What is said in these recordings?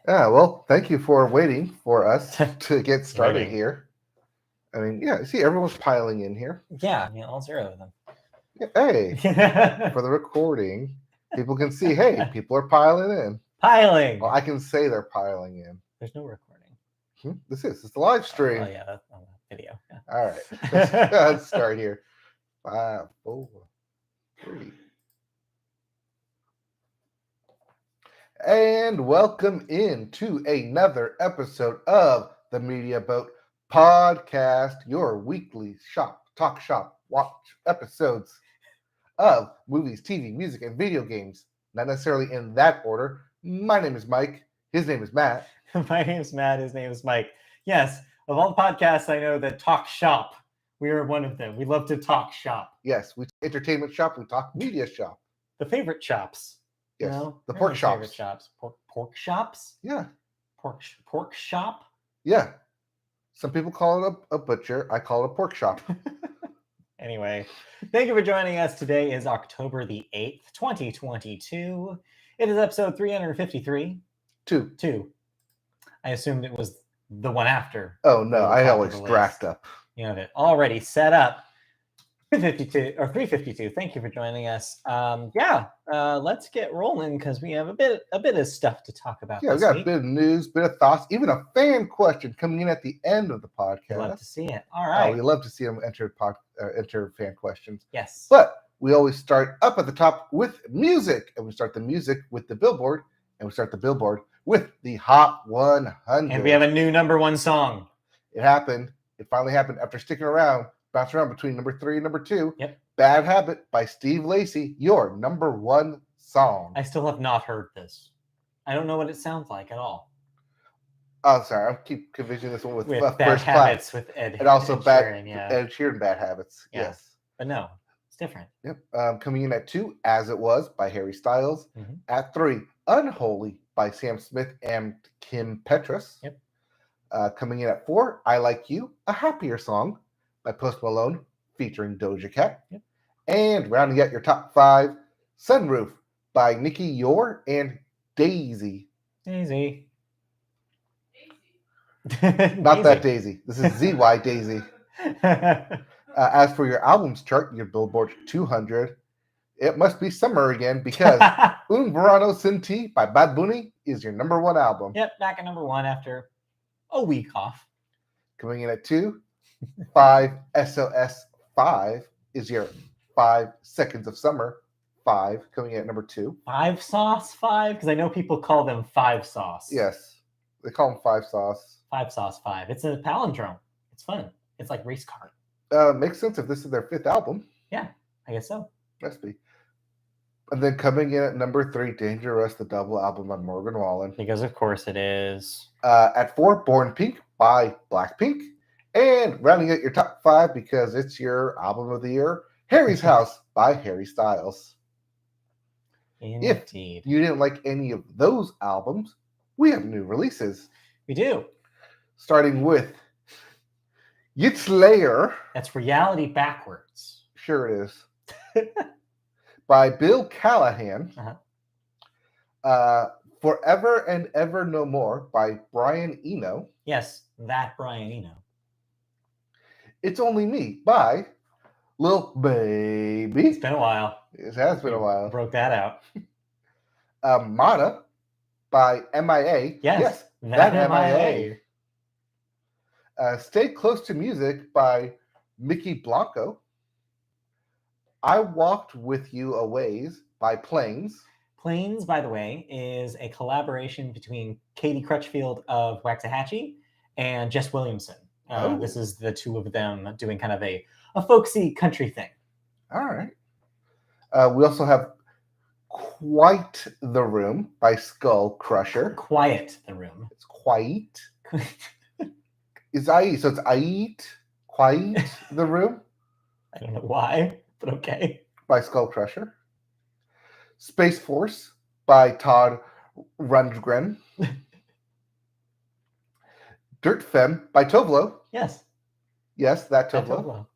Yeah, well, thank you for waiting for us to get started here. I mean, yeah, see, everyone's piling in here. Yeah, all 0 of them. Yeah, hey, for the recording, people can see, hey, people are piling in. Piling! Well, I can say they're piling in. There's no recording. It's the live stream. Oh, yeah, that's on the video. Yeah. All right, let's start here. 5, 4, 3. And welcome into another episode of the Media Boat Podcast, your weekly talk shop, watch episodes of movies, TV, music, and video games. Not necessarily in that order. My name is Mike. His name is Matt. My name is Matt. His name is Mike. Yes, of all the podcasts I know that talk shop, we are one of them. We love to talk shop. Yes, we entertainment shop. We talk media shop. The favorite shops. Yes, the pork shops. Favorite shops. Pork shops? Yeah. Pork shop? Yeah. Some people call it a butcher. I call it a pork shop. Anyway, thank you for joining us. Today is October the 8th, 2022. It is episode 353. Two. I assumed it was the one after. Oh, no. I always dragged up. You have it already set up. 352. Thank you for joining us. Let's get rolling because we have a bit of stuff to talk about. Yeah, we got a bit of news, bit of thoughts, even a fan question coming in at the end of the podcast. Love to see it. All right. We love to see them enter fan questions. Yes. But we always start up at the top with music, and we start the music with the Billboard, and we start the Billboard with the Hot 100. And we have a new number one song. It happened. It finally happened after sticking around. Bounce around between number 3 and number 2. Yep. Bad Habit by Steve Lacy, your number one song. I still have not heard this. I don't know what it sounds like at all. Oh, sorry. I keep confusing this one with Bad First Habits Class. with Ed. And also Ed Sheeran, Ed Sheeran, Bad Habits. Yeah. Yes. But no, it's different. Yep. Coming in at 2, As It Was by Harry Styles. Mm-hmm. At 3, Unholy by Sam Smith and Kim Petras. Yep. Coming in at 4, I Like You, a happier song by Post Malone featuring Doja Cat. Yep. And rounding out your top 5, Sunroof by Nicki Yor and Daisy. Daisy. Not that Daisy. This is ZY Daisy. As for your albums chart, your Billboard 200, it must be summer again because Un Verano Sin Ti by Bad Bunny is your number one album. Yep, back at number 1 after a week off. Coming in at 2, 5 SOS 5 is your 5 Seconds of Summer 5, coming in at number 2. 5 Sauce 5? Because I know people call them 5 Sauce. Yes, they call them 5 Sauce. 5 Sauce 5. It's a palindrome. It's fun. It's like race car. Makes sense if this is their 5th album. Yeah, I guess so. Must be. And then coming in at number 3, Dangerous, the double album by Morgan Wallen. Because of course it is. At 4, Born Pink by Blackpink. And rounding out your top 5 because it's your album of the year, Harry's House by Harry Styles. Indeed. If you didn't like any of those albums, we have new releases. We do. Starting with Yitzlayer. That's reality backwards. Sure it is. By Bill Callahan. Uh-huh. Forever and Ever No More by Brian Eno. Yes, that Brian Eno. It's Only Me by Lil Baby. It's been a while. It has been a while. Broke that out. Mana by MIA. Yes, that MIA. Stay Close to Music by Mickey Blanco. I Walked With You a Ways by Planes. Planes, by the way, is a collaboration between Katie Crutchfield of Waxahachie and Jess Williamson. This is the two of them doing kind of a folksy country thing. All right. We also have Quite the Room by Skull Crusher. Quiet the Room. It's Quite. It's Ait. So it's Ait. Quite the Room. I don't know why, but okay. By Skull Crusher. Space Force by Todd Rundgren. Dirt Femme by Tovlo. Yes. Yes, that Tovlo.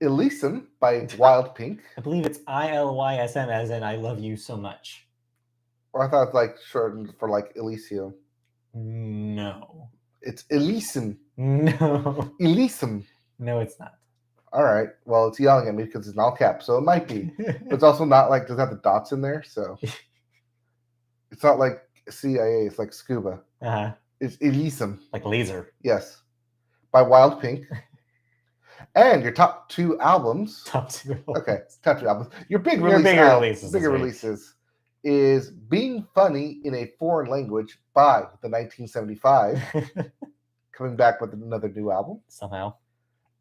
Elysium by Wild Pink. I believe it's ILYSM as in I love you so much. Or I thought it's like shortened for like Elysium. No. It's Elysium. No. Elysium. No, it's not. All right. Well, it's yelling at me because it's in all caps, so it might be. But it's also not like doesn't have the dots in there, so it's not like CIA. It's like scuba. Uh-huh. It's Elysium. Like laser. Yes, by Wild Pink. And your top 2 albums. Top 2 albums. Okay, top 2 albums. Your bigger releases is Being Funny in a Foreign Language by the 1975. Coming back with another new album. Somehow.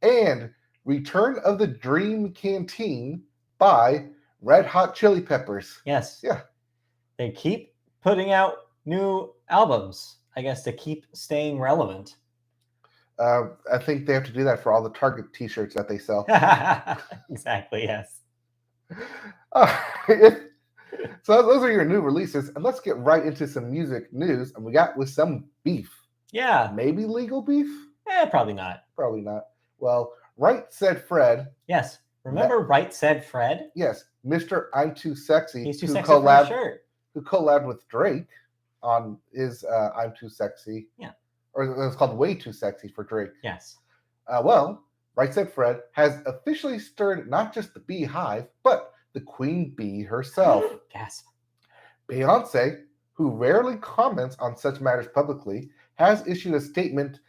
And Return of the Dream Canteen by Red Hot Chili Peppers. Yes. Yeah. They keep putting out new albums, I guess, to keep staying relevant. I think they have to do that for all the Target t-shirts that they sell. Exactly, yes. So those are your new releases. And let's get right into some music news. And we got with some beef. Yeah. Maybe legal beef? Probably not. Probably not. Well, Right Said Fred. Yes. Remember Right Said Fred? Yes. Mr. I'm Too Sexy. He's too sexy for a shirt. Who collabed with Drake on his I'm Too Sexy. Yeah. Or it's called Way Too Sexy for Drake. Yes. Well, Right Said Fred has officially stirred not just the beehive, but the queen bee herself. Gasp. Beyonce, who rarely comments on such matters publicly, has issued a statement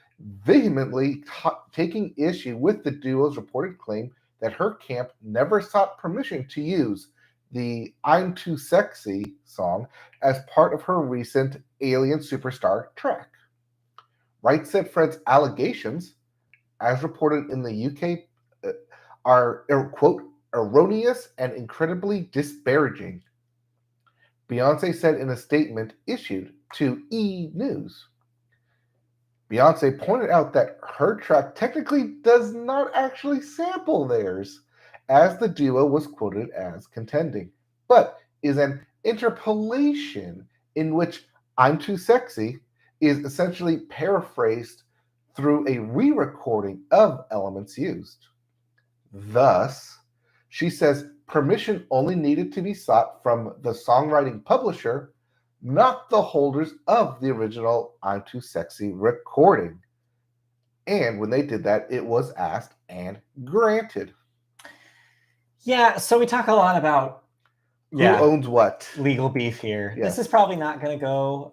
vehemently taking issue with the duo's reported claim that her camp never sought permission to use the I'm Too Sexy song as part of her recent Alien Superstar track. Right Said Fred's allegations, as reported in the UK, are, quote, erroneous and incredibly disparaging. Beyonce said in a statement issued to E! News. Beyonce pointed out that her track technically does not actually sample theirs, as the duo was quoted as contending, but is an interpolation in which I'm Too Sexy is essentially paraphrased through a re-recording of elements used. Thus, she says permission only needed to be sought from the songwriting publisher, not the holders of the original I'm Too Sexy recording. And when they did that, it was asked and granted. Yeah, so we talk a lot about who owns what. Legal beef here. Yeah. This is probably not going to go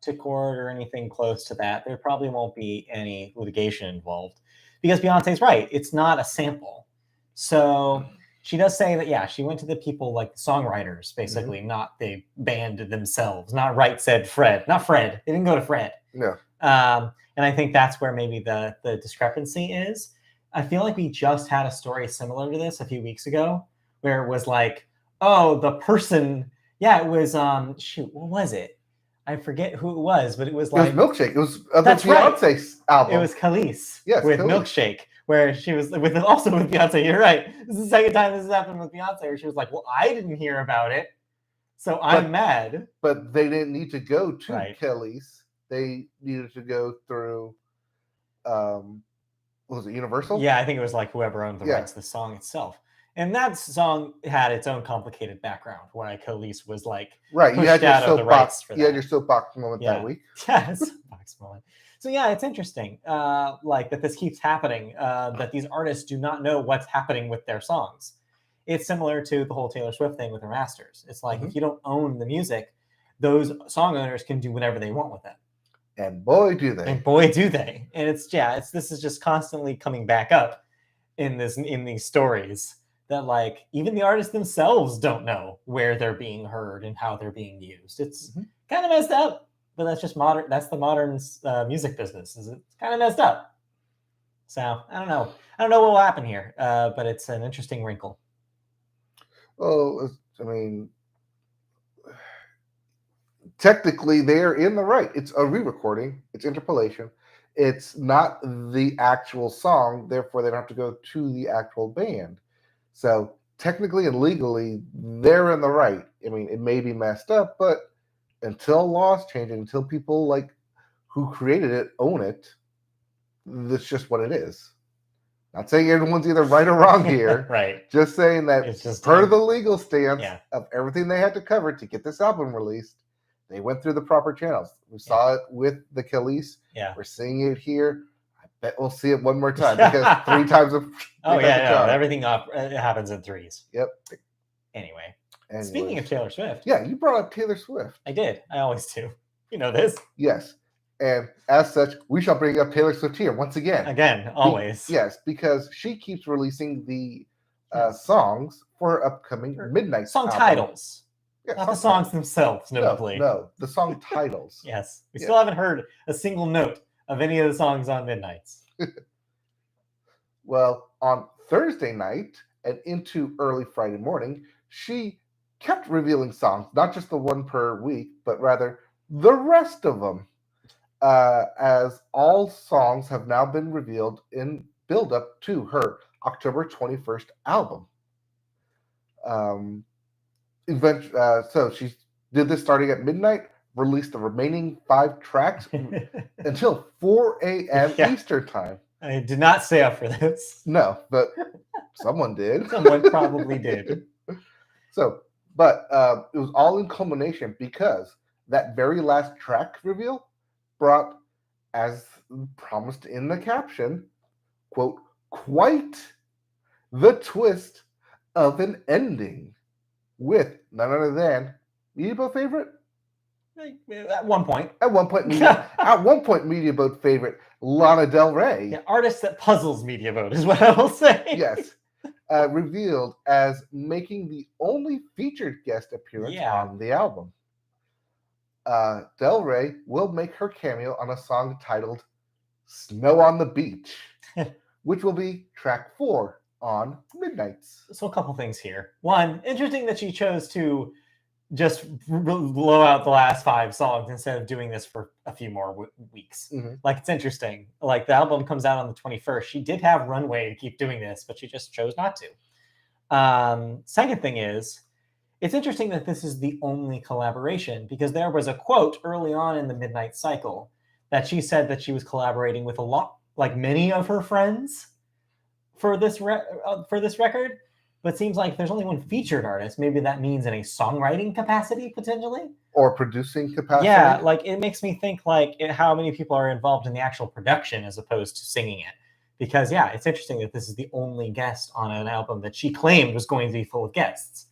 to court or anything close to that. There probably won't be any litigation involved because Beyonce's right. It's not a sample. So she does say that, yeah, she went to the people like the songwriters, basically, not the band themselves, not Right Said Fred. Not Fred. They didn't go to Fred. No. And I think that's where maybe the discrepancy is. I feel like we just had a story similar to this a few weeks ago where it was like, oh, the person, it was, what was it? I forget who it was, but it was like... It was Milkshake. It was Beyonce's album. It was Khalees with Khalees. Milkshake, where she was also with Beyonce. You're right. This is the second time this has happened with Beyonce, where she was like, well, I didn't hear about it, so I'm mad. But they didn't need to go to Khalees. They needed to go through, was it Universal? Yeah, I think it was like whoever owned the rights to the song itself. And that song had its own complicated background, where Khalees was like right. You had your soapbox. You had your soapbox moment that week. Yeah, soapbox moment. So yeah, it's interesting, like that this keeps happening. That these artists do not know what's happening with their songs. It's similar to the whole Taylor Swift thing with her masters. It's like if you don't own the music, those song owners can do whatever they want with it. And boy, do they! And boy, do they! And this is just constantly coming back up in these stories. That like even the artists themselves don't know where they're being heard and how they're being used. It's kind of messed up, but that's just modern. That's the modern music business. It's kind of messed up. So I don't know what will happen here, but it's an interesting wrinkle. Well, I mean, technically they're in the right. It's a re-recording. It's interpolation. It's not the actual song. Therefore, they don't have to go to the actual band. So technically and legally, they're in the right. I mean, it may be messed up, but until laws change, until people like who created it own it, that's just what it is. Not saying everyone's either right or wrong here. Right. Just saying that It's just per the legal stance Yeah. of everything they had to cover to get this album released, they went through the proper channels. We saw it with the Khalees. Yeah. We're seeing it here. I bet we'll see it one more time because three times a Oh three times a yeah, charm. everything it happens in threes. Yep. Anyway, Anyways. Speaking of Taylor Swift. Yeah, you brought up Taylor Swift. I did. I always do. You know this. Yes. And as such, we shall bring up Taylor Swift here once again. Again, always. Yes, because she keeps releasing the songs for her upcoming Midnight song album. Titles. Yeah, not the songs themselves, notably. No, the song titles. Yes. We still haven't heard a single note of any of the songs on Midnights. Well, on Thursday night and into early Friday morning, she kept revealing songs, not just the one per week, but rather the rest of them. As all songs have now been revealed in build-up to her October 21st album. So she did this starting at midnight, released the remaining 5 tracks until 4 a.m. Eastern time. I did not stay up for this. No, but someone did. Someone probably did. But it was all in culmination because that very last track reveal brought, as promised in the caption, quote, quite the twist of an ending with none other than Media Boat favorite? At one point. At one point, Media Boat favorite, Lana Del Rey. Yeah, artist that puzzles Media Boat is what I will say. Yes. Revealed as making the only featured guest appearance on the album. Del Rey will make her cameo on a song titled Snow on the Beach, which will be track 4 on Midnights. So a couple things here. One, interesting that she chose to just blow out the last 5 songs instead of doing this for a few more weeks. Mm-hmm. Like, it's interesting. Like, the album comes out on the 21st. She did have runway to keep doing this, but she just chose not to. Second thing is, it's interesting that this is the only collaboration because there was a quote early on in the Midnight cycle that she said that she was collaborating with a lot, like many of her friends for this record. But it seems like there's only one featured artist. Maybe that means in a songwriting capacity, potentially. Or producing capacity. Yeah, like it makes me think like how many people are involved in the actual production as opposed to singing it. Because, yeah, it's interesting that this is the only guest on an album that she claimed was going to be full of guests.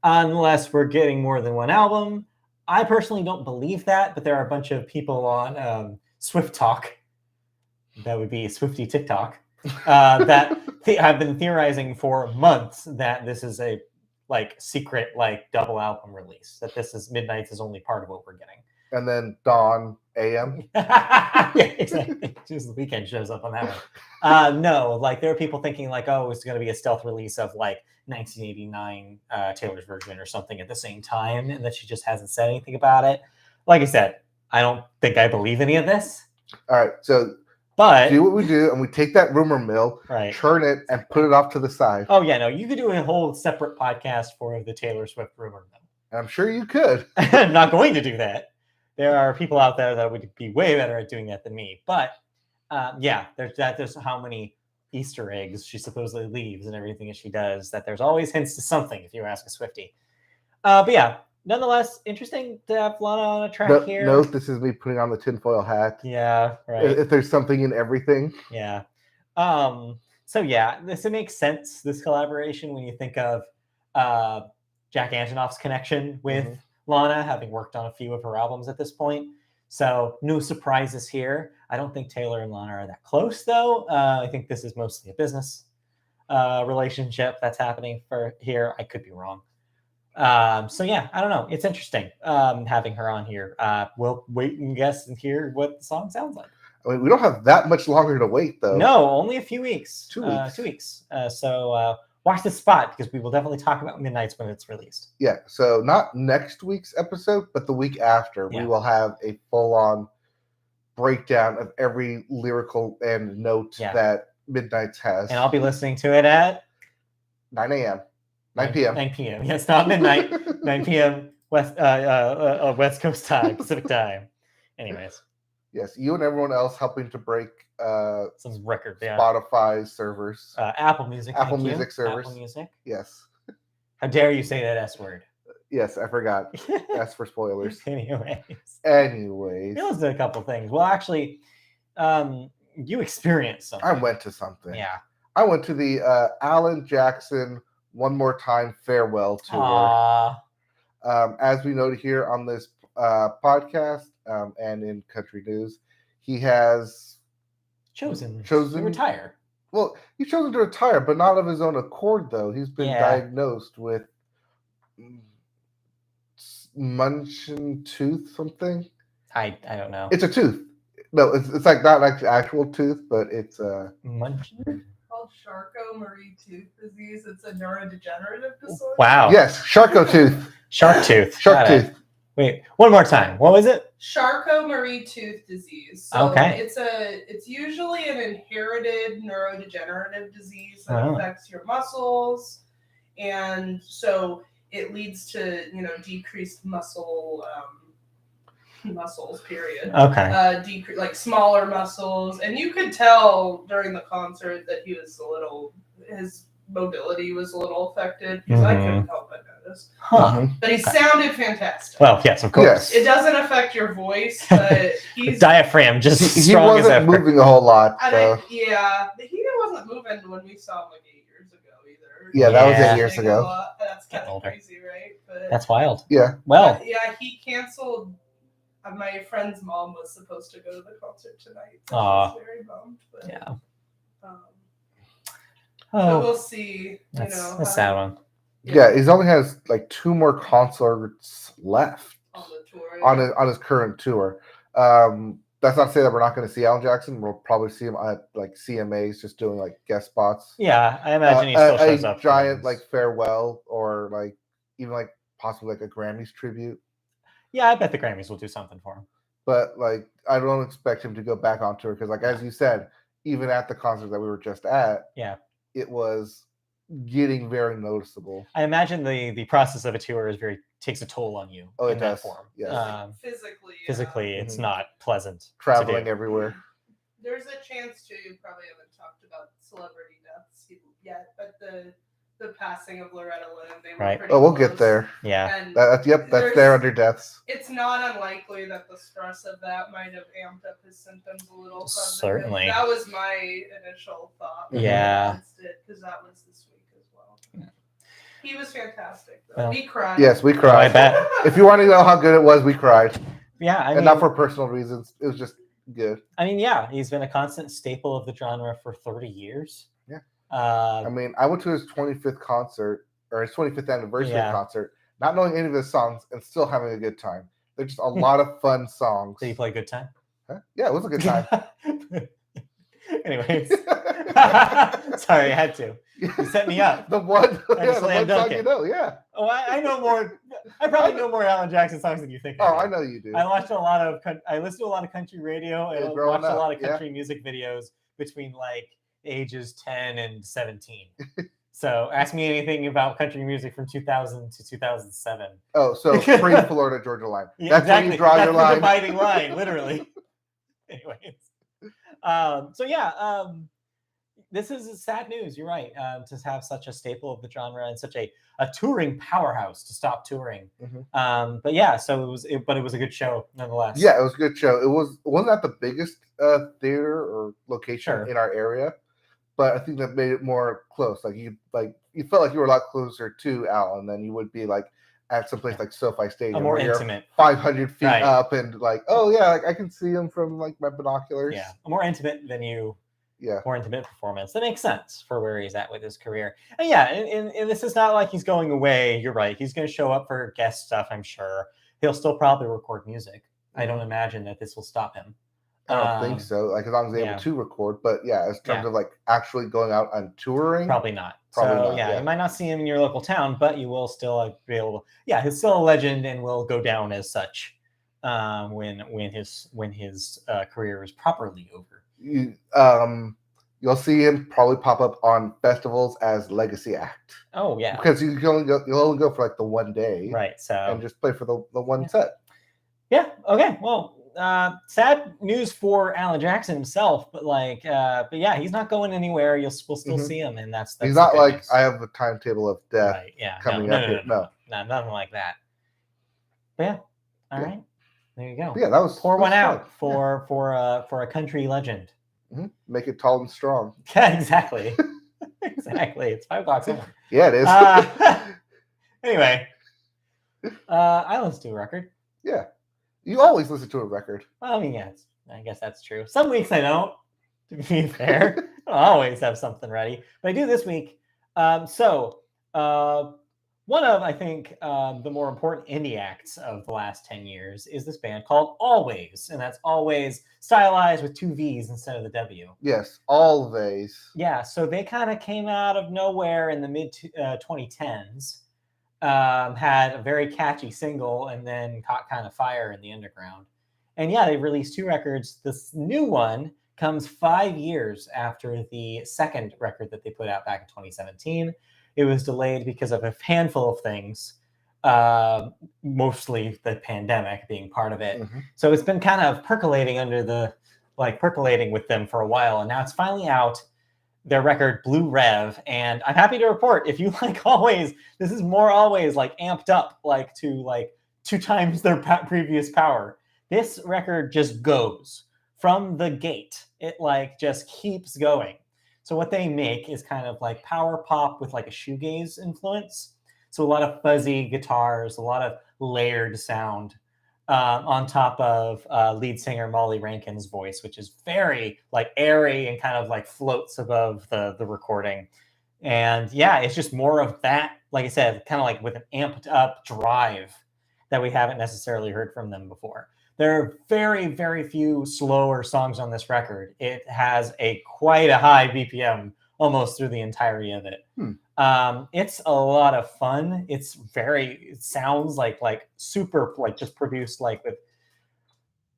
Unless we're getting more than one album. I personally don't believe that, but there are a bunch of people on Swift Talk, that would be Swifty TikTok, that have been theorizing for months that this is a secret double album release, that this is Midnights is only part of what we're getting. And then Dawn AM. Yeah, exactly. Just the weekend shows up on that one. No, there are people thinking oh, it's going to be a stealth release of 1989 Taylor's version or something at the same time, and that she just hasn't said anything about it. Like I said, I don't think I believe any of this. All right, so do what we do, and we take that rumor mill, churn it, and put it off to the side. Oh yeah, no, you could do a whole separate podcast for the Taylor Swift rumor mill. And I'm sure you could. I'm not going to do that. There are people out there that would be way better at doing that than me. But there's how many Easter eggs she supposedly leaves and everything that she does, that there's always hints to something if you ask a Swiftie. But yeah, nonetheless, interesting to have Lana on a track here. Note, this is me putting on the tinfoil hat. Yeah, right. If there's something in everything. Yeah. So yeah, it makes sense, this collaboration, when you think of Jack Antonoff's connection with Lana, having worked on a few of her albums at this point. So no surprises here. I don't think Taylor and Lana are that close, though. I think this is mostly a business relationship that's happening for here. I could be wrong. So yeah, I don't know. It's interesting having her on here. We'll wait and guess and hear what the song sounds like. I mean, we don't have that much longer to wait, though. No, only a few weeks. 2 weeks. 2 weeks. So watch this spot, because we will definitely talk about Midnights when it's released. Yeah, so not next week's episode, but the week after, we will have a full-on breakdown of every lyrical and note that Midnights has. And I'll be listening to it at 9 a.m. 9 p.m. 9 p.m. Yes, not midnight. 9 p.m. West Coast time, Pacific time. Anyways. Yes, you and everyone else helping to break some record, yeah. Spotify servers, Apple Music, Apple Music servers. Apple Music. Yes. How dare you say that S word? Yes, I forgot. That's for spoilers. Anyways, we listened to a couple things. Well, actually, you experienced something. I went to something. Yeah. I went to the Alan Jackson One More Time farewell tour. As we noted here on this podcast and in country news, he has chosen to retire. Well, he's chosen to retire, but not of his own accord, though. He's been diagnosed with Munchkin tooth something. I don't know. It's a tooth. No, it's like not like actual tooth, but it's Munchkin. Called Charcot-Marie tooth disease. It's a neurodegenerative disorder. Wow. Yes, Charcot tooth. Shark tooth. Shark tooth. Wait, one more time. What was it? Charcot-Marie tooth disease. So okay. It's usually an inherited neurodegenerative disease that affects your muscles, and so it leads to decreased muscles. Period. Okay. Like smaller muscles, and you could tell during the concert that he was his mobility was a little affected because I couldn't help but notice. But he sounded fantastic. Well, yes, of course. Yes. It doesn't affect your voice, but he's diaphragm just he wasn't moving a whole lot. So. He wasn't moving when we saw him like 8 years ago either. Yeah, that was 8 years ago. That's kind of crazy, right? But that's wild. Yeah. Well. He canceled. My friend's mom was supposed to go to the concert tonight. So she's very bummed. But, yeah. So we'll see. That's a sad one. Yeah, he's only has like 2 more concerts left on the tour. On his current tour. That's not to say that we're not going to see Alan Jackson. We'll probably see him at like CMAs, just doing like guest spots. Yeah, I imagine he still shows up. A giant like farewell, or like even like possibly like a Grammys tribute. Yeah, I bet the Grammys will do something for him. But like, I don't expect him to go back on tour because, like as you said, even at the concert that we were just at, it was getting very noticeable. I imagine the process of a tour takes a toll on you. Oh, in it that does. form. Yes. Physically, it's not pleasant. Traveling everywhere. There's a chance too. You probably haven't talked about celebrity deaths yet, but the passing of Loretta Lynn. They were pretty we'll close. Get there. Yeah. And that's there under deaths. It's not unlikely that the stress of that might have amped up his symptoms a little. Certainly. That was my initial thought. Yeah. Because that was this week as well. Yeah. He was fantastic, though. Well, we cried. Yes, we cried. I bet. If you want to know how good it was, we cried. Yeah. I mean, not for personal reasons. It was just good. I mean, yeah, he's been a constant staple of the genre for 30 years. Yeah. I mean, I went to his 25th concert, or his 25th anniversary concert, not knowing any of his songs and still having a good time. They're just a lot of fun songs. Did you play Good Time? Huh? Yeah, it was a good time. Anyways. Sorry, I had to. You set me up. the one song you know, yeah. Oh, I know more. I probably know more Alan Jackson songs than you think. I know you do. I listened to a lot of country radio and watched a lot of country music videos between like ages 10 and 17. So ask me anything about country music from 2000 to 2007. Oh, so pre-Florida Georgia line. That's exactly. When you draw your line. The dividing line, literally. Anyways. This is sad news. You're right. To have such a staple of the genre and such a touring powerhouse to stop touring. Mm-hmm. But yeah, so it was a good show nonetheless. Yeah, it was a good show. It wasn't at the biggest theater or location in our area, but I think that made it more close. You felt like you were a lot closer to Alan than you would be like at some place like SoFi Stadium, a more intimate, 500 feet up, and like, oh yeah, like I can see him from like my binoculars. Yeah, a more intimate venue. Yeah, more intimate performance. That makes sense for where he's at with his career. And yeah, and this is not like he's going away. You're right. He's going to show up for guest stuff, I'm sure. He'll still probably record music. I don't imagine that this will stop him. I don't think so. Like as long as they're able to record. But yeah, as terms of like actually going out on touring, probably not. You might not see him in your local town, but you will still be able to. Yeah, he's still a legend and will go down as such when his career is properly over. You'll see him probably pop up on festivals as legacy act. Oh yeah, because you'll only go for like the one day, right? So and just play for the one set. Yeah. Okay. Well, sad news for Alan Jackson himself, but yeah, he's not going anywhere. We'll still see him, and that's he's not like news. I have a timetable of death coming up here. No, nothing like that. But yeah, all right, there you go. But yeah, that was pour one out for a country legend. Mm-hmm. Make it tall and strong. Yeah, exactly. Exactly. It's 5 o'clock somewhere. Yeah, it is. Anyway, I listen to a record. Yeah. You always listen to a record. Well, I mean, yeah, I guess that's true. Some weeks I don't, to be fair. I don't always have something ready. But I do this week. One of, I think, the more important indie acts of the last 10 years is this band called Alvvays. And that's always stylized with 2 V's instead of the W. Yes, Alvvays. Yeah, so they kind of came out of nowhere in the mid-2010s. Had a very catchy single and then caught kind of fire in the underground. And yeah, they released 2 records. This new one comes 5 years after the second record that they put out back in 2017. It was delayed because of a handful of things, mostly the pandemic being part of it. Mm-hmm. So it's been kind of percolating with them for a while. And now it's finally out. Their record Blue Rev, and I'm happy to report if you like Alvvays, this is more Alvvays amped up to 2 times their previous power. This record just goes from the gate. It just keeps going. So what they make is kind of power pop with a shoegaze influence. So a lot of fuzzy guitars, a lot of layered sound. On top of lead singer Molly Rankin's voice, which is very airy and kind of floats above the recording. And yeah, it's just more of that, like I said, kind of with an amped up drive that we haven't necessarily heard from them before. There are very, very few slower songs on this record. It has quite a high BPM almost through the entirety of it. It's a lot of fun. It sounds like super just produced with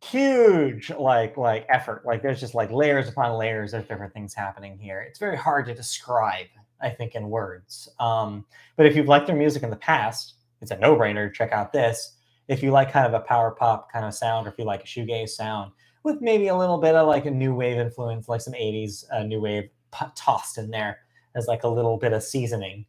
huge effort. There's just layers upon layers of different things happening here. It's very hard to describe, I think, in words. But if you've liked their music in the past, it's a no-brainer to check out this. If you like kind of a power pop kind of sound, or if you like a shoegaze sound with maybe a little bit of a new wave influence, some 80s new wave tossed in there as a little bit of seasoning.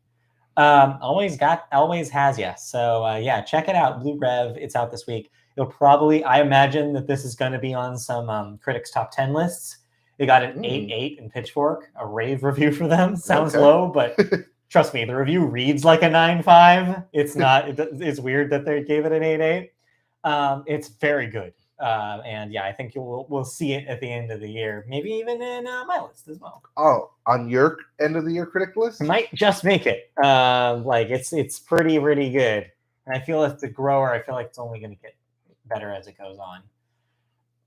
Alvvays has you. So yeah, check it out. Blue Rev. It's out this week. I imagine that this is going to be on some critics' top 10 lists. They got an 8.8 in Pitchfork, a rave review for them. Sounds low, but trust me, the review reads like a 9.5. It's not. It's weird that they gave it an 8.8. It's very good. And yeah, I think we'll see it at the end of the year, maybe even in my list as well. Oh, on your end of the year critic list? Might just make it. It's pretty good. And I feel it's a grower. I feel like it's only going to get better as it goes on.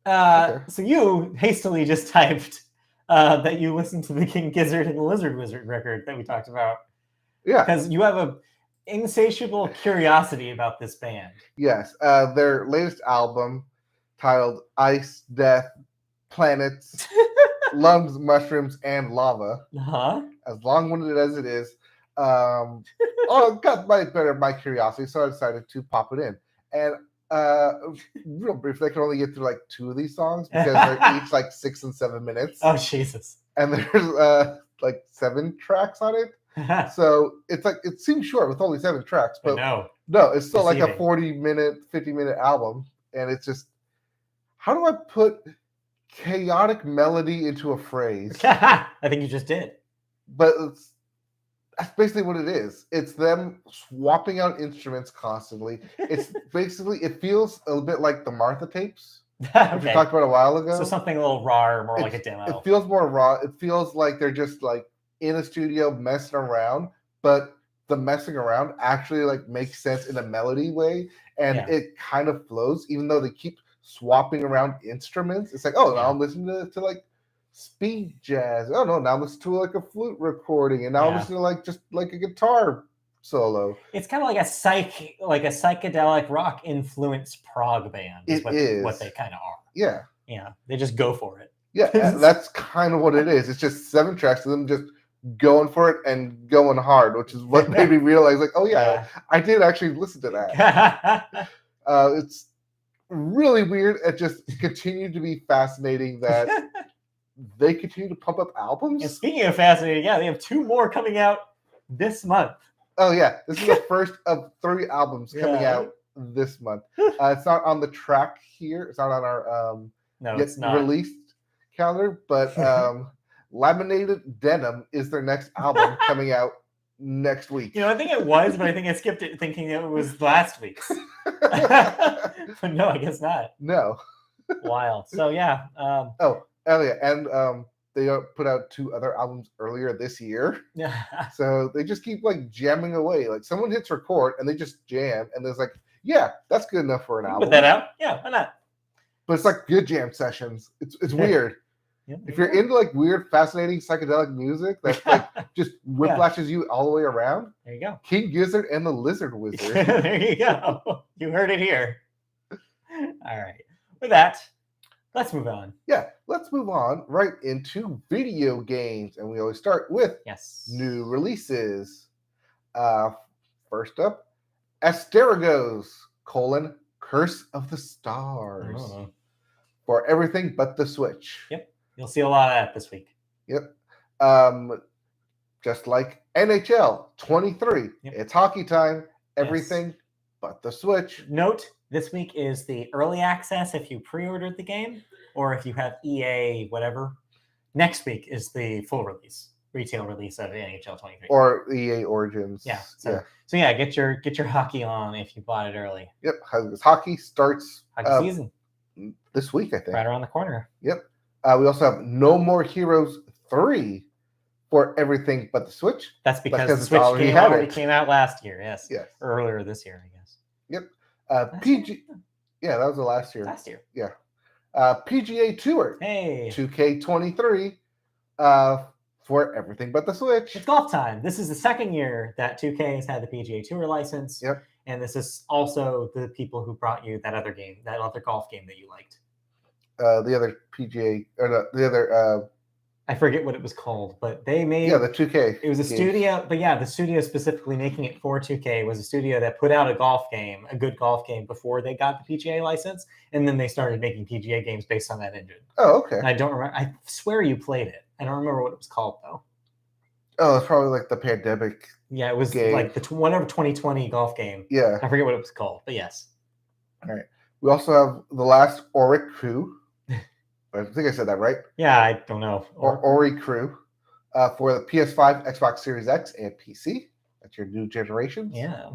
Okay. So you hastily just typed that you listened to the King Gizzard and the Lizard Wizard record that we talked about. Yeah. Because you have a insatiable curiosity about this band. Yes. Their latest album, titled Ice, Death, Planets, Lungs, Mushrooms, and Lava. Uh-huh. As long-winded as it is. It got my curiosity, so I decided to pop it in. And real briefly, I can only get through 2 of these songs because they're each 6 and 7 minutes. Oh, Jesus. And there's 7 tracks on it. So it's it seems short with only 7 tracks, but no, it's still a 40-minute, 50-minute album. And it's just, how do I put chaotic melody into a phrase? I think you just did. But that's basically what it is. It's them swapping out instruments constantly. It's basically, it feels a little bit like the Martha tapes, which we talked about a while ago. So something a little raw, more like a demo. It feels more raw. It feels like they're just in a studio messing around, but the messing around actually makes sense in a melody way, and it kind of flows, even though they keep swapping around instruments. It's now I'm listening to speed jazz. Oh no, now I'm listening to a flute recording, and now I'm listening to just a guitar solo. It's kind of like a psychedelic rock influenced prog band. Is what they kind of are. Yeah. Yeah. They just go for it. Yeah, that's kind of what it is. It's just 7 tracks of them just going for it and going hard, which is what made me realize I did actually listen to that. It's really weird. It just continued to be fascinating that they continue to pump up albums. And speaking of fascinating, yeah, they have 2 more coming out this month. Oh yeah, this is the first of 3 albums coming out this month. It's not on the track here. It's not on our No, yet it's not. released calendar, but Laminated Denim is their next album coming out next week. I think it was, but I think I skipped it thinking it was last week's. But no, I guess not. No. Wild. So yeah. Oh yeah, and they put out 2 other albums earlier this year. So they just keep like jamming away. Like someone hits record and they just jam, and there's like, yeah, that's good enough for an album. Put that out. Yeah, why not? But it's like good jam sessions. It's weird. Yeah, if you're into like weird, fascinating psychedelic music that like just whiplashes you all the way around, there you go. King Gizzard and the Lizard Wizard. There you go. You heard it here. All right. With that, let's move on. Yeah, let's move on right into video games, and we always start with new releases. First up, Asterigos: Curse of the Stars for everything but the Switch. Yep. You'll see a lot of that this week. Yep. Just like NHL 23. Yep. It's hockey time. Everything but the Switch. Note, this week is the early access if you pre-ordered the game, or if you have EA, whatever. Next week is the full release, retail release of NHL 23. Or EA Origins. Yeah. So yeah, get your hockey on if you bought it early. Yep. Hockey starts hockey season this week, I think. Right around the corner. Yep. We also have No More Heroes 3 for everything but the Switch. That's because the Switch already came out last year. Yes. Or earlier this year, I guess. Yep. PG. Yeah, that was the last year. Last year. Yeah. PGA Tour. Hey. 2K23 for everything but the Switch. It's golf time. This is the second year that 2K has had the PGA Tour license. Yep. And this is also the people who brought you that other game, that other golf game that you liked. The other PGA or the other I forget what it was called, but they made the 2K. It was a studio, but the studio specifically making it for 2K was a studio that put out a good golf game before they got the PGA license, and then they started making PGA games based on that engine. Oh, okay. And I don't remember. I swear you played it. I don't remember what it was called though. Oh, it's probably like the pandemic. Yeah, it was game. Like the whatever 2020 golf game. Yeah, I forget what it was called, but yes. All right. We also have The Last Ori Crew. I think I said that right. Yeah, I don't know. Ori Crew for the PS5, Xbox Series X, and PC. That's your new generations. Yeah.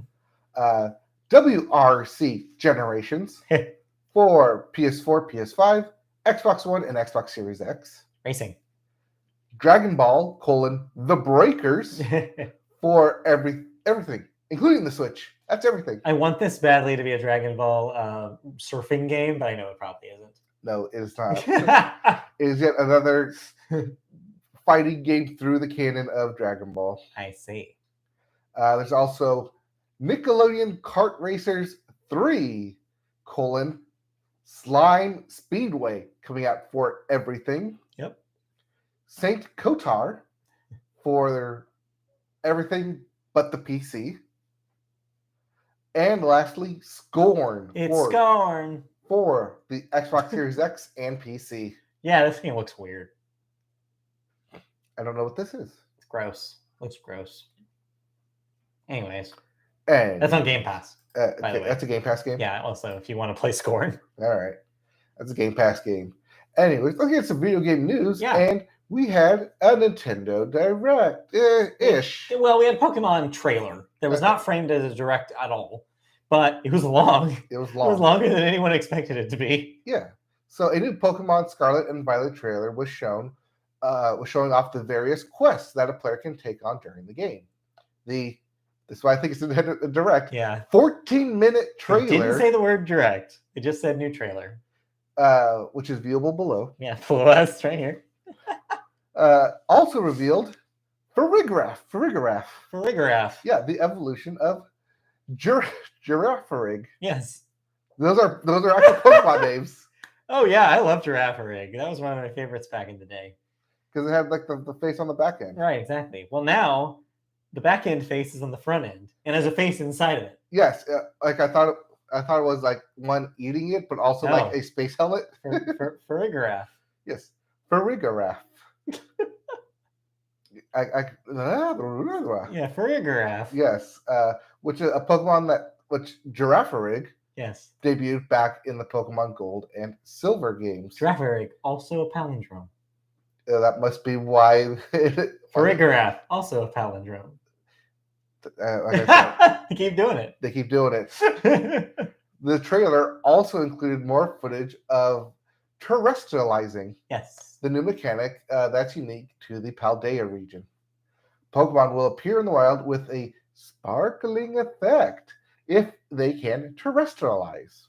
WRC Generations for PS4, PS5, Xbox One, and Xbox Series X. Racing. Dragon Ball: The Breakers for everything, including the Switch. That's everything. I want this badly to be a Dragon Ball surfing game, but I know it probably isn't. No, it is not. It is yet another fighting game through the canon of Dragon Ball. I see. There's also Nickelodeon Kart Racers 3, Slime Speedway coming out for everything. Yep. Saint Kotar for everything but the PC. And lastly, Scorn. Scorn. For the Xbox Series X and PC. Yeah, this game looks weird. I don't know what this is. It's gross. Looks gross. Anyways. And that's on Game Pass. By the way. That's a Game Pass game? Yeah, also, if you want to play Scorn. All right. That's a Game Pass game. Anyways, let's get some video game news. Yeah. And we had a Nintendo Direct-ish. Well, we had a Pokemon trailer that was not framed as a Direct at all. But it was long. It was long. It was longer than anyone expected it to be. Yeah. So a new Pokemon Scarlet and Violet trailer was showing off the various quests that a player can take on during the game. This is why I think it's a Direct. Yeah. 14-minute trailer. It didn't say the word Direct. It just said new trailer. Which is viewable below. Yeah, below us right here. Also revealed Farigiraf. Yeah, the evolution of Girafarig. Yes. Those are actual Pokemon names. Oh yeah, I love Girafarig. That was one of my favorites back in the day. Because it had like the face on the back end. Right, exactly. Well, now the back end face is on the front end and has a face inside of it. Yes, like I thought I thought it was like one eating it, but also like No. a space helmet. Farigiraf. Yes, Farigiraf. Yeah, Farigiraf. Yes, which is a Pokemon which Girafarig Yes. debuted back in the Pokemon Gold and Silver games. Girafarig, also a palindrome. That must be why. Farigiraf, also a palindrome. Like I said, They keep doing it. they keep doing it. The trailer also included more footage of Terrastalizing, Yes. the new mechanic that's unique to the Paldea region. Pokemon will appear in the wild with a sparkling effect if they can terrestrialize.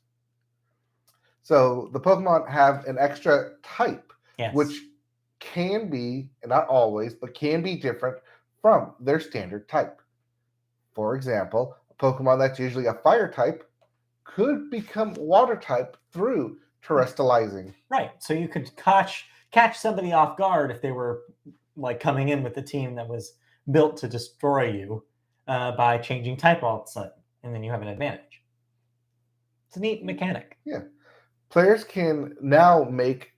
So the Pokemon have an extra type, Yes. which can be, not always, but can be different from their standard type. For example, a Pokemon that's usually a fire type could become water type through Terrastalizing. Right. So you could catch somebody off guard if they were like coming in with the team that was built to destroy you by changing type all of a sudden, and then you have an advantage. It's a neat mechanic. Yeah. Players can now make,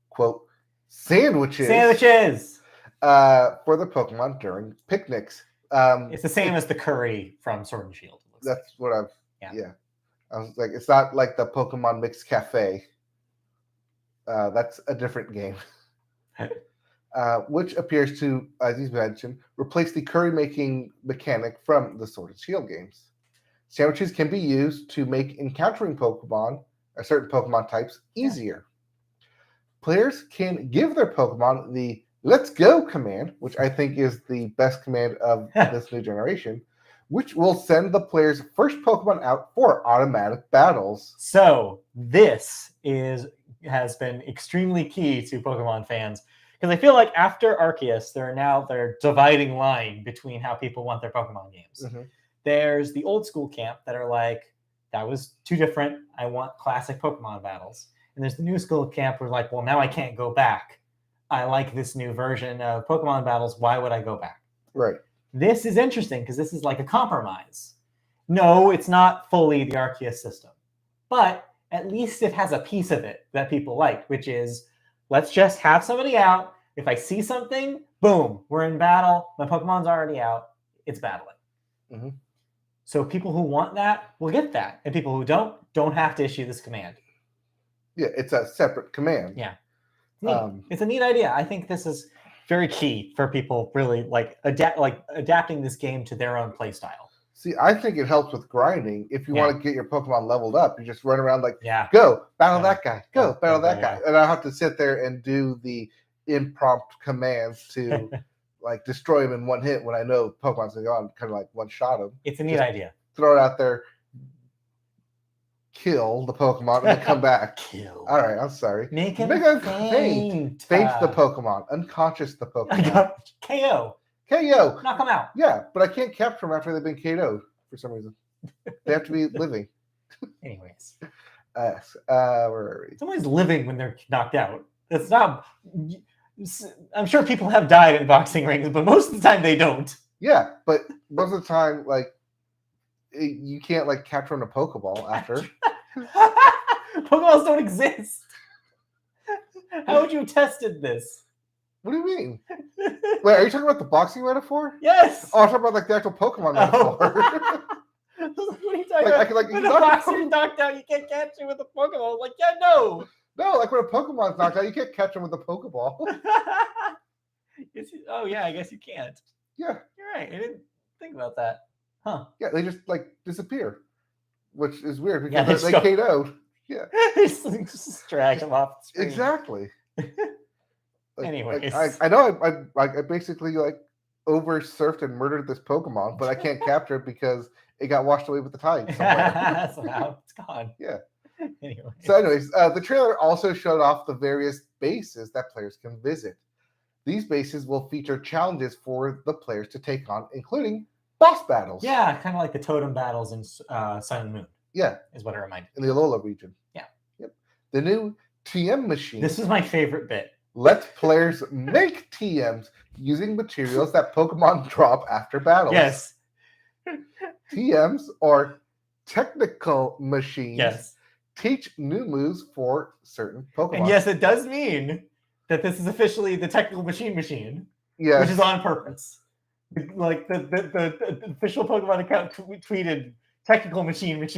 quote, sandwiches for the Pokemon during picnics. It's the same as the curry from Sword and Shield. That's what I've, yeah. I was like, it's not like the Pokemon Mix Cafe. That's a different game. Which appears to, as you mentioned, replace the curry making mechanic from the Sword and Shield games. Sandwiches can be used to make encountering Pokemon, or certain Pokemon types, easier. Players can give their Pokemon the "Let's Go" command, which I think is the best command of this new generation, which will send the player's first Pokemon out for automatic battles. So this has been extremely key to Pokemon fans, because I feel like after Arceus, they're dividing line between how people want their Pokemon games. Mm-hmm. There's the old school camp that are like, that was too different. I want classic Pokemon battles. And there's the new school camp where like, well, now I can't go back. I like this new version of Pokemon battles. Why would I go back? Right. This is interesting because this is like a compromise. No, it's not fully the Arceus system, but at least it has a piece of it that people like, which is, let's just have somebody out. If I see something, boom, we're in battle. My Pokemon's already out. It's battling. Mm-hmm. So people who want that will get that. And people who don't have to issue this command. Yeah, it's a separate command. Yeah. It's a neat idea. I think this is very key for people really adapting this game to their own play style. See, I think it helps with grinding. If you want to get your Pokemon leveled up, you just run around like, go, battle that guy, go, battle that guy. And I have to sit there and do the impromptu commands to like destroy him in one hit when I know Pokemon's going to go on, kind of like one shot him. It's a neat idea. Throw it out there, kill the Pokemon, and then come back. Kill. All right, I'm sorry. Make him faint. Faint the Pokemon. Unconscious the Pokemon. KO. Knock them out. Yeah, but I can't capture them after they've been KO'd for some reason. They have to be living. Anyways. Where are we? Someone's living when they're knocked out. It's not... I'm sure people have died in boxing rings, but most of the time they don't. Yeah, but most of the time, like, you can't, like, capture in a Pokeball after. Pokeballs don't exist. How would you have tested this? What do you mean? Wait, are you talking about the boxing metaphor? Yes. Oh, I'm talking about, like, the actual Pokemon metaphor. What are you talking about? When a boxer is knocked out, you can't catch him with a Pokeball. Like, yeah, no. No, like when a Pokemon's knocked out, you can't catch him with a Pokeball. Oh, yeah, I guess you can't. Yeah. You're right. I didn't think about that. Huh. Yeah, they just, like, disappear, which is weird because they KO'd. Yeah. They just drag them off the screen. Exactly. Like, anyways. I know I basically, like, over-surfed and murdered this Pokemon, but I can't capture it because it got washed away with the tide somewhere. That's how it's gone. Yeah. Anyway. So anyways, the trailer also showed off the various bases that players can visit. These bases will feature challenges for the players to take on, including boss battles. Yeah, kind of like the totem battles in Sun and Moon. Yeah. Is what it reminded me. In the Alola region. Yeah. Yep. The new TM machine. This is my favorite bit. Lets players make TMs using materials that Pokemon drop after battles. Yes. TMs, or technical machines teach new moves for certain Pokemon. And yes, it does mean that this is officially the technical machine, yes. which is on purpose. Like the official Pokemon account tweeted technical machine, which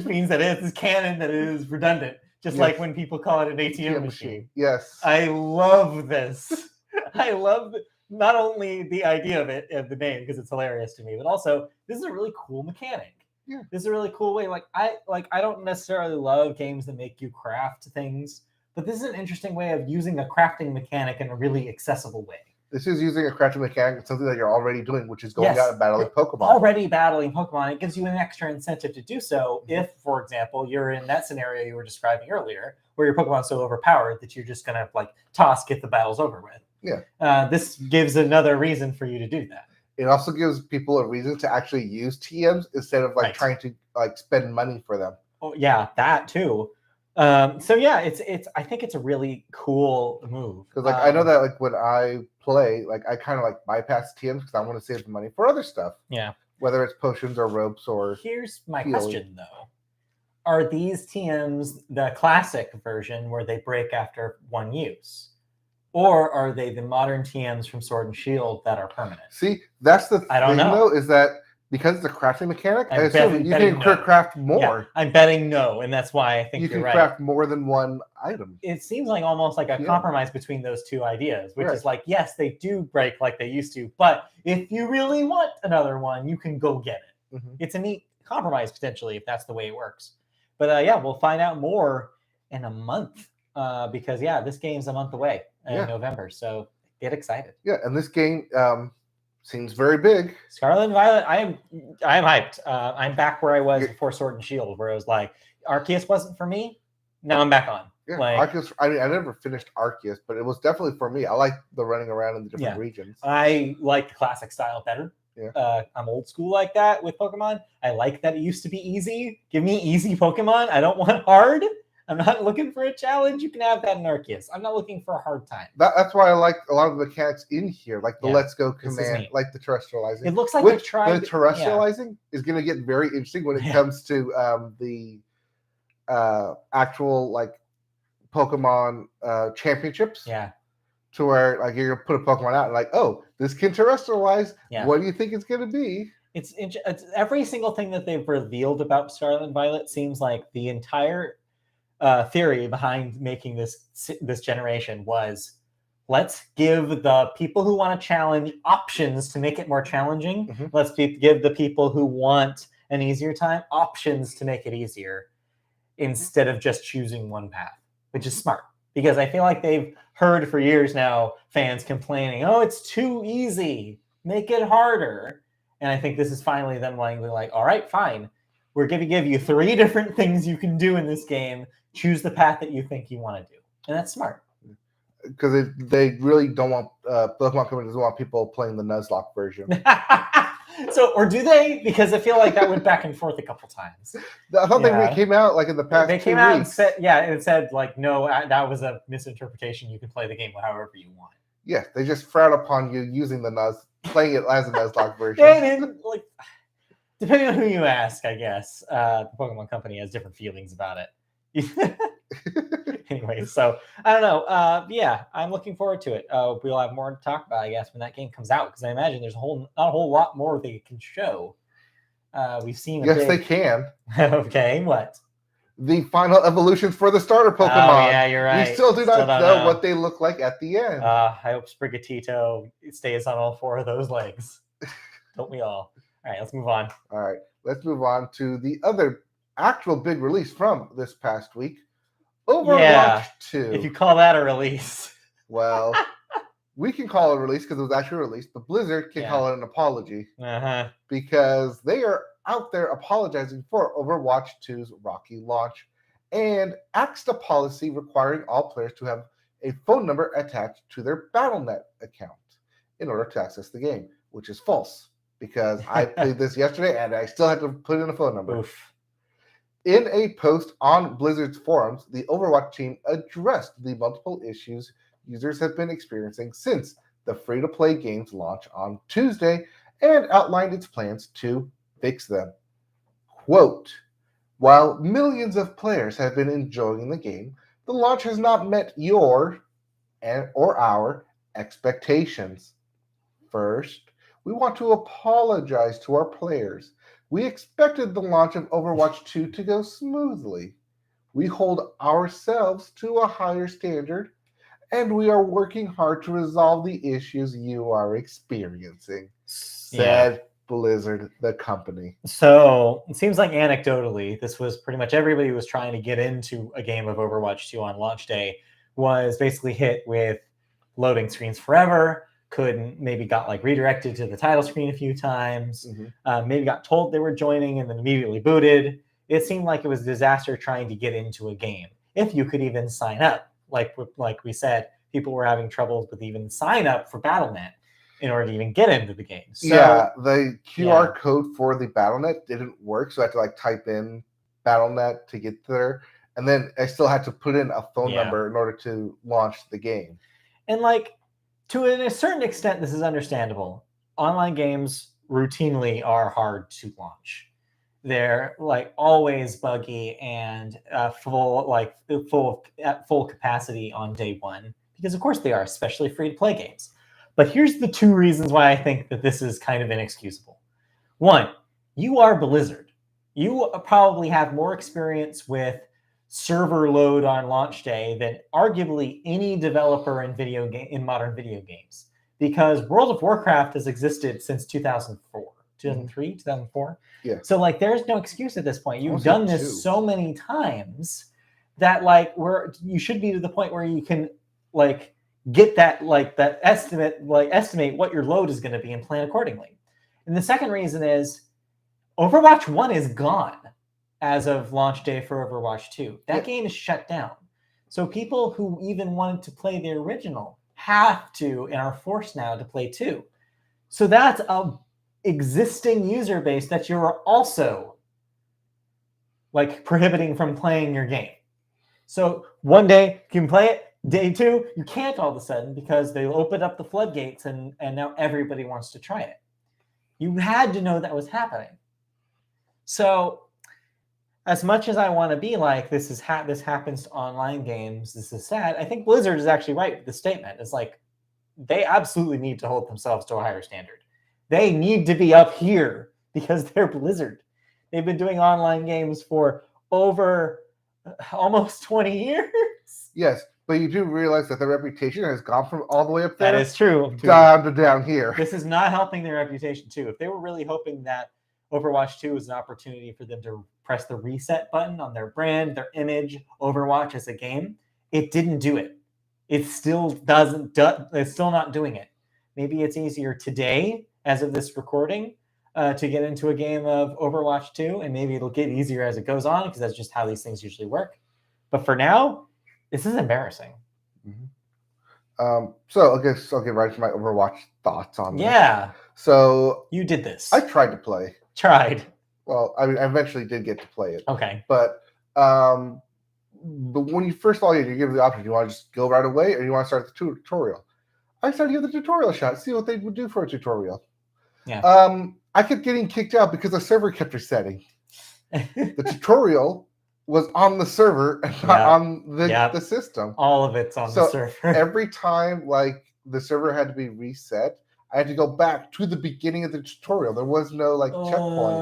means that it is canon, that it is redundant, just like when people call it an ATM machine. Yes. I love this. I love not only the idea of it, of the name, because it's hilarious to me, but also this is a really cool mechanic. Yeah. This is a really cool way. I don't necessarily love games that make you craft things, but this is an interesting way of using a crafting mechanic in a really accessible way. This is using a crafting mechanic, something that you're already doing, which is going out and battling Pokemon. Already battling Pokemon. It gives you an extra incentive to do so if, for example, you're in that scenario you were describing earlier, where your Pokemon's so overpowered that you're just going to get the battles over with. Yeah. This gives another reason for you to do that. It also gives people a reason to actually use TMs instead of trying to spend money for them. Oh yeah, that too. It's I think it's a really cool move. Because I know that when I play, I kind of bypass TMs because I want to save the money for other stuff. Yeah. Whether it's potions or ropes or here's my question though. Are these TMs the classic version where they break after one use? Or are they the modern TMs from Sword and Shield that are permanent? See, that's the I don't know. Though, is that because it's a crafting mechanic, I assume you can craft more. Yeah, I'm betting no, and that's why I think you're right. You can craft more than one item. It seems like almost like a compromise between those two ideas, which is yes, they do break like they used to, but if you really want another one, you can go get it. Mm-hmm. It's a neat compromise, potentially, if that's the way it works. But we'll find out more in a month because, this game's a month away in November, so get excited. Yeah, and this game seems very big. Scarlet and Violet, I'm hyped. I'm back where I was before Sword and Shield, where I was like, Arceus wasn't for me. Now I'm back on. Yeah, Arceus. I never finished Arceus, but it was definitely for me. I like the running around in the different regions. I like the classic style better. Yeah. I'm old school like that with Pokemon. I like that it used to be easy. Give me easy Pokemon. I don't want hard. I'm not looking for a challenge. You can have that in Arceus. I'm not looking for a hard time. That's why I like a lot of the mechanics in here, like the Let's Go command, like the Terrastalizing. It looks like they tried. The Terrastalizing is going to get very interesting when it comes to the actual Pokemon championships. Yeah. To where you're gonna put a Pokemon out and this can Terrastalize. Yeah. What do you think it's gonna be? It's every single thing that they've revealed about Scarlet and Violet seems like the entire theory behind making this generation was, let's give the people who want to challenge options to make it more challenging. Mm-hmm. Let's give the people who want an easier time options to make it easier instead of just choosing one path, which is smart. Because I feel like they've heard for years now fans complaining, oh, it's too easy, make it harder. And I think this is finally them like, all right, fine. We're going to give you 3 different things you can do in this game. Choose the path that you think you want to do. And that's smart. Because they really don't want, Pokemon Company doesn't want people playing the Nuzlocke version. So, or do they? Because I feel like that went back and forth a couple times. I thought they came out in the past 2 weeks. They came out and said, it said no, that was a misinterpretation. You can play the game however you want. Yes, they just frown upon you using playing it as a Nuzlocke version. Depending on who you ask, I guess the Pokemon Company has different feelings about it. Anyway, so I don't know. I'm looking forward to it. We'll have more to talk about, I guess, when that game comes out, because I imagine there's not a whole lot more they can show. We've seen. They can. Okay, what? The final evolutions for the starter Pokemon. Oh, yeah, you're right. We still do not know what they look like at the end. I hope Sprigatito stays on all 4 of those legs. Don't we all? All right, let's move on. All right, let's move on to the other actual big release from this past week. Overwatch 2. If you call that a release. Well, we can call it a release because it was actually released, but Blizzard can call it an apology. Because they are out there apologizing for Overwatch 2's rocky launch and axed a policy requiring all players to have a phone number attached to their Battle.net account in order to access the game, which is false because I played this yesterday and I still had to put in a phone number. Oof. In a post on Blizzard's forums, the Overwatch team addressed the multiple issues users have been experiencing since the free-to-play game's launch on Tuesday and outlined its plans to fix them. Quote, while millions of players have been enjoying the game, the launch has not met your or our expectations. First, we want to apologize to our players. We expected the launch of Overwatch 2 to go smoothly. We hold ourselves to a higher standard, and we are working hard to resolve the issues you are experiencing, said Blizzard, the company. So it seems like anecdotally, this was pretty much everybody who was trying to get into a game of Overwatch 2 on launch day was basically hit with loading screens forever, maybe got like redirected to the title screen a few times, maybe got told they were joining and then immediately booted. It seemed like it was a disaster trying to get into a game. If you could even sign up, like we said, people were having troubles with even sign up for Battle.net in order to even get into the game. So, yeah, the QR code for the Battle.net didn't work, so I had to like type in Battle.net to get there, and then I still had to put in a phone number in order to launch the game. And like, to a certain extent, this is understandable. Online games routinely are hard to launch. They're like always buggy and full capacity on day one, because of course they are, especially free-to-play games. But here's the two reasons why I think that this is kind of inexcusable. One, you are Blizzard. You probably have more experience with server load on launch day than arguably any developer in modern video games, because World of Warcraft has existed since 2004. 2003, 2004. Yeah. So like, there's no excuse at this point. You've done this so many times that like you should be to the point where you can like get that estimate what your load is going to be and plan accordingly. And the second reason is Overwatch 1 is gone as of launch day for Overwatch 2. That game is shut down. So people who even wanted to play the original have to and are forced now to play 2. So that's a existing user base that you're also like prohibiting from playing your game. So one day you can play it, day 2 you can't all of a sudden, because they opened up the floodgates and now everybody wants to try it. You had to know that was happening. So as much as I want to be like, this happens to online games, this is sad, I think Blizzard is actually right with the statement. It's like, they absolutely need to hold themselves to a higher standard. They need to be up here because they're Blizzard. They've been doing online games for over almost 20 years. Yes, but you do realize that their reputation has gone from all the way up there. That is true. Down to down here. This is not helping their reputation too. If they were really hoping that Overwatch 2 was an opportunity for them to press the reset button on their brand, their image, Overwatch as a game, it didn't do it. It still doesn't. It's still not doing it. Maybe it's easier today, as of this recording, to get into a game of Overwatch 2, and maybe it'll get easier as it goes on, because that's just how these things usually work. But for now, this is embarrassing. So I guess I'll get right to my Overwatch thoughts on this. Yeah. So you did this. I tried to play. Well, I mean, I eventually did get to play it. Okay. But when you first log in, you give the option. You want to just go right away, or you want to start the tutorial? I started to give the tutorial shot, see what they would do for a tutorial. Yeah. I kept getting kicked out because the server kept resetting. The tutorial was on the server and not on the system. All of it's on the server. Every time like the server had to be reset, I had to go back to the beginning of the tutorial. There was no like checkpoint.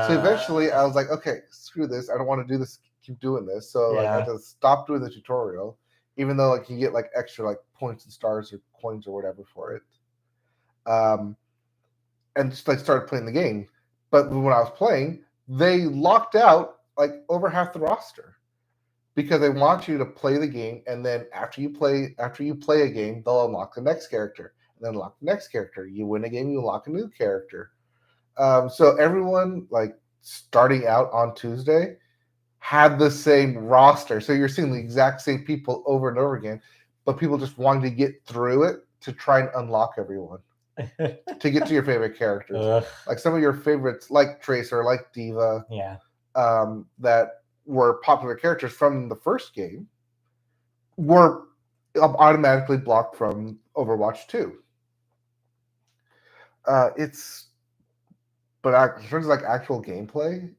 So eventually I was like, okay, screw this. I don't want to do this, keep doing this. So like, I had to stop doing the tutorial, even though like you get like extra like points and stars or coins or whatever for it. And just like started playing the game. But when I was playing, they locked out like over half the roster, because they want you to play the game, and then after you play a game, they'll unlock the next character, and then unlock the next character. You win a game, you unlock a new character. So everyone like starting out on Tuesday had the same roster. So you're seeing the exact same people over and over again, but people just wanting to get through it to try and unlock everyone. To get to your favorite characters. Like some of your favorites, like Tracer, like Diva, that were popular characters from the first game, were automatically blocked from Overwatch 2. It's But in terms of like actual gameplay,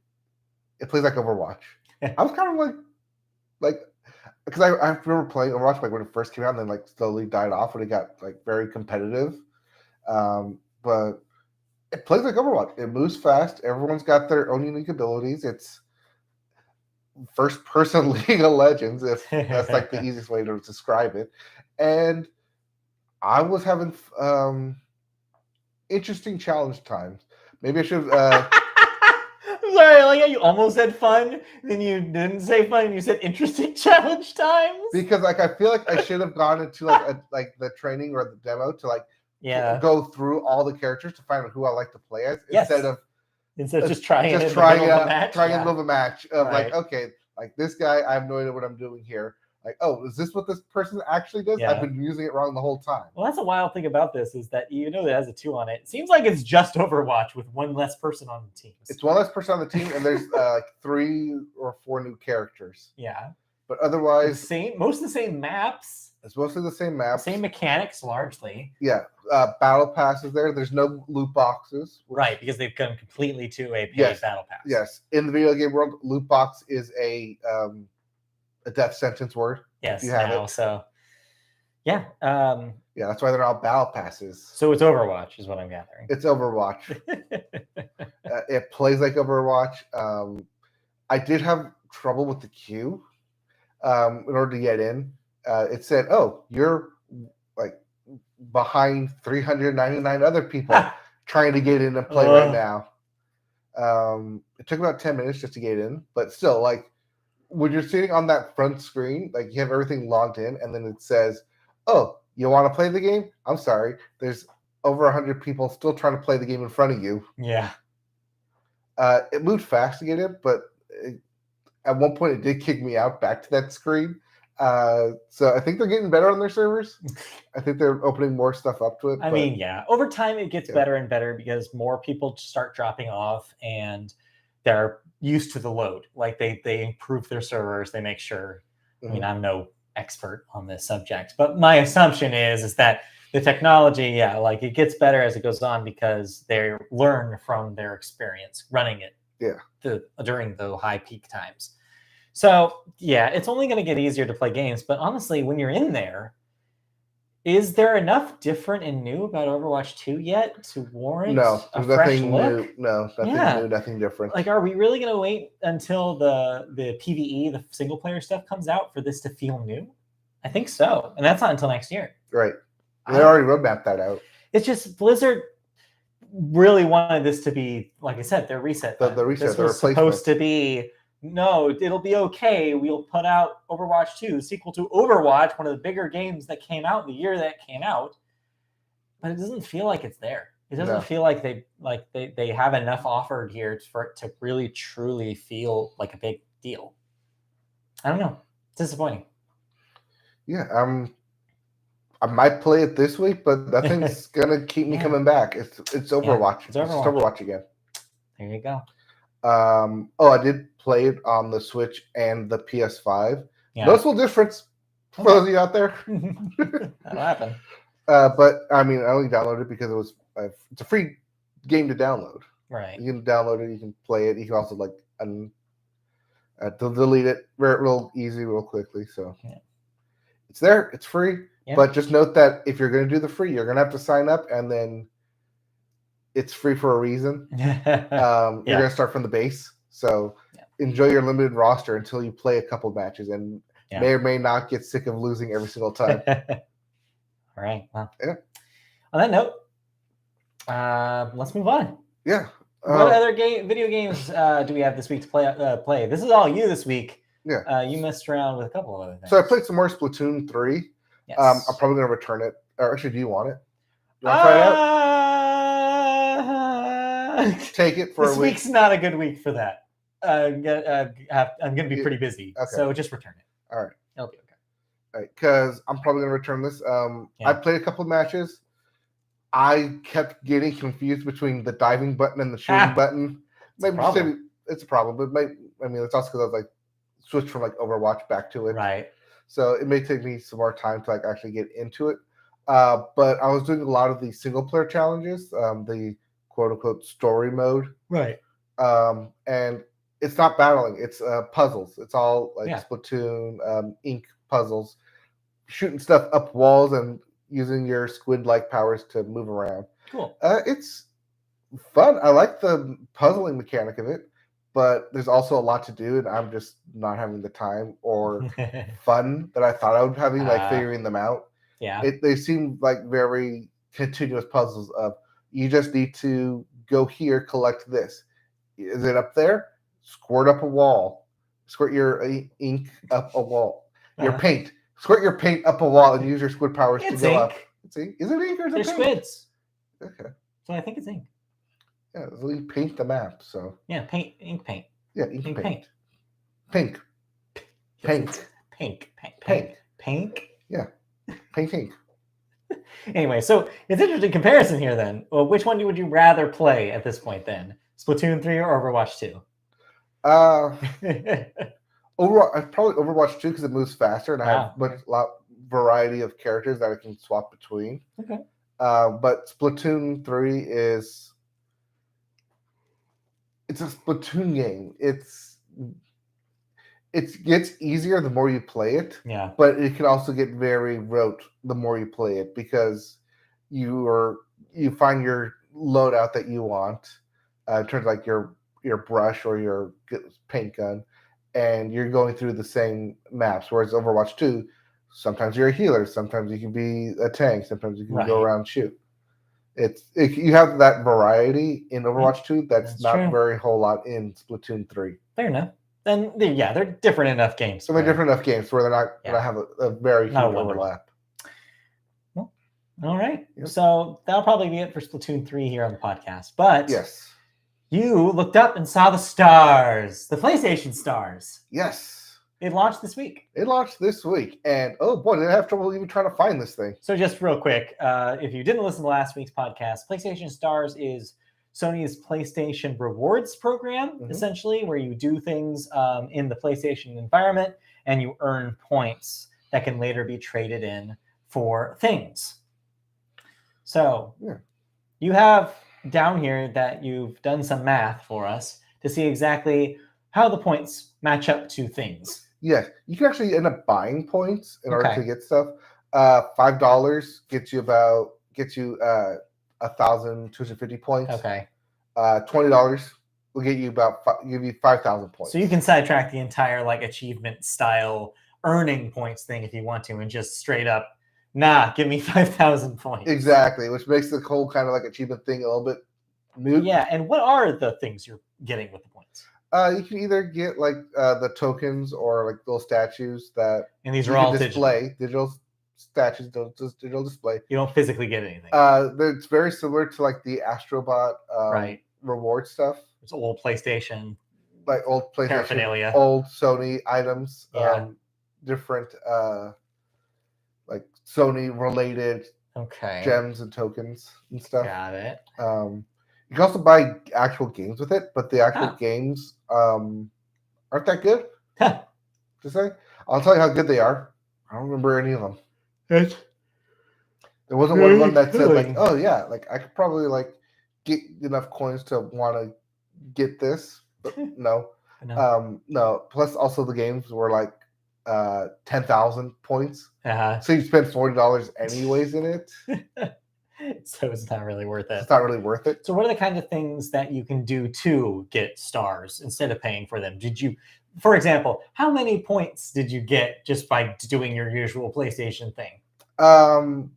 it plays like Overwatch. I was kind of like because I remember playing Overwatch like when it first came out, and then like slowly died off when it got like very competitive. But it plays like Overwatch. It moves fast. Everyone's got their own unique abilities. It's first person League of Legends, if that's like the easiest way to describe it. And I was having interesting challenge times. Maybe I should. I'm sorry, like how you almost said fun, then you didn't say fun, and you said interesting challenge times. Because like I feel like I should have gone into like the training or the demo to like go through all the characters to find out who I like to play as instead of just trying in the middle of a match of right. like, okay, like this guy, I have no idea what I'm doing here. Like, oh, is this what this person actually does? Yeah. I've been using it wrong the whole time. Well, that's a wild thing about this is that it has a 2 on it. It seems like it's just Overwatch with one less person on the team. It's one less person on the team, and there's 3 or 4 new characters. Yeah. But otherwise, most of the same maps. It's mostly the same maps. Same mechanics, largely. Yeah. Battle passes there. There's no loot boxes. Right, because they've come completely to a paid battle pass. Yes. In the video game world, loot box is a death sentence word. Yes, you have now, it. So yeah. Yeah, that's why they're all battle passes. So it's Overwatch, is what I'm gathering. It's Overwatch. It plays like Overwatch. I did have trouble with the queue in order to get in. It said, "Oh, you're like behind 399 other people trying to get in and play right now." It took about 10 minutes just to get in, but still, like when you're sitting on that front screen, like you have everything logged in, and then it says, "Oh, you want to play the game? I'm sorry, there's over 100 people still trying to play the game in front of you." Yeah. It moved fast to get in, but at one point it did kick me out back to that screen. So I think they're getting better on their servers. I think they're opening more stuff up to it. I mean, yeah. Over time, it gets better and better because more people start dropping off and they're used to the load. Like they improve their servers. They make sure. I mean, I'm no expert on this subject, but my assumption is that the technology, like it gets better as it goes on because they learn from their experience running it. During the high peak times. So, yeah, it's only going to get easier to play games. But honestly, when you're in there, is there enough different and new about Overwatch 2 yet to warrant a fresh look? No, nothing new, nothing different. Like, are we really going to wait until the PvE, the single-player stuff comes out for this to feel new? I think so. And that's not until next year. Right. They already roadmapped that out. It's just Blizzard really wanted this to be, like I said, their reset. The reset, this was supposed to be, no, it'll be okay. We'll put out Overwatch 2, sequel to Overwatch, one of the bigger games that came out the year that came out. But it doesn't feel like it's there. It doesn't feel like they have enough offered here for it to really truly feel like a big deal. I don't know. It's disappointing. Yeah, I might play it this week, but that thing's gonna keep me coming back. It's Overwatch. It's Overwatch. It's Overwatch again. There you go. I did play it on the Switch and the PS5. Yeah. Noticeable difference for those of you out there. That'll happen. But I mean, I only downloaded it because it's a free game to download. Right. You can download it. You can play it. You can also delete it real easy, real quickly. So it's there. It's free. Yeah. But just note that if you're going to do the free, you're going to have to sign up, and then it's free for a reason. You're going to start from the base. So enjoy your limited roster until you play a couple matches and may or may not get sick of losing every single time. All right. Well, on that note, let's move on. Yeah. What other video games do we have this week to play? This is all you this week. Yeah. You messed around with a couple of other things. So I played some more Splatoon 3. Yes. I'm probably going to return it. Or actually, do you want it? You want to try it out? Take it for a week. This week's not a good week for that. I'm going to be pretty busy. Okay. So just return it. All right. It'll be okay. All right, because I'm probably going to return this. I played a couple of matches. I kept getting confused between the diving button and the shooting button. Maybe it's a problem, but it's also because I was like switched from like Overwatch back to it. Right. So it may take me some more time to like actually get into it. But I was doing a lot of the single player challenges, the quote unquote story mode. Right. And it's not battling; it's puzzles. It's all like Yeah. Splatoon, ink puzzles, shooting stuff up walls and using your squid-like powers to move around. Cool. It's fun. I like the puzzling mechanic of it, but there's also a lot to do, and I'm just not having the time or fun that I thought I would having, like figuring them out. Yeah. They seem like very continuous puzzles of you just need to go here, collect this. Is it up there? Squirt up a wall. Squirt your ink up a wall. Your paint. Squirt your paint up a wall and use your squid powers to go ink. up. It's ink. Is it ink or is it They're paint? squids. Okay. So I think it's ink. Yeah, so you paint the map. So yeah, ink paint. Yeah, ink Ink paint. paint. Pink. Pink. Yeah, paint ink. Anyway, so it's interesting comparison here then. Well, which one would you rather play at this point then? Splatoon 3 or Overwatch 2? Probably Overwatch 2 because it moves faster and I have a lot variety of characters that I can swap between. Okay. But Splatoon 3 it's a Splatoon game. It gets easier the more you play it. Yeah. But it can also get very rote the more you play it because you find your loadout that you want. In terms of like your brush or your paint gun, and you're going through the same maps. Whereas Overwatch 2, sometimes you're a healer, sometimes you can be a tank, sometimes you can go around and shoot. You have that variety in Overwatch 2 that's not true. very whole lot in Splatoon 3. Fair enough. Then they're different enough games. So they're different enough games where they're not going to have a very huge overlap. Well, all right. Yep. So that'll probably be it for Splatoon 3 here on the podcast. But yes. You looked up and saw the stars, the PlayStation stars. Yes. It launched this week. And oh boy, did I have trouble even trying to find this thing. So just real quick, if you didn't listen to last week's podcast, PlayStation Stars is Sony's PlayStation Rewards program, essentially, where you do things in the PlayStation environment and you earn points that can later be traded in for things. So you have down here that you've done some math for us to see exactly how the points match up to things. Yes, you can actually end up buying points in order to get stuff. $5 gets you 1,250 points. Okay. $20 will get you give you 5,000 points. So you can sidetrack the entire like achievement style earning points thing if you want to, and just straight up, give me 5,000 points. Exactly, which makes the whole kind of like achievement thing a little bit new. Yeah, and what are the things you're getting with the points? You can either get like the tokens or like little statues that and these are all digital statues, digital display. You don't physically get anything. It's very similar to like the Astrobot reward stuff. It's old PlayStation, like old PlayStation paraphernalia, old Sony items, different like Sony related gems and tokens and stuff. Got it. You can also buy actual games with it, but the actual games aren't that good. To say, I'll tell you how good they are. I don't remember any of them. There wasn't one of them that said like, "Oh yeah, like I could probably like get enough coins to want to get this." But no. Plus, also the games were like 10,000 points. So you spend $40 anyways in it. So it's not really worth it. It's not really worth it. So what are the kind of things that you can do to get stars instead of paying for them? For example, how many points did you get just by doing your usual PlayStation thing?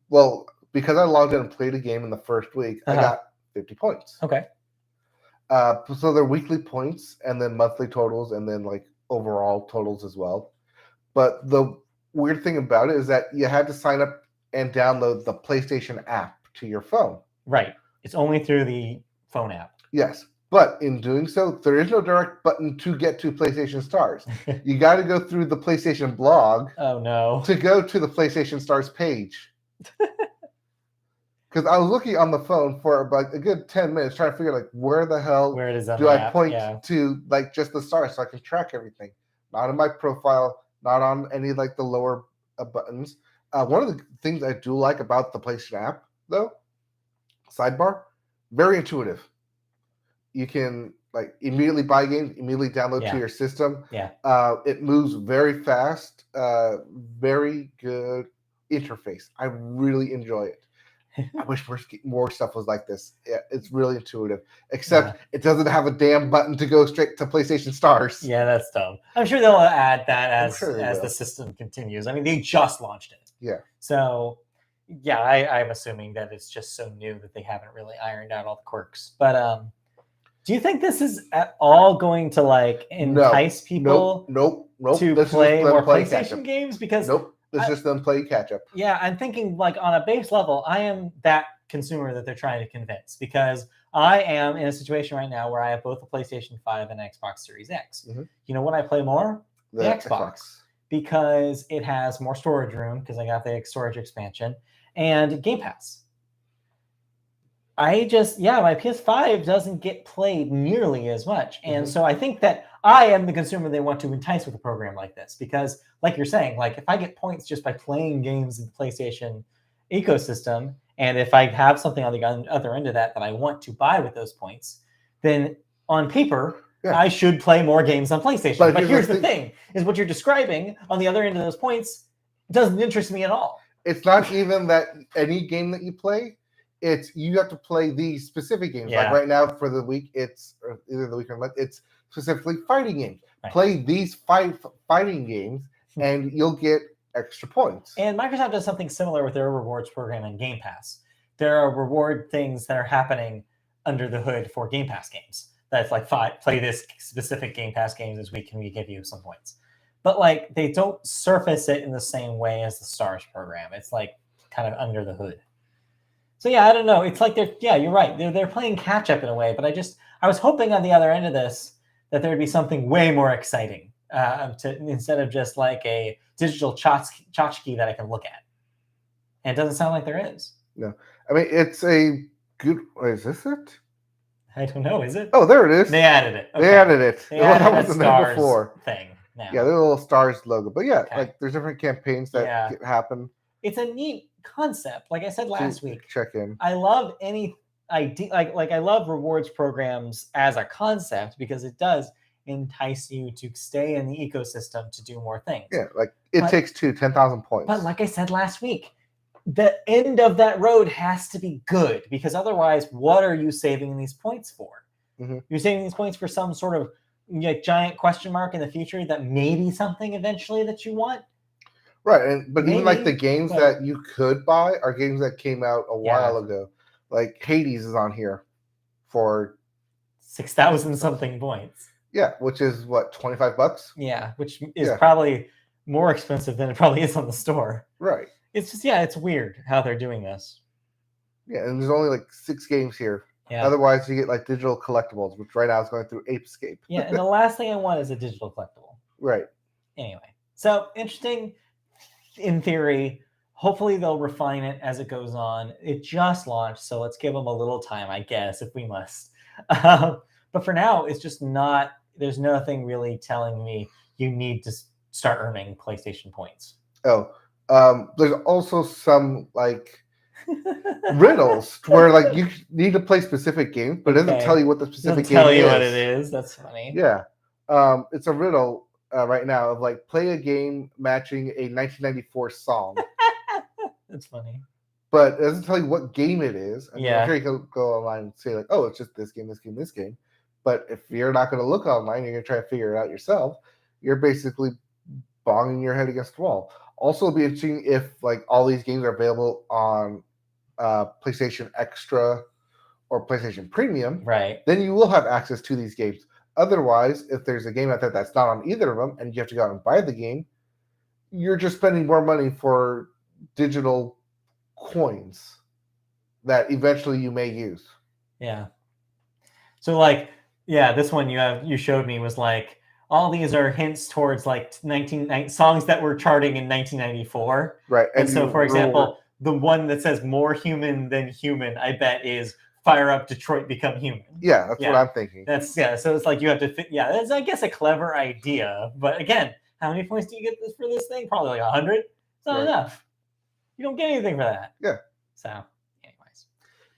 Well, because I logged in and played a game in the first week, I got 50 points. Okay. So they're weekly points and then monthly totals and then like overall totals as well. But the weird thing about it is that you had to sign up and download the PlayStation app to your phone. Right. It's only through the phone app. Yes. But in doing so, there is no direct button to get to PlayStation Stars. You got to go through the PlayStation blog. Oh, no. To go to the PlayStation Stars page. Because I was looking on the phone for like a good 10 minutes trying to figure like where the hell do I point to like just the stars so I can track everything. Not in my profile, not on any like the lower buttons. One of the things I do like about the PlayStation app, though, sidebar, very intuitive. You can like immediately buy games, immediately download to your system. Yeah. It moves very fast. Very good interface. I really enjoy it. I wish more stuff was like this. Yeah, it's really intuitive. Except it doesn't have a damn button to go straight to PlayStation Stars. Yeah, that's dumb. I'm sure they'll add that as will. the system continues. I mean, they just launched it. Yeah. So, yeah, I'm assuming that it's just so new that they haven't really ironed out all the quirks. But do you think this is at all going to like entice people nope. to play more PlayStation games? Because it's just them play catch up. Yeah, I'm thinking like on a base level, I am that consumer that they're trying to convince because I am in a situation right now where I have both a PlayStation 5 and Xbox Series X. Mm-hmm. You know what I play more? The Xbox. Because it has more storage room because I got the storage expansion and Game Pass. My PS5 doesn't get played nearly as much. And so I think that I am the consumer they want to entice with a program like this because, like you're saying, like if I get points just by playing games in the PlayStation ecosystem, and if I have something on the other end of that I want to buy with those points, then on paper, I should play more games on PlayStation. But here's the thing, is what you're describing on the other end of those points doesn't interest me at all. It's not even that any game that you play, it's you have to play these specific games. Yeah. Like right now for the week, it's either the week or month, it's specifically fighting games. Right. Play these fighting games and you'll get extra points. And Microsoft does something similar with their rewards program in Game Pass. There are reward things that are happening under the hood for Game Pass games. That's like play this specific Game Pass game this week and we give you some points. But like they don't surface it in the same way as the Stars program. It's like kind of under the hood. So yeah, I don't know. It's like you're right. They're playing catch up in a way, but I was hoping on the other end of this that there would be something way more exciting instead of just like a digital tchotchke that I can look at. And it doesn't sound like there is. No, I mean it's a good. Is this it? I don't know. Is it? Oh, there it is. They added it. Okay. They added it. That wasn't there before. Thing now. Yeah, the little Stars logo. But yeah, like there's different campaigns that happen. It's a neat concept. Like I said last week, check in. I love any idea. Like I love rewards programs as a concept because it does entice you to stay in the ecosystem to do more things. Yeah, like it takes 10,000 points. But like I said last week, the end of that road has to be good because otherwise, what are you saving these points for? Mm-hmm. You're saving these points for some sort of giant question mark in the future that maybe something eventually that you want. Right, but maybe, even like the games that you could buy are games that came out a while ago. Like Hades is on here for 6,000 something points. Yeah, which is what, $25? Yeah, which is probably more expensive than it probably is on the store. Right. It's just it's weird how they're doing this. Yeah, and there's only like 6 games here. Yeah. Otherwise, you get like digital collectibles, which right now is going through Apescape. Yeah, and the last thing I want is a digital collectible. Right. Anyway, so interesting. In theory, hopefully they'll refine it as it goes on. It just launched, so let's give them a little time, I guess, if we must. But for now, it's just not. There's nothing really telling me you need to start earning PlayStation points. Oh, there's also some like riddles where like you need to play specific games, but it doesn't tell you what the specific game is. Tell you what it is. That's funny. Yeah, it's a riddle right now of like play a game matching a 1994 song. That's funny. But it doesn't tell you what game it is. I mean, yeah. I'm sure you can go online and say like, oh, it's just this game, this game, this game. But if you're not going to look online, you're going to try to figure it out yourself. You're basically banging your head against the wall. Also, it'll be interesting if like all these games are available on PlayStation Extra or PlayStation Premium. Right. Then you will have access to these games. Otherwise, if there's a game out there that's not on either of them and you have to go out and buy the game, you're just spending more money for digital coins that eventually you may use. Yeah. So like, this one you showed me was like, all these are hints towards like songs that were charting in 1994. Right. And so, for example, the one that says more human than human, I bet is Fire Up Detroit Become Human. Yeah, that's what I'm thinking. So it's like you have to fit. Yeah, that's, I guess, a clever idea. But again, how many points do you get for this thing? Probably like 100. It's not enough. You don't get anything for that. Yeah. So, anyways.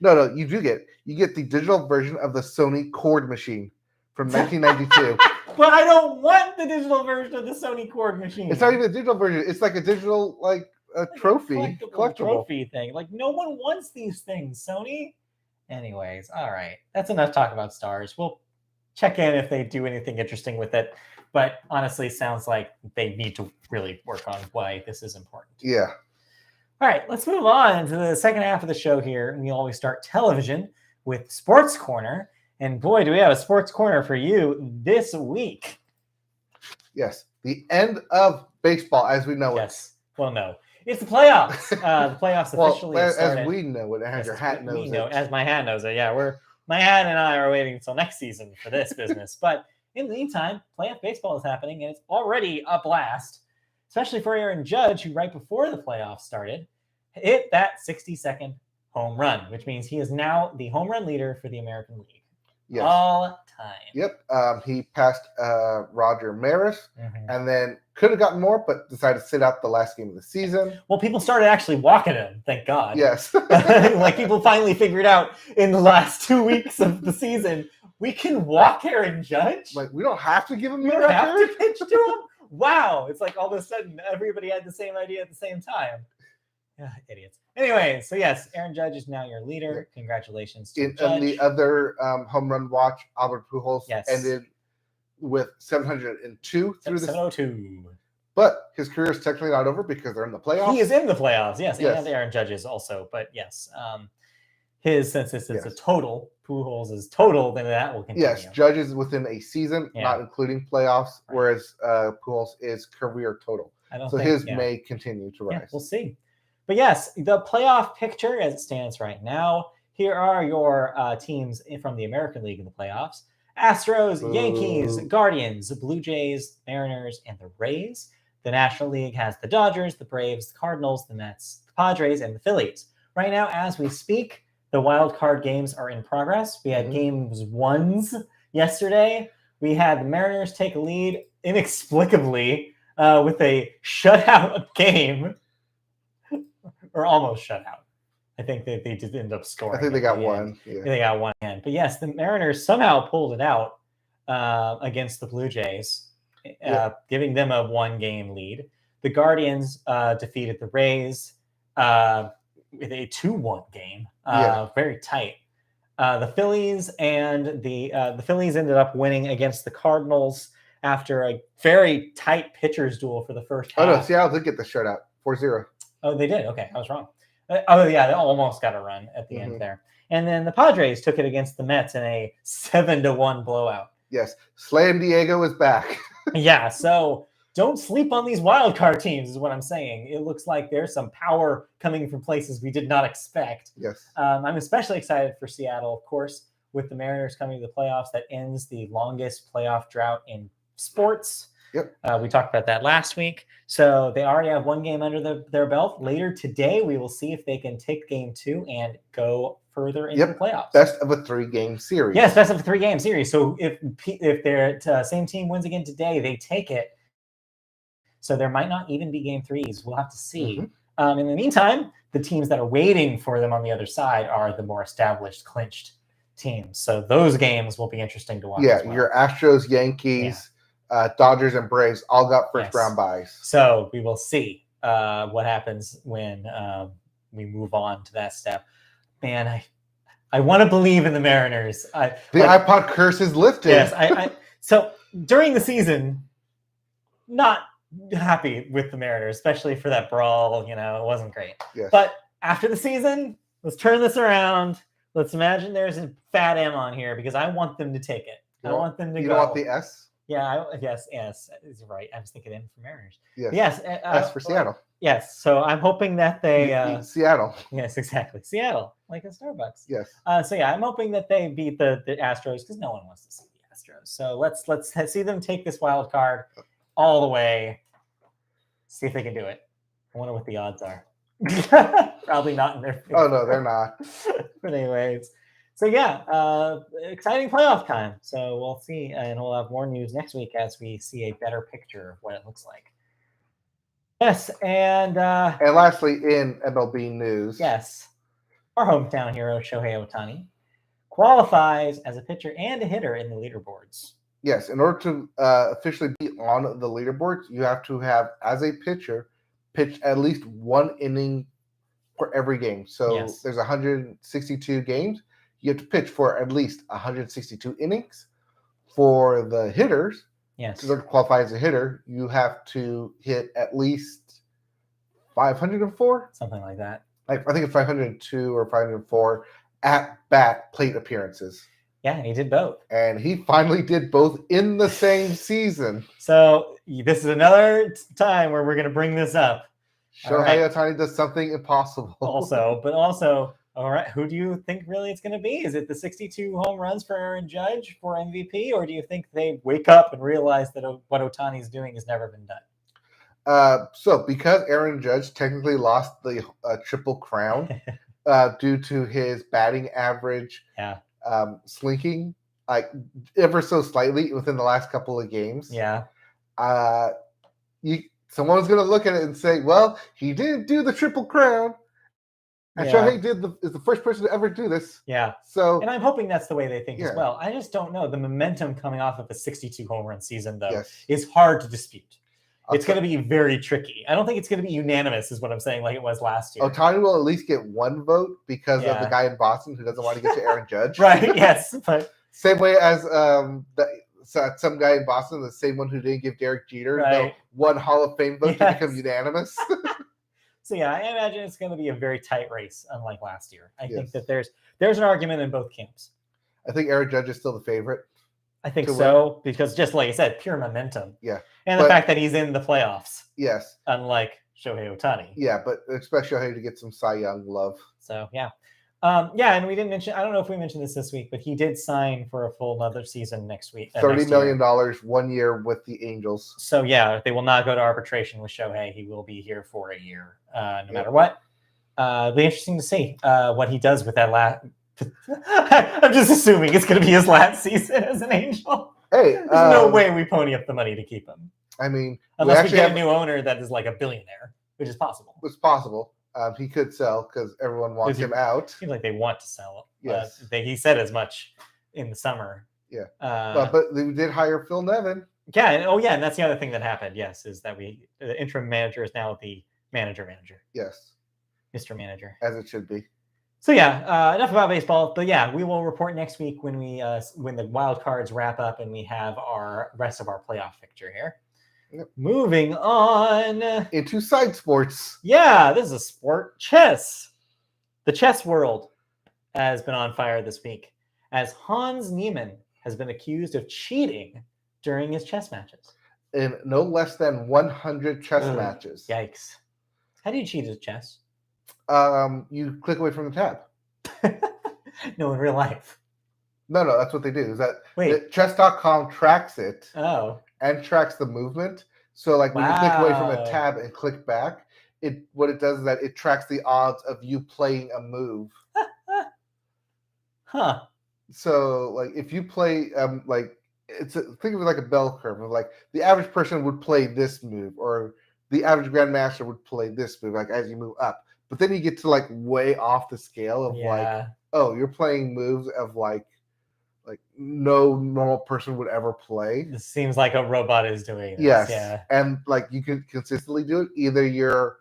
No, you do get the digital version of the Sony cord machine from 1992. But I don't want the digital version of the Sony cord machine. It's not even a digital version. It's like a digital a trophy, collectible trophy thing. Like no one wants these things, Sony. Anyways, all right, that's enough talk about stars. We'll check in if they do anything interesting with it. But honestly, sounds like they need to really work on why this is important. Yeah. All right, let's move on to the second half of the show here. We always start television with Sports Corner. And boy, do we have a Sports Corner for you this week. Yes, the end of baseball as we know it. Yes, well, no. It's the playoffs. The playoffs officially started. As we know it, as your hat knows it. As my hat knows it, yeah. My hat and I are waiting until next season for this business. But in the meantime, playoff baseball is happening, and it's already a blast, especially for Aaron Judge, who right before the playoffs started, hit that 60-second home run, which means he is now the home run leader for the American League. Yes. All time. Yep. He passed Roger Maris, and then could have gotten more, but decided to sit out the last game of the season. Well, people started actually walking him, thank God. Yes. Like people finally figured out in the last 2 weeks of the season, we can walk Aaron Judge. Like we don't have to give him the record. Have to pitch to him. Wow. It's like all of a sudden everybody had the same idea at the same time. Idiots. Anyway, so yes, Aaron Judge is now your leader. Yeah. Congratulations to Judge. In the other home run watch, Albert Pujols ended with 702 through the 702. But his career is technically not over because they're in the playoffs. He is in the playoffs, yes. And Aaron Judge is also, but yes. Since this is a total, Pujols is total, then that will continue. Yes, Judge is within a season, not including playoffs, whereas Pujols is career total. His may continue to rise. Yeah, we'll see. But yes, the playoff picture as it stands right now, here are your teams from the American League in the playoffs. Astros, Yankees, Guardians, Blue Jays, Mariners, and the Rays. The National League has the Dodgers, the Braves, the Cardinals, the Mets, the Padres, and the Phillies. Right now, as we speak, the wild card games are in progress. We had games ones yesterday. We had the Mariners take a lead inexplicably with a shutout game. Or almost shutout. I think they did end up scoring. I think they got one. Yeah. They got one in. But yes, the Mariners somehow pulled it out against the Blue Jays, giving them a one-game lead. The Guardians defeated the Rays with a 2-1 game. Very tight. The Phillies and the Phillies ended up winning against the Cardinals after a very tight pitcher's duel for the first half. Oh, no, Seattle did get the shutout, 4-0. Oh, they did? Okay, I was wrong. Oh, yeah, they almost got a run at the end there. And then the Padres took it against the Mets in a 7-1 blowout. Yes, Slam Diego is back. Yeah, so don't sleep on these wild card teams is what I'm saying. It looks like there's some power coming from places we did not expect. Yes. I'm especially excited for Seattle, of course, with the Mariners coming to the playoffs. That ends the longest playoff drought in sports. Yep. We talked about that last week. So they already have one game under their belt. Later today, we will see if they can take game 2 and go further into the playoffs. Best of a 3-game series. Yes, best of a 3-game series. So if their same team wins again today, they take it. So there might not even be game 3s. We'll have to see. In the meantime, the teams that are waiting for them on the other side are the more established, clinched teams. So those games will be interesting to watch. Yeah, your Astros, Yankees, Dodgers, and Braves all got first-round buys. So we will see what happens when we move on to that step. Man, I want to believe in the Mariners. The iPod curse is lifted. Yes, so during the season, not happy with the Mariners, especially for that brawl. It wasn't great. Yes. But after the season, let's turn this around. Let's imagine there's a fat M on here because I want them to take it. I want them to go. You want the S? Yeah, yes, is right. I was thinking M for Mariners. Yes, S for Seattle. Yes, so I'm hoping that they Seattle. Yes, exactly, Seattle, like a Starbucks. Yes. So yeah, I'm hoping that they beat the Astros because no one wants to see the Astros. So let's see them take this wild card all the way. See if they can do it. I wonder what the odds are. Probably not in their favor. Oh no, they're not. But anyways. So yeah, exciting playoff time. So we'll see, and we'll have more news next week as we see a better picture of what it looks like. Yes, and lastly, in MLB news, yes, our hometown hero, Shohei Ohtani, qualifies as a pitcher and a hitter in the leaderboards. Yes, in order to officially be on the leaderboards, you have to have, as a pitcher, pitched at least one inning for every game. So there's 162 games. You have to pitch for at least 162 innings. For the hitters, to qualify as a hitter, you have to hit at least 504? Something like that. I think it's 502 or 504 at-bat plate appearances. Yeah, and he did both. And he finally did both in the same season. So this is another time where we're going to bring this up. Shohei Ohtani does something impossible. Also, all right, who do you think really it's going to be? Is it the 62 home runs for Aaron Judge for MVP, or do you think they wake up and realize that what Ohtani's doing has never been done? So because Aaron Judge technically lost the Triple Crown due to his batting average slinking like ever so slightly within the last couple of games. Someone's going to look at it and say, well, he didn't do the Triple Crown. And Shohei is the first person to ever do this. So, and I'm hoping that's the way they think as well. I just don't know. The momentum coming off of a 62 home run season, though, is hard to dispute. It's going to be very tricky. I don't think it's going to be unanimous, is what I'm saying, like it was last year. Ohtani will at least get one vote because of the guy in Boston who doesn't want to get to Aaron Judge. Right, yes. But same way as some guy in Boston, the same one who didn't give Derek Jeter one Hall of Fame vote to become unanimous. So I imagine it's going to be a very tight race, unlike last year. I think that there's an argument in both camps. I think Aaron Judge is still the favorite. I think so, because just like I said, pure momentum. And the fact that he's in the playoffs. Unlike Shohei Ohtani. But expect Shohei to get some Cy Young love. So, and we didn't mention, I don't know if we mentioned this week, but he did sign for a full another season next week. $30 million 1 year with the Angels. So, they will not go to arbitration with Shohei. He will be here for a year, no matter what. It'll be interesting to see what he does with that last. I'm just assuming it's going to be his last season as an Angel. Hey, there's no way we pony up the money to keep him. I mean, unless we get a new owner that is like a billionaire, which is possible. It's possible. He could sell because everyone wants him out. Seems like they want to sell. He said as much in the summer. But they did hire Phil Nevin. And that's the other thing that happened. Is that the interim manager is now the manager. Mr. Manager, as it should be. So enough about baseball, but we will report next week when when the wild cards wrap up and we have our rest of our playoff picture here. Moving on into side sports. This is a sport, chess. The chess world has been on fire this week as Hans Niemann has been accused of cheating during his chess matches. In no less than 100 chess matches. Yikes. How do you cheat at chess? You click away from the tab. No, in real life. No, that's what they do. Is that chess.com tracks it. And tracks the movement. So like when you click away from a tab and click back, what it does is that it tracks the odds of you playing a move. So like if you play think of it like a bell curve. Like the average person would play this move, or the average grandmaster would play this move, like as you move up. But then you get to like way off the scale of you're playing moves of like no normal person would ever play. It seems like a robot is doing this. Yes. And like you can consistently do it. Either you're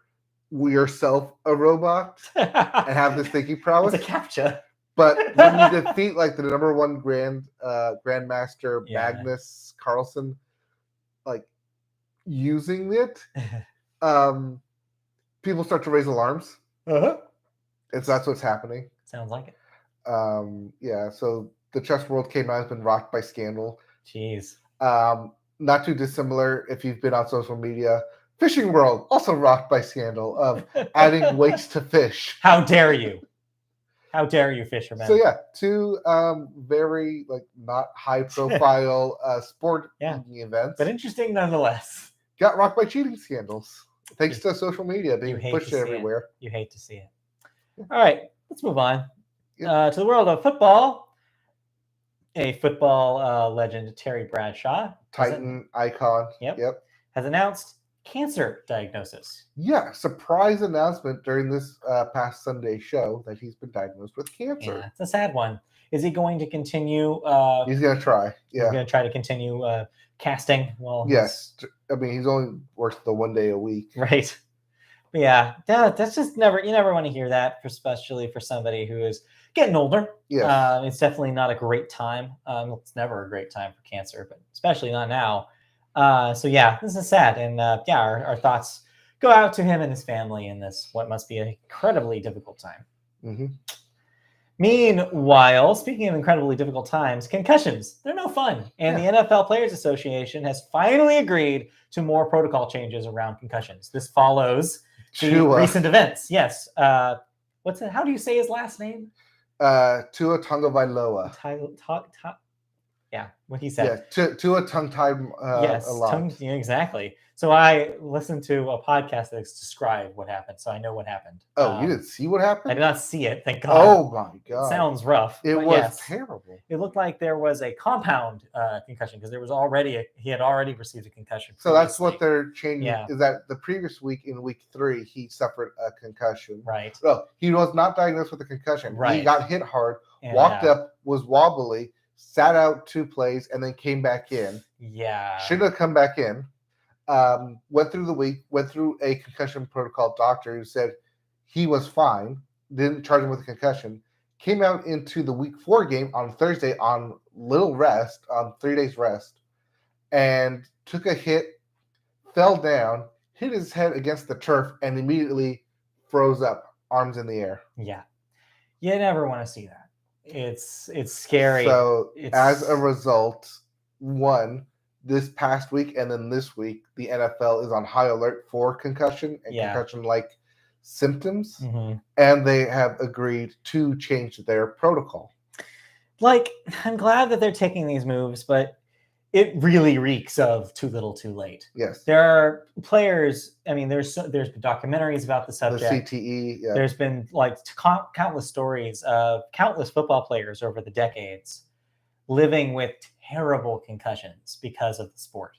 yourself a robot and have this thinking prowess. It's a captcha. But when you defeat like the number one grandmaster Magnus Carlsen, like using it, people start to raise alarms. And so that's what's happening. Sounds like it. So the chess world came out has been rocked by scandal. Jeez. Not too dissimilar if you've been on social media. Fishing world also rocked by scandal of adding weights to fish. How dare you? How dare you, fishermen? So two very not high profile sport events, but interesting nonetheless. Got rocked by cheating scandals thanks to social media being pushed everywhere. You hate to see it. All right, let's move on to the world of football. A football legend, Terry Bradshaw, Titan icon. Has announced cancer diagnosis. Yeah, surprise announcement during this past Sunday show that he's been diagnosed with cancer. Yeah, it's a sad one. Is he going to continue? He's going to try. Yeah. He's going to try to continue casting. Well, yes. I mean, he's only works the 1 day a week. Right. But yeah, that's just never. You never want to hear that, especially for somebody who is getting older. Yes. It's definitely not a great time. It's never a great time for cancer, but especially not now. So yeah, this is sad, and yeah, our thoughts go out to him and his family in this what must be an incredibly difficult time. Mm-hmm. Meanwhile, speaking of incredibly difficult times, concussions—they're no fun, and the NFL Players Association has finally agreed to more protocol changes around concussions. This follows the recent events. Yes. What's it? How do you say his last name? Tua Tagovailoa. Yeah, what he said. Yeah, Tua tongue-tied yes, a lot. Yeah, exactly. So I listened to a podcast that described what happened, so I know what happened. Oh, you didn't see what happened? I did not see it, thank God. Oh, my God. It sounds rough. It was terrible. It looked like there was a compound concussion because there was he had already received a concussion. So that's what they're changing, Yeah. is that the previous week, in week 3, he suffered a concussion. Right. No, he was not diagnosed with a concussion. Right. He got hit hard, And, walked up, was wobbly, sat out 2 plays, and then came back in. Yeah. Should have come back in. Went through the week, went through a concussion protocol doctor who said he was fine, didn't charge him with a concussion, came out into the week 4 game on Thursday on little rest, on 3 days rest, and took a hit, fell down, hit his head against the turf, and immediately froze up, arms in the air. Yeah. You never want to see that. It's scary. So as a result, this past week and then this week, the NFL is on high alert for concussion and concussion-like symptoms, and they have agreed to change their protocol. Like, I'm glad that they're taking these moves, but it really reeks of too little, too late. Yes. There are players. I mean, there's been documentaries about the subject. The CTE. Yeah. There's been like countless stories of countless football players over the decades living with terrible concussions because of the sport.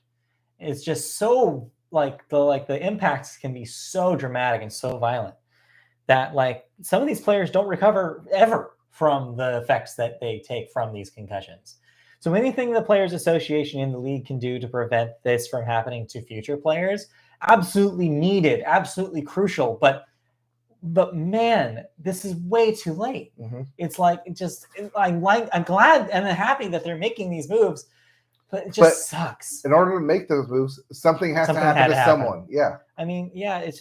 It's just so the impacts can be so dramatic and so violent that like some of these players don't recover ever from the effects that they take from these concussions. So anything the Players Association in the league can do to prevent this from happening to future players, absolutely needed, absolutely crucial. But man, this is way too late. It's like I'm glad and happy that they're making these moves, but it just sucks. In order to make those moves, something has to happen to someone. Yeah. I mean, yeah, it's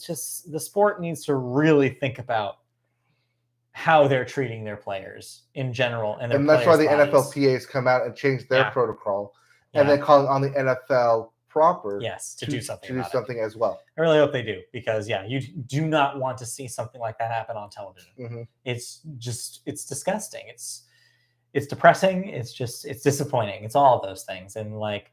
just the sport needs to really think about how they're treating their players in general, and that's why the NFLPA's come out and changed their protocol, and then calling on the NFL proper to do something as well. I really hope they do, because you do not want to see something like that happen on television. It's disgusting. It's depressing. It's disappointing. It's all of those things, and like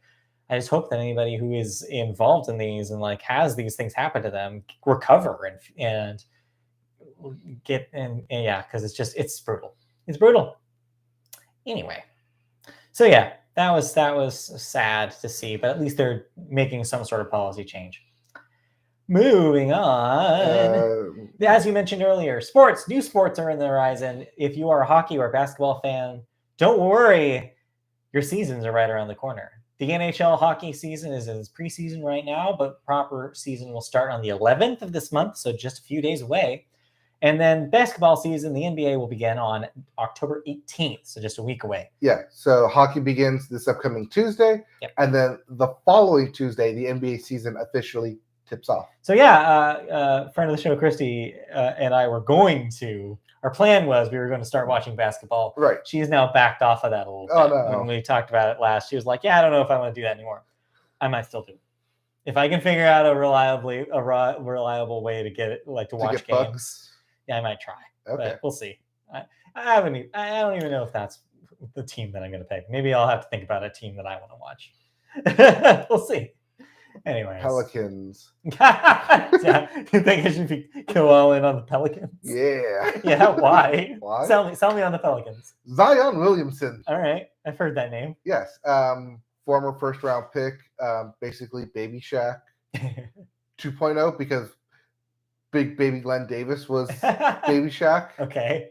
I just hope that anybody who is involved in these and like has these things happen to them recover and get in, because it's brutal. Anyway, so that was sad to see, but at least they're making some sort of policy change. Moving on, as you mentioned earlier, new sports are in the horizon. If you are a hockey or basketball fan, don't worry, your seasons are right around the corner. The NHL hockey season is in its preseason right now, but proper season will start on the 11th of this month, so just a few days away. And then basketball season, the NBA will begin on October 18th, so just a week away. Yeah, so hockey begins this upcoming Tuesday, and then the following Tuesday, the NBA season officially tips off. So friend of the show, Christy, and I were going to, our plan was we were going to start watching basketball. Right. She's now backed off of that a little bit. Oh, no. When we talked about it last, she was like, I don't know if I want to do that anymore. I might still do it. If I can figure out a reliable way to get it, like to watch games. Bucks. Yeah, I might try. Okay. But we'll see. I don't even know if that's the team that I'm going to pick. Maybe I'll have to think about a team that I want to watch. We'll see. Anyways. Pelicans. You think I should go all in on the Pelicans? Yeah. Yeah, why? Why? Sell me on the Pelicans. Zion Williamson. All right. I've heard that name. Yes. Former first-round pick, basically Baby Shaq. 2.0 because big baby Glenn Davis was Baby Shaq. Okay.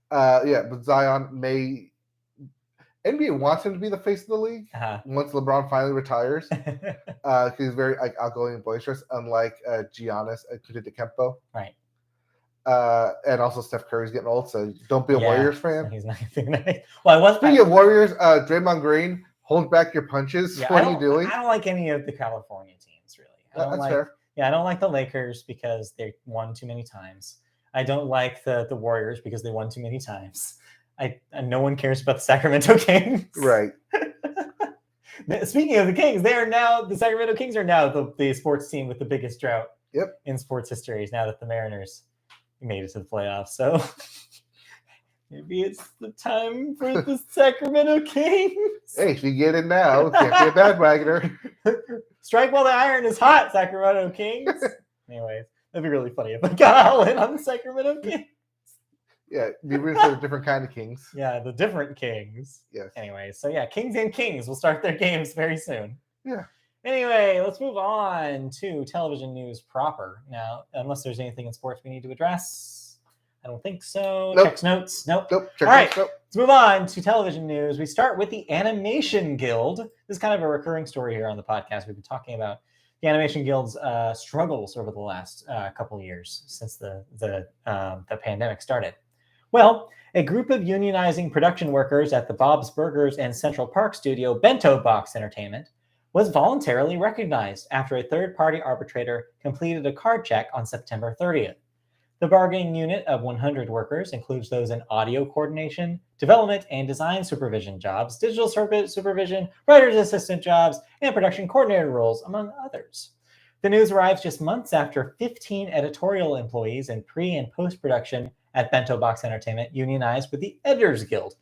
But Zion may... NBA wants him to be the face of the league once LeBron finally retires. Because he's very outgoing and boisterous, unlike Giannis Antetokounmpo. Right. And also Steph Curry's getting old, so don't be a Warriors fan. So he's not nice. Well, Speaking of Warriors, Draymond Green, hold back your punches. Yeah, what are you doing? I don't like any of the California teams, really. That's fair. Yeah, I don't like the Lakers because they won too many times. I don't like the Warriors because they won too many times. No one cares about the Sacramento Kings. Right. Speaking of the Kings, the Sacramento Kings are now the sports team with the biggest drought in sports history now that the Mariners made it to the playoffs. So maybe it's the time for the Sacramento Kings. Hey, if you get it now, can't be a bandwagoner. Strike while the iron is hot, Sacramento Kings. Anyways, that'd be really funny if I got all in on the Sacramento Kings. Yeah, be rooting for a different kind of Kings. Yeah, the different Kings. Yes. Anyway, so yeah, Kings and Kings will start their games very soon. Yeah. Anyway, let's move on to television news proper. Now, unless there's anything in sports we need to address. I don't think so. Nope. Checks notes. Nope. Nope. All right, let's move on to television news. We start with the Animation Guild. This is kind of a recurring story here on the podcast. We've been talking about the Animation Guild's struggles over the last couple of years since the pandemic started. Well, a group of unionizing production workers at the Bob's Burgers and Central Park studio Bento Box Entertainment was voluntarily recognized after a third-party arbitrator completed a card check on September 30th. The bargaining unit of 100 workers includes those in audio coordination, development and design supervision jobs, digital supervision, writer's assistant jobs, and production coordinator roles, among others. The news arrives just months after 15 editorial employees in pre- and post-production at Bento Box Entertainment unionized with the Editors Guild,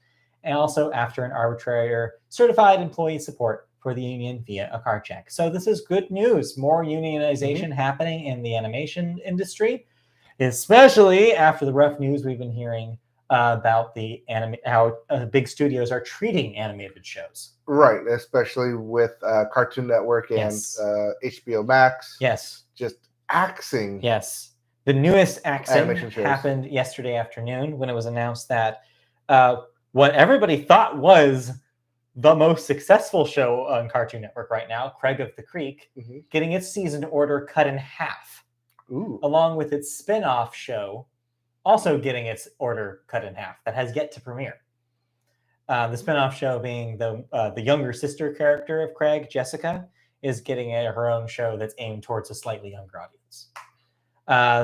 and also after an arbitrator certified employee support for the union via a card check. So this is good news. More unionization happening in the animation industry, especially after the rough news we've been hearing about how big studios are treating animated shows. Right, especially with Cartoon Network and HBO Max. Yes. Just axing. Yes. The newest axing happened yesterday afternoon when it was announced that what everybody thought was the most successful show on Cartoon Network right now, Craig of the Creek, getting its season order cut in half. Ooh. Along with its spin-off show also getting its order cut in half that has yet to premiere. The spin-off show being the younger sister character of Craig, Jessica, is getting her own show that's aimed towards a slightly younger audience.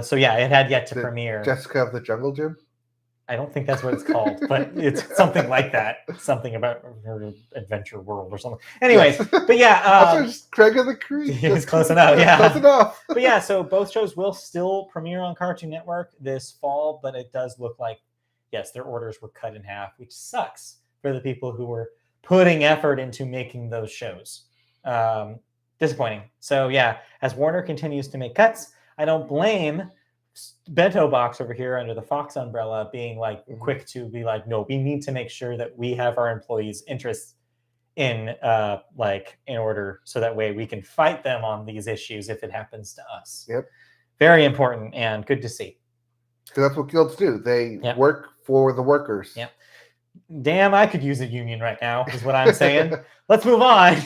So yeah, it had yet to premiere. Jessica of the Jungle Gym? I don't think that's what it's called, but it's something like that. Something about her adventure world or something. Anyways, but yeah. Just Craig of the Creek. It's close enough, yeah. Close enough. But yeah, so both shows will still premiere on Cartoon Network this fall, but it does look like, yes, their orders were cut in half, which sucks for the people who were putting effort into making those shows. Disappointing. So yeah, as Warner continues to make cuts, I don't blame Bento Box over here under the Fox umbrella being like quick to be like, no, we need to make sure that we have our employees' interests in order so that way we can fight them on these issues if it happens to us. Yep. Very important and good to see. Because that's what guilds do. They work for the workers. Yep. Damn, I could use a union right now, is what I'm saying. Let's move on.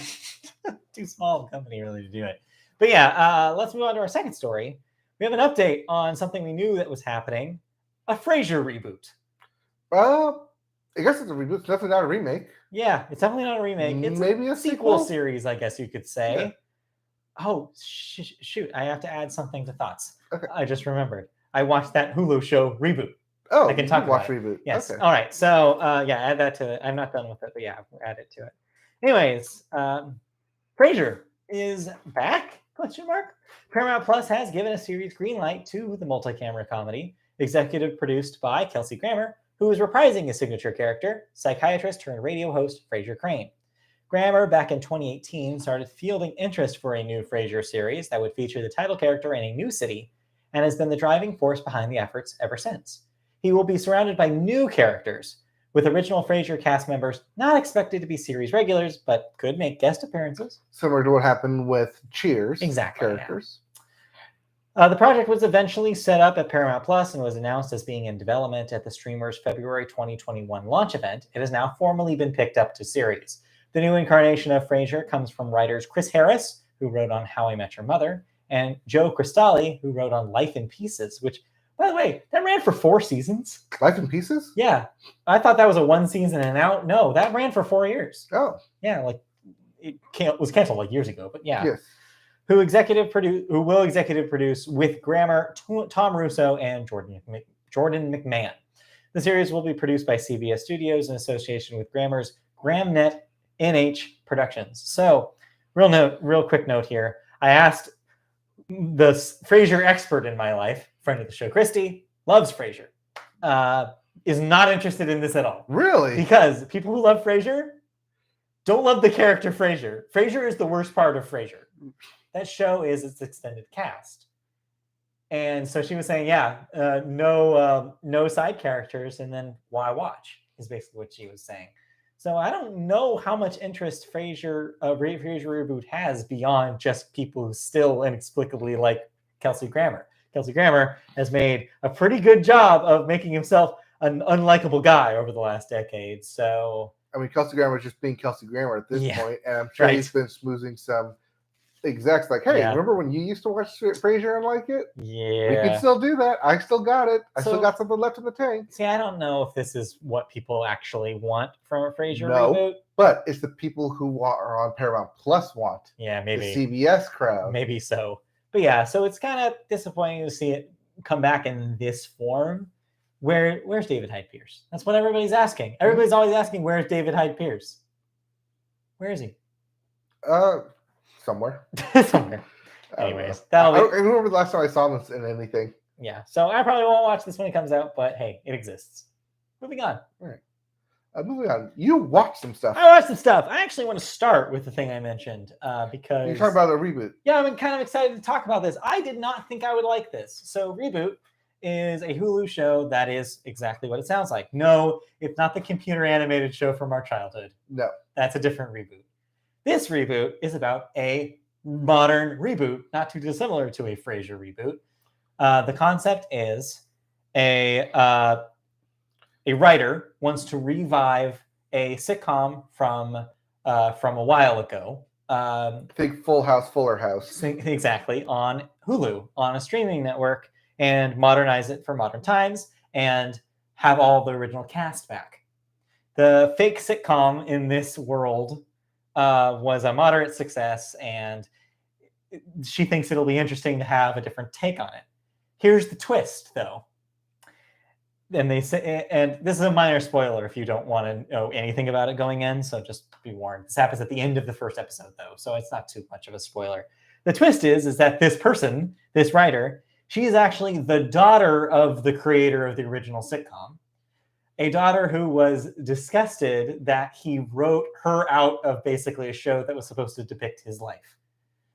Too small a company really to do it. But yeah, let's move on to our second story. We have an update on something we knew that was happening, a Frasier reboot. I guess it's a reboot. It's definitely not a remake. Yeah, it's definitely not a remake. It's maybe a sequel series, I guess you could say. Yeah. Oh, shoot. I have to add something to thoughts. Okay. I just remembered. I watched that Hulu show Reboot. Oh, I can talk about Reboot. Yes. Okay. All right. So, add that to it. I'm not done with it, but yeah, add it to it. Anyways, Frasier is back? ? Paramount Plus has given a series green light to the multi-camera comedy, executive produced by Kelsey Grammer, who is reprising his signature character, psychiatrist turned radio host Frasier Crane. Grammer, back in 2018, started fielding interest for a new Frasier series that would feature the title character in a new city, and has been the driving force behind the efforts ever since. He will be surrounded by new characters, with original Frasier cast members not expected to be series regulars, but could make guest appearances. Similar to what happened with Cheers Yeah. characters. The project was eventually set up at Paramount Plus and was announced as being in development at the streamer's February 2021 launch event. It has now formally been picked up to series. The new incarnation of Frasier comes from writers Chris Harris, who wrote on How I Met Your Mother, and Joe Cristalli, who wrote on Life in Pieces, which, by the way, that ran for 4 seasons. Life in Pieces? Yeah. I thought that was a 1 season and out. No, that ran for 4 years. Oh. Yeah, like it was canceled like years ago, but yeah. Yes. Who will executive produce with Grammer, Tom Russo, and Jordan McMahon. The series will be produced by CBS Studios in association with Grammer's Gramnet NH Productions. So, real quick note here. I asked the Frasier expert in my life, friend of the show, Christy, loves Frasier, is not interested in this at all. Really? Because people who love Frasier don't love the character Frasier. Frasier is the worst part of Frasier. That show is its extended cast. And so she was saying, no side characters, and then why watch, is basically what she was saying. So I don't know how much interest Frasier reboot has beyond just people who still inexplicably like Kelsey Grammer. Kelsey Grammer has made a pretty good job of making himself an unlikable guy over the last decade. So I mean, Kelsey Grammer is just being Kelsey Grammer at this point, and I'm sure he's been smoozing some execs like, hey, remember when you used to watch Frasier and like it? Yeah. We can still do that. I still got it. I still got something left in the tank. See, I don't know if this is what people actually want from a Frasier reboot. But it's the people who are on Paramount Plus want. Yeah, maybe. The CBS crowd. Maybe so. But yeah, so it's kind of disappointing to see it come back in this form. Where's David Hyde Pierce? That's what everybody's asking. Everybody's always asking, where's David Hyde Pierce? Where is he? Somewhere. Somewhere. Anyways, I remember the last time I saw him in anything. Yeah, so I probably won't watch this when it comes out, but hey, it exists. Moving on. All right. Moving on. You watched some stuff. I watched some stuff. I actually want to start with the thing I mentioned because you're talking about a reboot. Yeah, I'm kind of excited to talk about this. I did not think I would like this. So Reboot is a Hulu show that is exactly what it sounds like. No, it's not the computer animated show from our childhood. No. That's a different reboot. This reboot is about a modern reboot, not too dissimilar to a Frasier reboot. The concept is a writer wants to revive a sitcom from a while ago. Think Full House, Fuller House. Exactly, on Hulu, on a streaming network, and modernize it for modern times and have all the original cast back. The fake sitcom in this world was a moderate success, and she thinks it'll be interesting to have a different take on it. Here's the twist, though. And they say, and this is a minor spoiler if you don't want to know anything about it going in, so just be warned. This happens at the end of the first episode, though, so it's not too much of a spoiler. The twist is that this person, this writer, she is actually the daughter of the creator of the original sitcom. A daughter who was disgusted that he wrote her out of basically a show that was supposed to depict his life.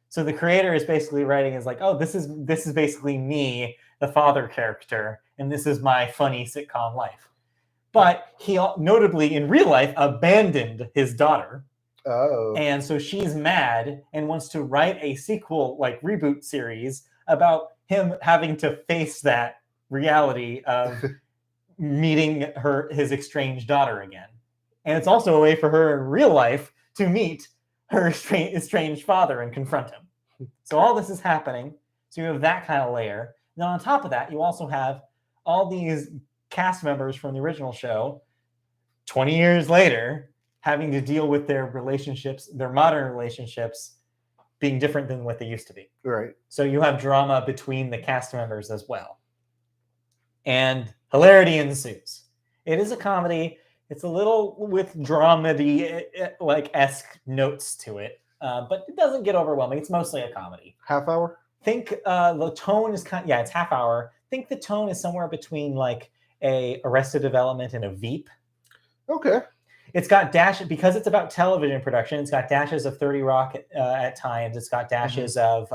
So the creator is basically writing is like, oh, this is basically me, the father character, and this is my funny sitcom life. But he notably in real life abandoned his daughter. Oh. And so she's mad and wants to write a sequel, like reboot series about him having to face that reality of meeting his estranged daughter again. And it's also a way for her in real life to meet her estranged father and confront him. So all this is happening. So you have that kind of layer. Then on top of that, you also have all these cast members from the original show 20 years later having to deal with their relationships, their modern relationships being different than what they used to be. Right. So you have drama between the cast members as well. And hilarity ensues. It is a comedy. It's a little with dramedy, like esque notes to it, but it doesn't get overwhelming. It's mostly a comedy. Half hour? Think the tone is it's half hour. Think the tone is somewhere between like a Arrested Development and a Veep. Okay. It's got because it's about television production. It's got dashes of 30 Rock at times. It's got dashes of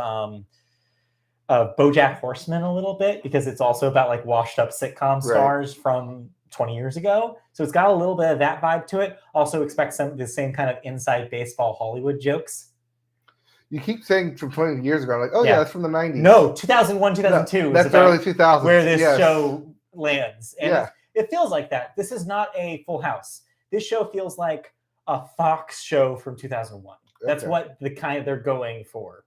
BoJack Horseman a little bit because it's also about like washed up sitcom stars from 20 years ago. So it's got a little bit of that vibe to it. Also expect some of the same kind of inside baseball Hollywood jokes. You keep saying from 20 years ago, like, oh yeah, that's from the 90s. No, 2001, 2002. That's early 2000s. Where this show lands. And yeah. It feels like that. This is not a Full House. This show feels like a Fox show from 2001. That's what the kind they're going for.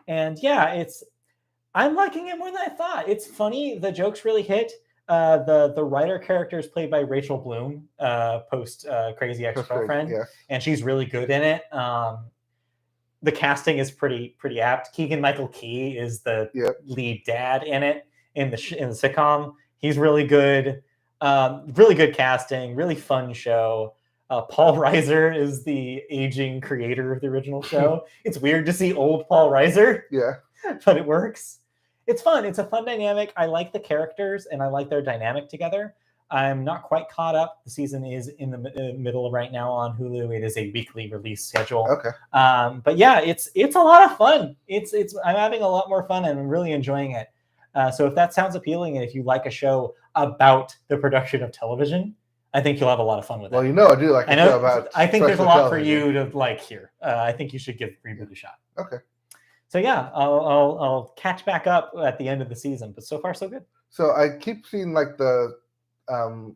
And yeah, I'm liking it more than I thought. It's funny. The jokes really hit. The writer character is played by Rachel Bloom, post Crazy Ex-Girlfriend, and she's really good in it. The casting is pretty apt. Keegan-Michael Key is the lead dad in it in the sitcom. He's really good. Really good casting. Really fun show. Paul Reiser is the aging creator of the original show. It's weird to see old Paul Reiser. Yeah, but it works. It's fun. It's a fun dynamic. I like the characters and I like their dynamic together. I'm not quite caught up. The season is in the middle right now on Hulu. It is a weekly release schedule. Okay. But yeah, it's a lot of fun. I'm having a lot more fun and I'm really enjoying it. So if that sounds appealing and if you like a show about the production of television, I think you'll have a lot of fun with it. Well, I do like a show about. I think there's a lot for you to like here. I think you should give Reboot a shot. Okay. So yeah, I'll catch back up at the end of the season, but so far so good. So I keep seeing like the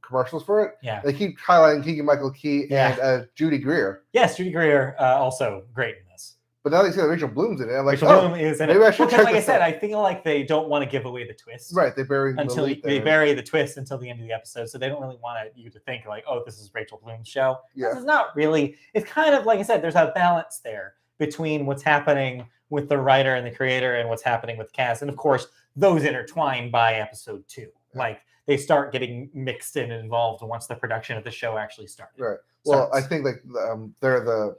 commercials for it. Yeah. They keep highlighting Keegan-Michael Key and Judy Greer. Yes, Judy Greer also great in this. But now they say that Rachel Bloom's in it. I'm like, Rachel Bloom is in it. I should check like I said, I feel like they don't want to give away the twist. Right, they bury the twist until the end of the episode, so they don't really want you to think like, oh, this is Rachel Bloom's show. Yeah. This is not really. It's kind of like I said, there's a balance there between what's happening with the writer and the creator and what's happening with the cast, and of course, those intertwine by episode 2. Yeah. Like they start getting mixed in and involved once the production of the show actually started. Right. Well, I think like they're the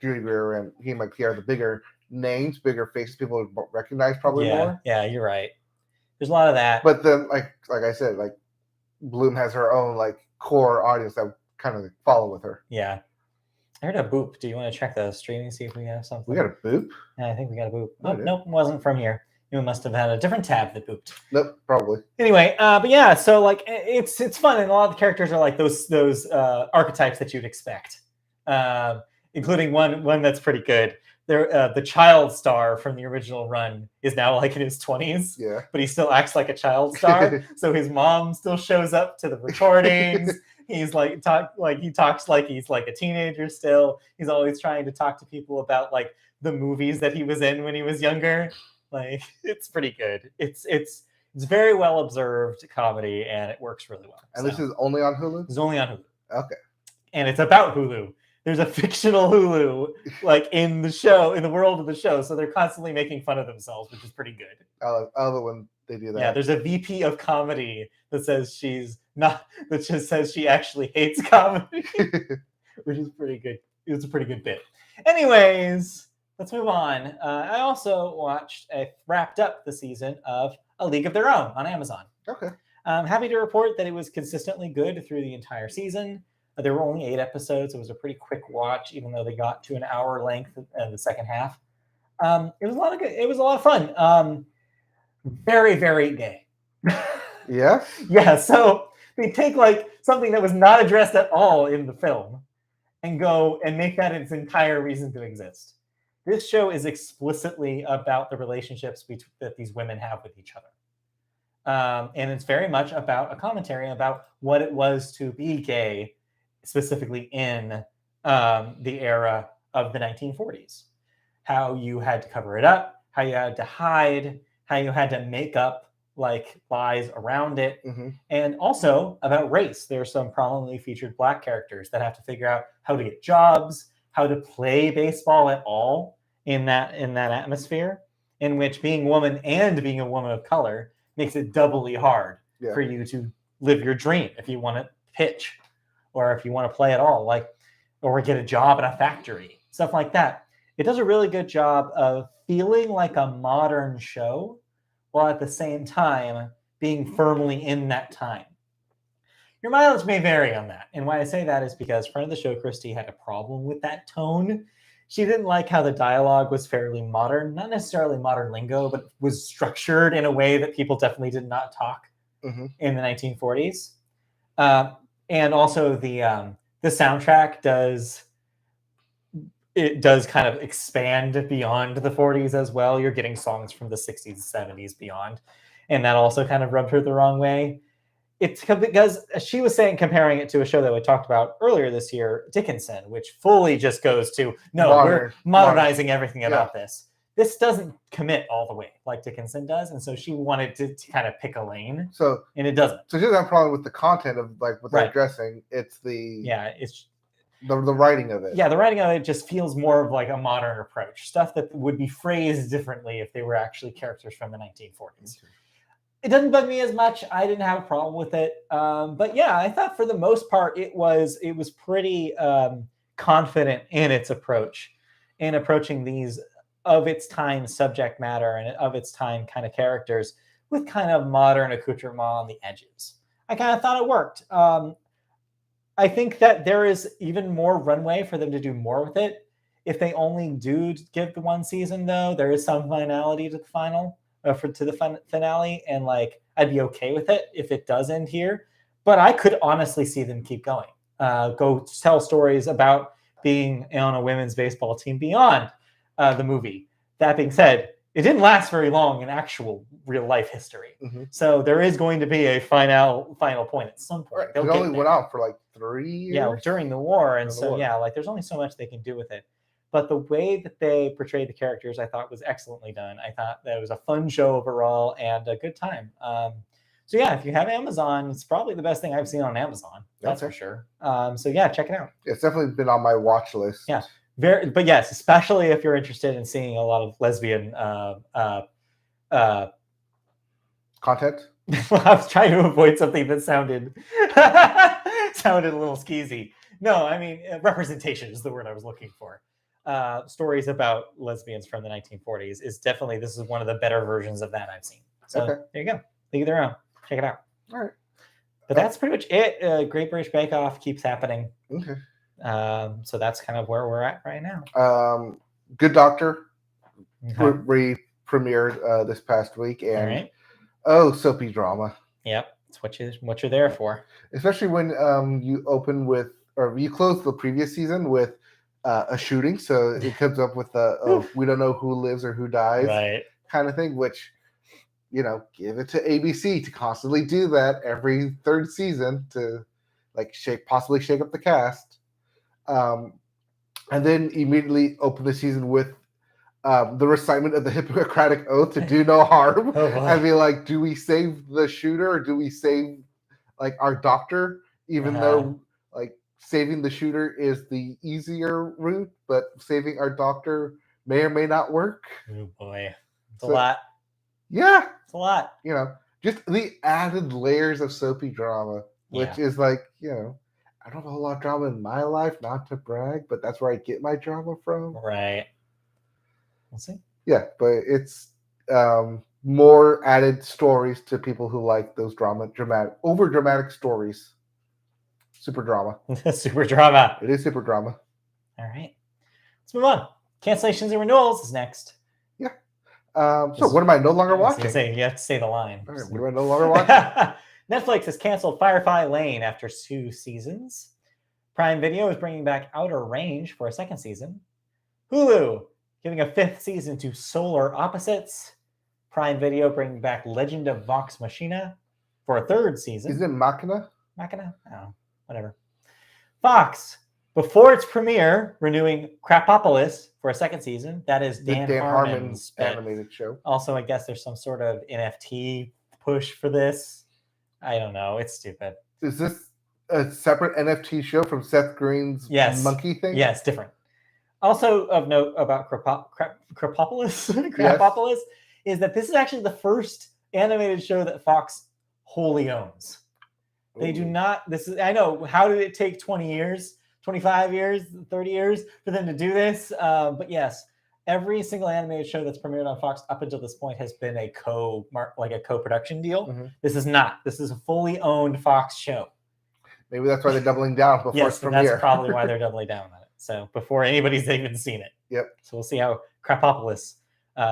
Judy Greer and he might are the bigger names, bigger faces people would recognize probably more. Yeah, you're right. There's a lot of that. But then, like I said, like Bloom has her own like core audience that kind of follow with her. Yeah. I heard a boop. Do you want to check the streaming, see if we have something? We got a boop? Yeah, I think we got a boop. Oh, nope, it wasn't from here. You must have had a different tab that booped. Nope, probably. Anyway, but yeah, so like it's fun, and a lot of the characters are like those archetypes that you'd expect. Including one that's pretty good. The child star from the original run is now like in his 20s. Yeah. But he still acts like a child star. So his mom still shows up to the recordings. He's he talks like he's like a teenager still. He's always trying to talk to people about like the movies that he was in when he was younger. Like it's pretty good. It's very well observed comedy and it works really well. And this is only on Hulu? It's only on Hulu. Okay. And it's about Hulu. There's a fictional Hulu like in the show, in the world of the show. So they're constantly making fun of themselves, which is pretty good. I love it when they do that. Yeah, there's a VP of comedy that says that just says she actually hates comedy, which is pretty good. It's a pretty good bit. Anyways, let's move on. I also wrapped up the season of A League of Their Own on Amazon. Okay. I'm happy to report that it was consistently good through the entire season. There were only 8 episodes. It was a pretty quick watch, even though they got to an hour length in the second half. It was a lot of good. It was a lot of fun. Very, very gay. Yeah? Yeah, so they take like something that was not addressed at all in the film and go and make that its entire reason to exist. This show is explicitly about the relationships that these women have with each other. And it's very much about a commentary about what it was to be gay, specifically in the era of the 1940s. How you had to cover it up, how you had to hide, how you had to make up like lies around it, and also about race. There are some prominently featured Black characters that have to figure out how to get jobs, how to play baseball at all in that atmosphere, in which being a woman and being a woman of color makes it doubly hard for you to live your dream if you want to pitch or if you want to play at all, like, or get a job in a factory, stuff like that. It does a really good job of feeling like a modern show while at the same time being firmly in that time. Your mileage may vary on that. And why I say that is because friend of the show, Christy, had a problem with that tone. She didn't like how the dialogue was fairly modern, not necessarily modern lingo, but was structured in a way that people definitely did not talk in the 1940s. And also the soundtrack does kind of expand beyond the 40s as well. You're getting songs from the 60s, 70s, beyond, and that also kind of rubbed her the wrong way. It's because she was saying, comparing it to a show that we talked about earlier this year, Dickinson, which fully just goes to we're modernizing everything about this. This doesn't commit all the way like Dickinson does, and so she wanted to kind of pick a lane. And it doesn't. So she doesn't have a problem with the content of like what they're addressing. It's it's the writing of it. Yeah, the writing of it just feels more of like a modern approach, stuff that would be phrased differently if they were actually characters from the 1940s. It doesn't bug me as much. I didn't have a problem with it. But yeah, I thought for the most part, it was pretty confident in its approach, in approaching these of its time subject matter and of its time kind of characters with kind of modern accoutrement on the edges. I kind of thought it worked. I think that there is even more runway for them to do more with it. If they only do give the one season, though, there is some finality to the final. To the finale, and like I'd be okay with it if it does end here, but I could honestly see them keep going, go tell stories about being on a women's baseball team beyond the movie. That being said, it didn't last very long in actual real life history, so there is going to be a final point at some point. It only went out for like 3 years. Yeah, during the war, and so like there's only so much they can do with it. But the way that they portrayed the characters, I thought was excellently done. I thought that it was a fun show overall and a good time. So yeah, if you have Amazon, it's probably the best thing I've seen on Amazon. That's for sure. So yeah, check it out. It's definitely been on my watch list. Yeah, but yes, especially if you're interested in seeing a lot of lesbian content. I was trying to avoid something that sounded a little skeezy. No, I mean representation is the word I was looking for. Stories about lesbians from the 1940s is definitely, this is one of the better versions of that I've seen. So there you go. Leave it around. Check it out. All right. But that's pretty much it. Great British Bake Off keeps happening. Okay. So that's kind of where we're at right now. Good Doctor premiered this past week, and soapy drama. Yep, it's what you're there for. Especially when you open with, or you close the previous season with a shooting, so it comes up with we don't know who lives or who dies, right, kind of thing, which, give it to ABC to constantly do that every third season to like possibly shake up the cast, and then immediately open the season with the recitement of the Hippocratic Oath to do no harm. And be like, do we save the shooter or do we save like our doctor, even though like saving the shooter is the easier route, but saving our doctor may or may not work. Oh boy, it's a lot. Yeah, it's a lot. Just the added layers of soapy drama, which is like, I don't have a whole lot of drama in my life, not to brag, but that's where I get my drama from. Right. We'll see. Yeah, but it's more added stories to people who like those over dramatic stories. Super drama. Super drama. It is super drama. All right. Let's move on. Cancellations and renewals is next. Yeah. So what am I no longer watching? You have to say the line. All right, what am I no longer watching? Netflix has canceled Firefly Lane after 2 seasons. Prime Video is bringing back Outer Range for a 2nd season. Hulu giving a 5th season to Solar Opposites. Prime Video bringing back Legend of Vox Machina for a 3rd season. Is it Machina? Machina? I don't know. Whatever. Fox, before its premiere, renewing Crapopolis for a 2nd season. That is Dan Harmon's animated show. Also, I guess there's some sort of NFT push for this. I don't know. It's stupid. Is this a separate NFT show from Seth Green's monkey thing? Yes, different. Also of note about Crapopolis is that this is actually the first animated show that Fox wholly owns. They do not. I know. How did it take 20 years, 25 years, 30 years for them to do this? But yes, every single animated show that's premiered on Fox up until this point has been a co-production deal. Mm-hmm. This is not. This is a fully owned Fox show. Maybe that's why they're doubling down before its premiere. That's probably why they're doubling down on it. So before anybody's even seen it. Yep. So we'll see how Crapopolis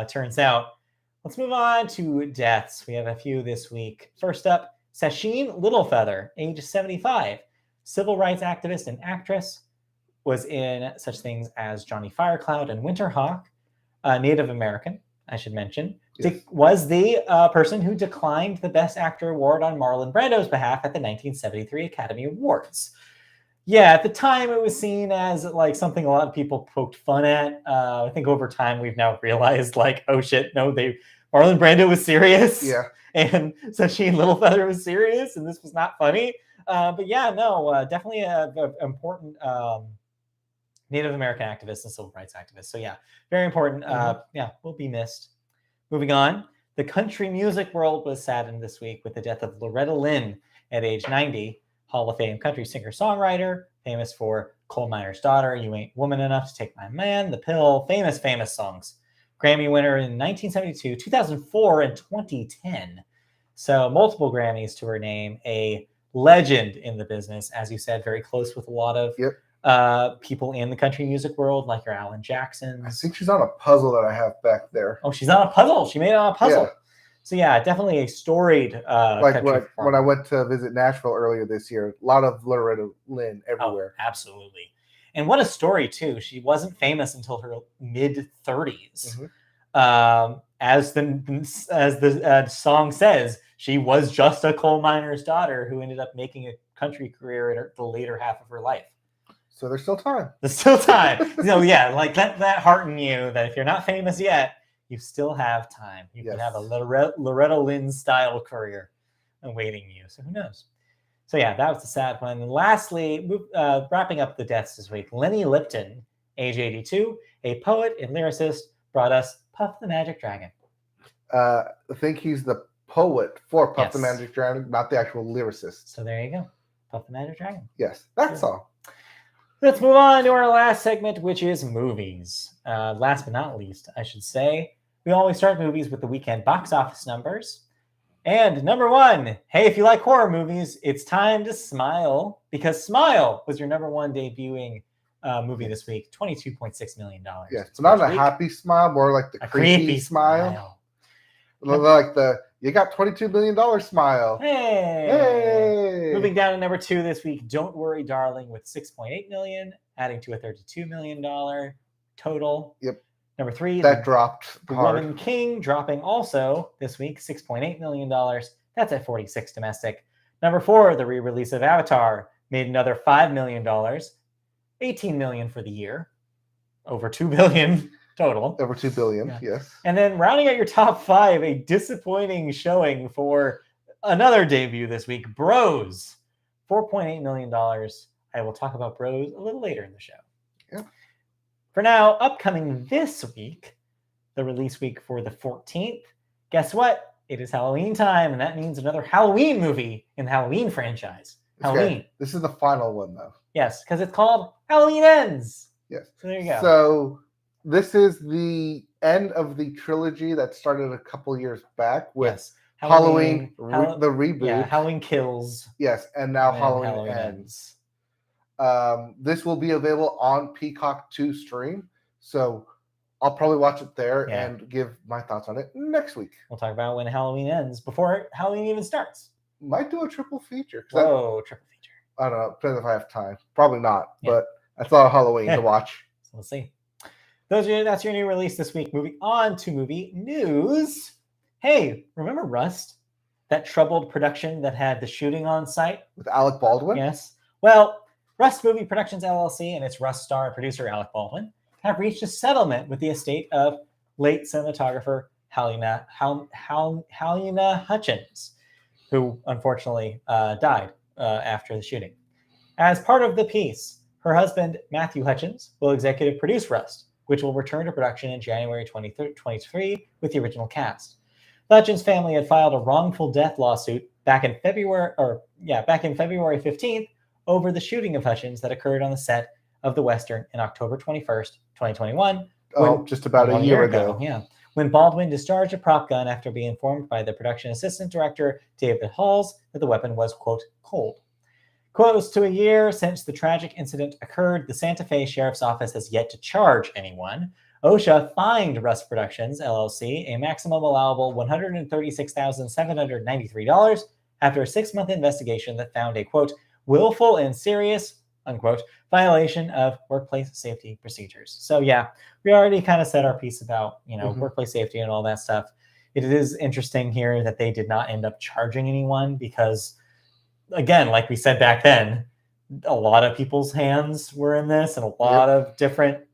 turns out. Let's move on to deaths. We have a few this week. First up, Sacheen Littlefeather, age 75, civil rights activist and actress, was in such things as Johnny Firecloud and Winterhawk. Native American, I should mention, Yes. was the person who declined the Best Actor award on Marlon Brando's behalf at the 1973 Academy Awards. Yeah, at the time it was seen as like something a lot of people poked fun at. I think over time we've now realized like, oh shit, no, Marlon Brando was serious. Yeah. And Sacheen Littlefeather was serious, and this was not funny. But yeah, no, definitely an important Native American activist and civil rights activist. So yeah, very important. Yeah, will be missed. Moving on, the country music world was saddened this week with the death of Loretta Lynn at age 90. Hall of Fame country singer-songwriter, famous for Coal Miner's Daughter, You Ain't Woman Enough to Take My Man, The Pill, famous songs. Grammy winner in 1972, 2004, and 2010. So multiple Grammys to her name, a legend in the business, as you said, very close with a lot of people in the country music world, like your Alan Jacksons. I think she's on a puzzle that I have back there. Oh, she's on a puzzle. She made it on a puzzle. Yeah. So yeah, definitely a storied like when I went to visit Nashville earlier this year, a lot of Loretta Lynn everywhere. Oh, absolutely. And what a story too. She wasn't famous until her mid-30s. As the song says, she was just a coal miner's daughter who ended up making a country career in the later half of her life. So there's still time. There's still time. Yeah, like let that hearten you that if you're not famous yet, you still have time. You can have a Loretta Lynn style career awaiting you. So who knows? So yeah, that was the sad one. And lastly, wrapping up the deaths this week, Lenny Lipton, age 82, a poet and lyricist, brought us Puff the Magic Dragon. I think he's the poet for Puff the Magic Dragon, not the actual lyricist. So there you go. Puff the Magic Dragon. Yes, that's all. Let's move on to our last segment, which is movies. Last but not least, I should say, we always start movies with the weekend box office numbers. And number one, hey, if you like horror movies, it's time to smile, because Smile was your number one debuting movie this week, $22.6 million. Yeah, so not a happy smile, more like the creepy smile. Like you got $22 million smile. Hey! Moving down to number two this week, Don't Worry, Darling, with $6.8 million, adding to a $32 million total. Yep. Number three, that dropped The hard. Woman King, dropping also this week, $6.8 million. That's at 46 domestic. Number four, the re-release of Avatar, made another $5 million, $18 million for the year, over $2 billion total. Over $2 billion, yes. And then rounding out your top five, a disappointing showing for another debut this week, Bros, $4.8 million. I will talk about Bros a little later in the show. Yeah. For now, upcoming this week, the release week for the 14th, guess what? It is Halloween time, and that means another Halloween movie in the Halloween franchise. Halloween. This is the final one, though. Yes, because it's called Halloween Ends. Yes. So there you go. So this is the end of the trilogy that started a couple years back with Halloween the reboot. Yeah, Halloween Kills. Yes, and now Halloween Ends. This will be available on Peacock to stream, so I'll probably watch it there and give my thoughts on it next week. We'll talk about when Halloween ends before Halloween even starts. Might do a triple feature. Whoa, triple feature. I don't know. Depends if I have time. Probably not, but that's a lot of Halloween to watch. So we'll see. That's your new release this week. Moving on to movie news. Hey, remember Rust? That troubled production that had the shooting on site? With Alec Baldwin? Yes. Well, Rust Movie Productions LLC and its Rust star and producer Alec Baldwin have reached a settlement with the estate of late cinematographer Halyna Hutchins, who unfortunately died after the shooting. As part of the piece, her husband, Matthew Hutchins, will executive produce Rust, which will return to production in January 2023 with the original cast. The Hutchins family had filed a wrongful death lawsuit back in February 15th over the shooting of Hutchins that occurred on the set of the Western in October 21st, 2021. Just about a year ago. Yeah. When Baldwin discharged a prop gun after being informed by the production assistant director, David Halls, that the weapon was, quote, cold. Close to a year since the tragic incident occurred, the Santa Fe Sheriff's Office has yet to charge anyone. OSHA fined Rust Productions, LLC, a maximum allowable $136,793 after a 6-month investigation that found a, quote, willful and serious, unquote, violation of workplace safety procedures. So yeah, we already kind of said our piece about, workplace safety and all that stuff. It is interesting here that they did not end up charging anyone because, again, like we said back then, a lot of people's hands were in this and a lot of different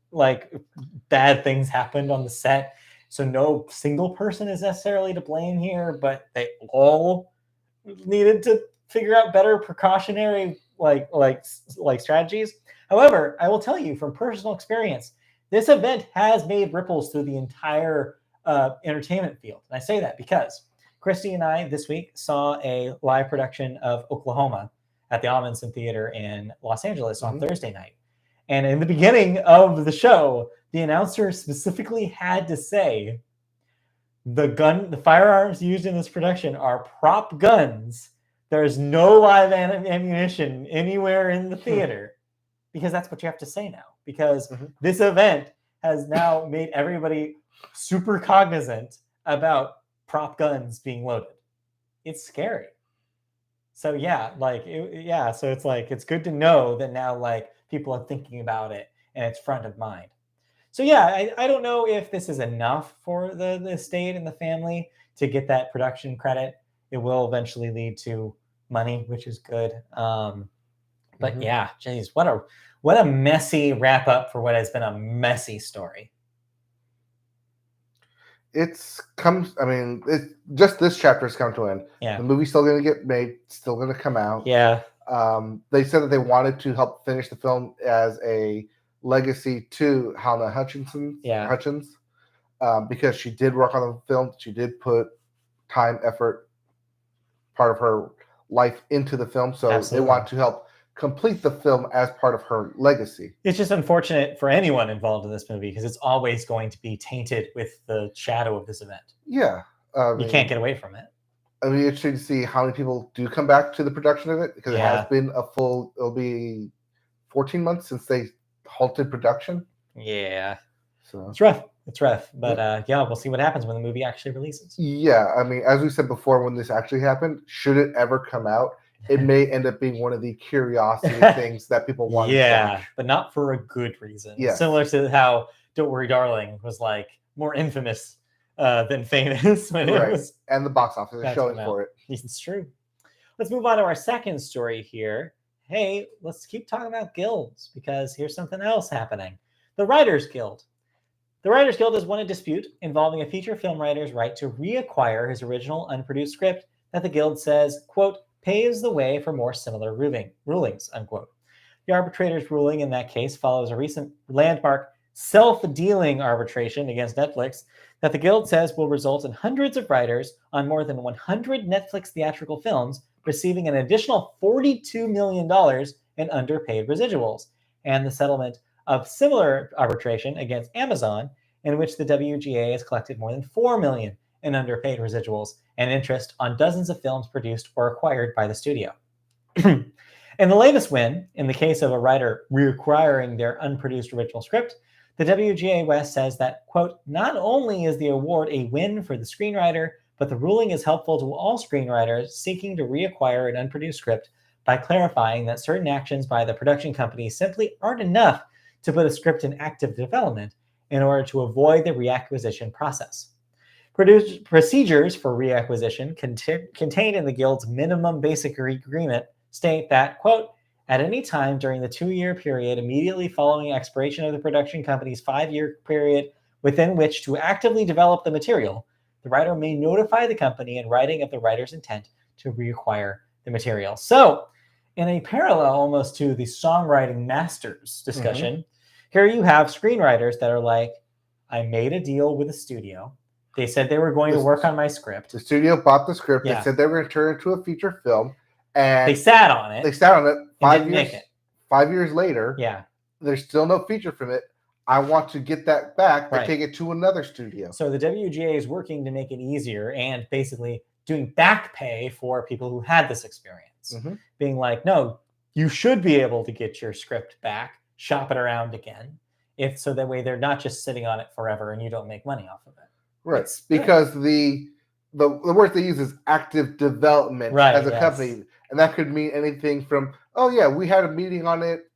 bad things happened on the set. So no single person is necessarily to blame here, but they all needed to figure out better precautionary strategies. However, I will tell you from personal experience, this event has made ripples through the entire entertainment field. And I say that because Christy and I this week saw a live production of Oklahoma at the Amundsen Theater in Los Angeles on Thursday night. And in the beginning of the show, the announcer specifically had to say, the firearms used in this production are prop guns. There's no live ammunition anywhere in the theater, because that's what you have to say now. Because this event has now made everybody super cognizant about prop guns being loaded. It's scary. So yeah, so it's it's good to know that now people are thinking about it and it's front of mind. So yeah, I don't know if this is enough for the estate and the family to get that production credit. It will eventually lead to money, which is good. But yeah, geez, what a messy wrap up for what has been a messy story. Just this chapter has come to an end. Yeah. The movie's still going to get made, still going to come out. Yeah. They said that they wanted to help finish the film as a legacy to Hannah Hutchins, because she did work on the film. She did put time, effort, part of her life into the film. So They want to help complete the film as part of her legacy. It's just unfortunate for anyone involved in this movie because it's always going to be tainted with the shadow of this event. Yeah. You can't get away from it. It'll be interesting to see how many people do come back to the production of it, because it has been it'll be 14 months since they halted production. Yeah. So it's rough. But we'll see what happens when the movie actually releases. Yeah. As we said before, when this actually happened, should it ever come out, it may end up being one of the curiosity things that people want to watch. But not for a good reason. Yeah. Similar to how Don't Worry Darling was more infamous than famous when it was. And the box office is showing for it. It's true. Let's move on to our second story here. Hey, let's keep talking about guilds, because here's something else happening. The Writers Guild. The Writers Guild has won a dispute involving a feature film writer's right to reacquire his original unproduced script that the guild says, quote, paves the way for more similar rulings, unquote. The arbitrator's ruling in that case follows a recent landmark self-dealing arbitration against Netflix that the guild says will result in hundreds of writers on more than 100 Netflix theatrical films receiving an additional $42 million in underpaid residuals, and the settlement of similar arbitration against Amazon, in which the WGA has collected more than $4 million in underpaid residuals and interest on dozens of films produced or acquired by the studio. In the latest win, in the case of a writer reacquiring their unproduced original script, the WGA West says that, quote, not only is the award a win for the screenwriter, but the ruling is helpful to all screenwriters seeking to reacquire an unproduced script by clarifying that certain actions by the production company simply aren't enough to put a script in active development in order to avoid the reacquisition process. Procedures for reacquisition contained in the Guild's minimum basic agreement state that, quote, at any time during the 2-year period immediately following expiration of the production company's 5-year period within which to actively develop the material, the writer may notify the company in writing of the writer's intent to reacquire the material. So, in a parallel almost to the songwriting masters discussion, here you have screenwriters that are like, I made a deal with a studio. They said they were going to work on my script. The studio bought the script. They said they were going to turn it into a feature film. And they sat on it. 5 years later, there's still no feature from it. I want to get that back and take it to another studio. So the WGA is working to make it easier and basically doing back pay for people who had this experience. Being like, no, you should be able to get your script back, shop it around again. So that way they're not just sitting on it forever and you don't make money off of it. Right. Because the the word they use is active development as a company, and that could mean anything from, oh yeah, we had a meeting on it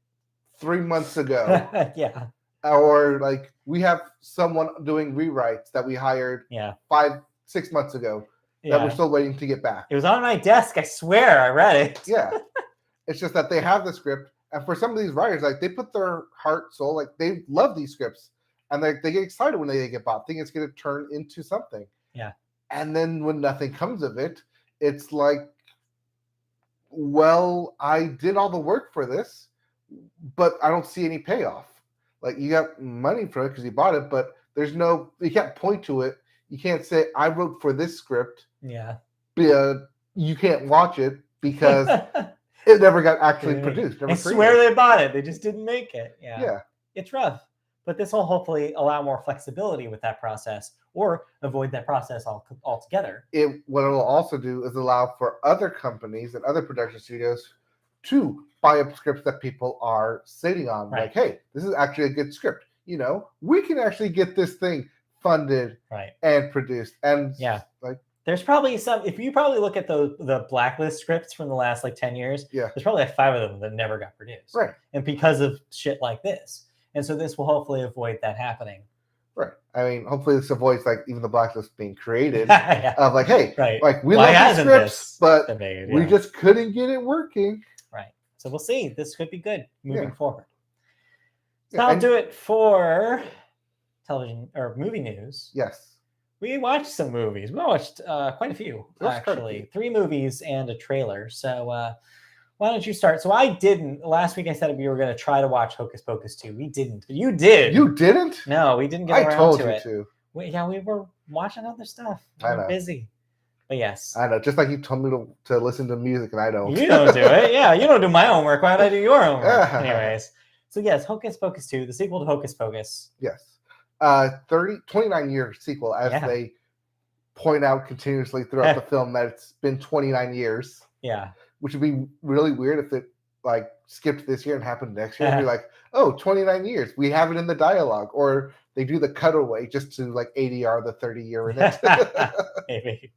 3 months ago. Yeah. Or like we have someone doing rewrites that we hired 5-6 months ago that we're still waiting to get back. It was on my desk, I swear, I read it. Yeah. It's just that they have the script, and for some of these writers, like they put their heart, soul, like they love these scripts, and they get excited when they get bought, think it's going to turn into something. Yeah. And then when nothing comes of it, it's like, well, I did all the work for this, but I don't see any payoff. Like you got money for it because you bought it, but there's no, you can't point to it. You can't say, I wrote for this script. Yeah. You can't watch it because it never got actually produced. I swear they bought it. They just didn't make it. Yeah. It's rough. But this will hopefully allow more flexibility with that process or avoid that process altogether. What it will also do is allow for other companies and other production studios to buy up scripts that people are sitting on. Like, hey, this is actually a good script. You know, we can actually get this thing funded and produced. And like, there's probably some, if you probably look at the blacklist scripts from the last like 10 years, there's probably like 5 of them that never got produced. Right. And because of shit like this. And so this will hopefully avoid that happening. Right. I mean, hopefully this avoids like even the blacklist being created of like, hey, like we love the scripts, but we just couldn't get it working. Right. So we'll see. This could be good moving forward. So that'll do it for television or movie news. Yes. We watched some movies. We watched quite a few, actually. 3 movies and a trailer. So why don't you start? So I didn't. Last week I said we were going to try to watch Hocus Pocus 2. We didn't. But you did. You didn't? No, we didn't get around to it. I told you to. We were watching other stuff. We were busy. But yes. I know. Just like you told me to listen to music and I don't. You don't do it. Yeah, you don't do my homework. Why would I do your homework? Anyways. So yes, Hocus Pocus 2, the sequel to Hocus Pocus. Yes. 29-year sequel, as they point out continuously throughout the film that it's been 29 years. Yeah. Which would be really weird if it like skipped this year and happened next year. And be like, oh, 29 years. We have it in the dialogue. Or they do the cutaway just to like ADR the 30-year in it. Maybe.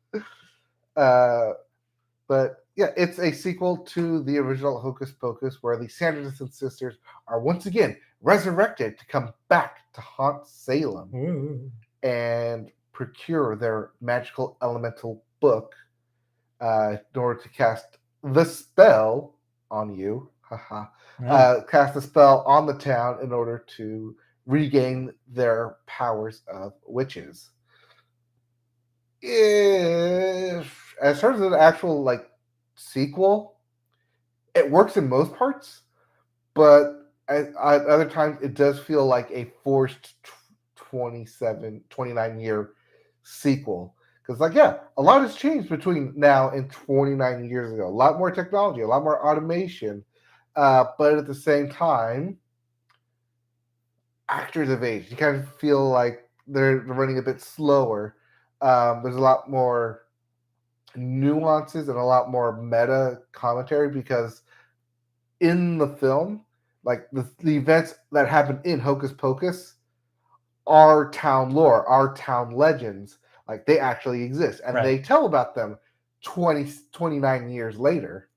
But yeah, it's a sequel to the original Hocus Pocus where the Sanderson sisters are once again resurrected to come back to haunt Salem and procure their magical elemental book in order to cast the spell on you. Cast the spell on the town in order to regain their powers of witches. If, as far as an actual like sequel, it works in most parts, but at other times it does feel like a forced 29-year sequel. Because, like, yeah, a lot has changed between now and 29 years ago. A lot more technology, a lot more automation. But at the same time, actors have aged. You kind of feel like they're running a bit slower. There's a lot more nuances and a lot more meta commentary because in the film, like the events that happen in Hocus Pocus are town lore, are town legends. Like they actually exist and they tell about them 29 years later.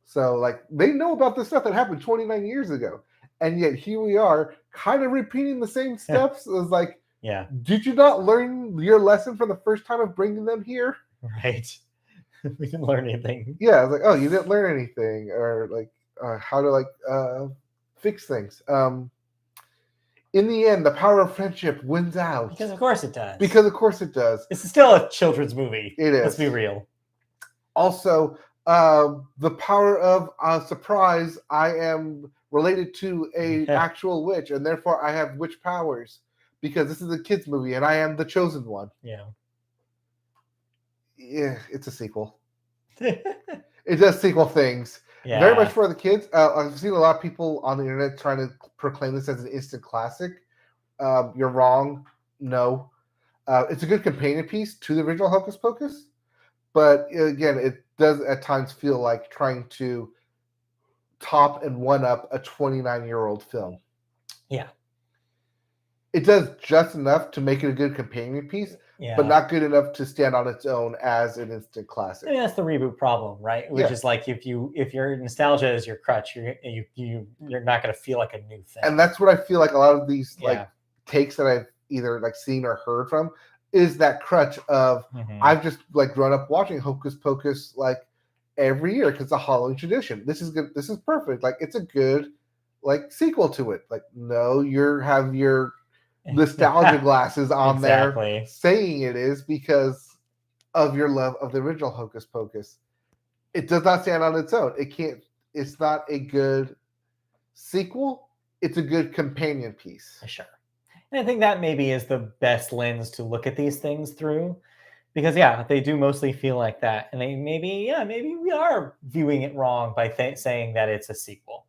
So like they know about the stuff that happened 29 years ago. And yet here we are kind of repeating the same steps. It was like, did you not learn your lesson from the first time of bringing them here? Right. We didn't learn anything. Yeah. I was like, oh, you didn't learn anything or like how to like fix things. In the end, the power of friendship wins out. Because of course it does. Because of course it does. This is still a children's movie. It is. Let's be real. Also, the power of surprise. I am related to a actual witch, and therefore I have witch powers. Because this is a kids' movie, and I am the chosen one. Yeah. Yeah, it's a sequel. It does sequel things. Yeah. Very much for the kids. I've seen a lot of people on the internet trying to proclaim this as an instant classic. You're wrong. No. It's a good companion piece to the original Hocus Pocus. But again, it does at times feel like trying to top and one-up a 29-year-old film. Yeah. It does just enough to make it a good companion piece, but not good enough to stand on its own as an instant classic. I mean, that's the reboot problem, right? Which is like if your nostalgia is your crutch, you're not going to feel like a new thing. And that's what I feel like a lot of these like takes that I've either like seen or heard from is that crutch of I've just like grown up watching Hocus Pocus like every year because it's a Halloween tradition. This is good. This is perfect. Like it's a good like sequel to it. Like no, have your nostalgia glasses on there saying it is because of your love of the original Hocus Pocus. It does not stand on its own. It's not a good sequel. It's a good companion piece. Sure. And I think that maybe is the best lens to look at these things through. Because, they do mostly feel like that. And they maybe we are viewing it wrong by saying that it's a sequel.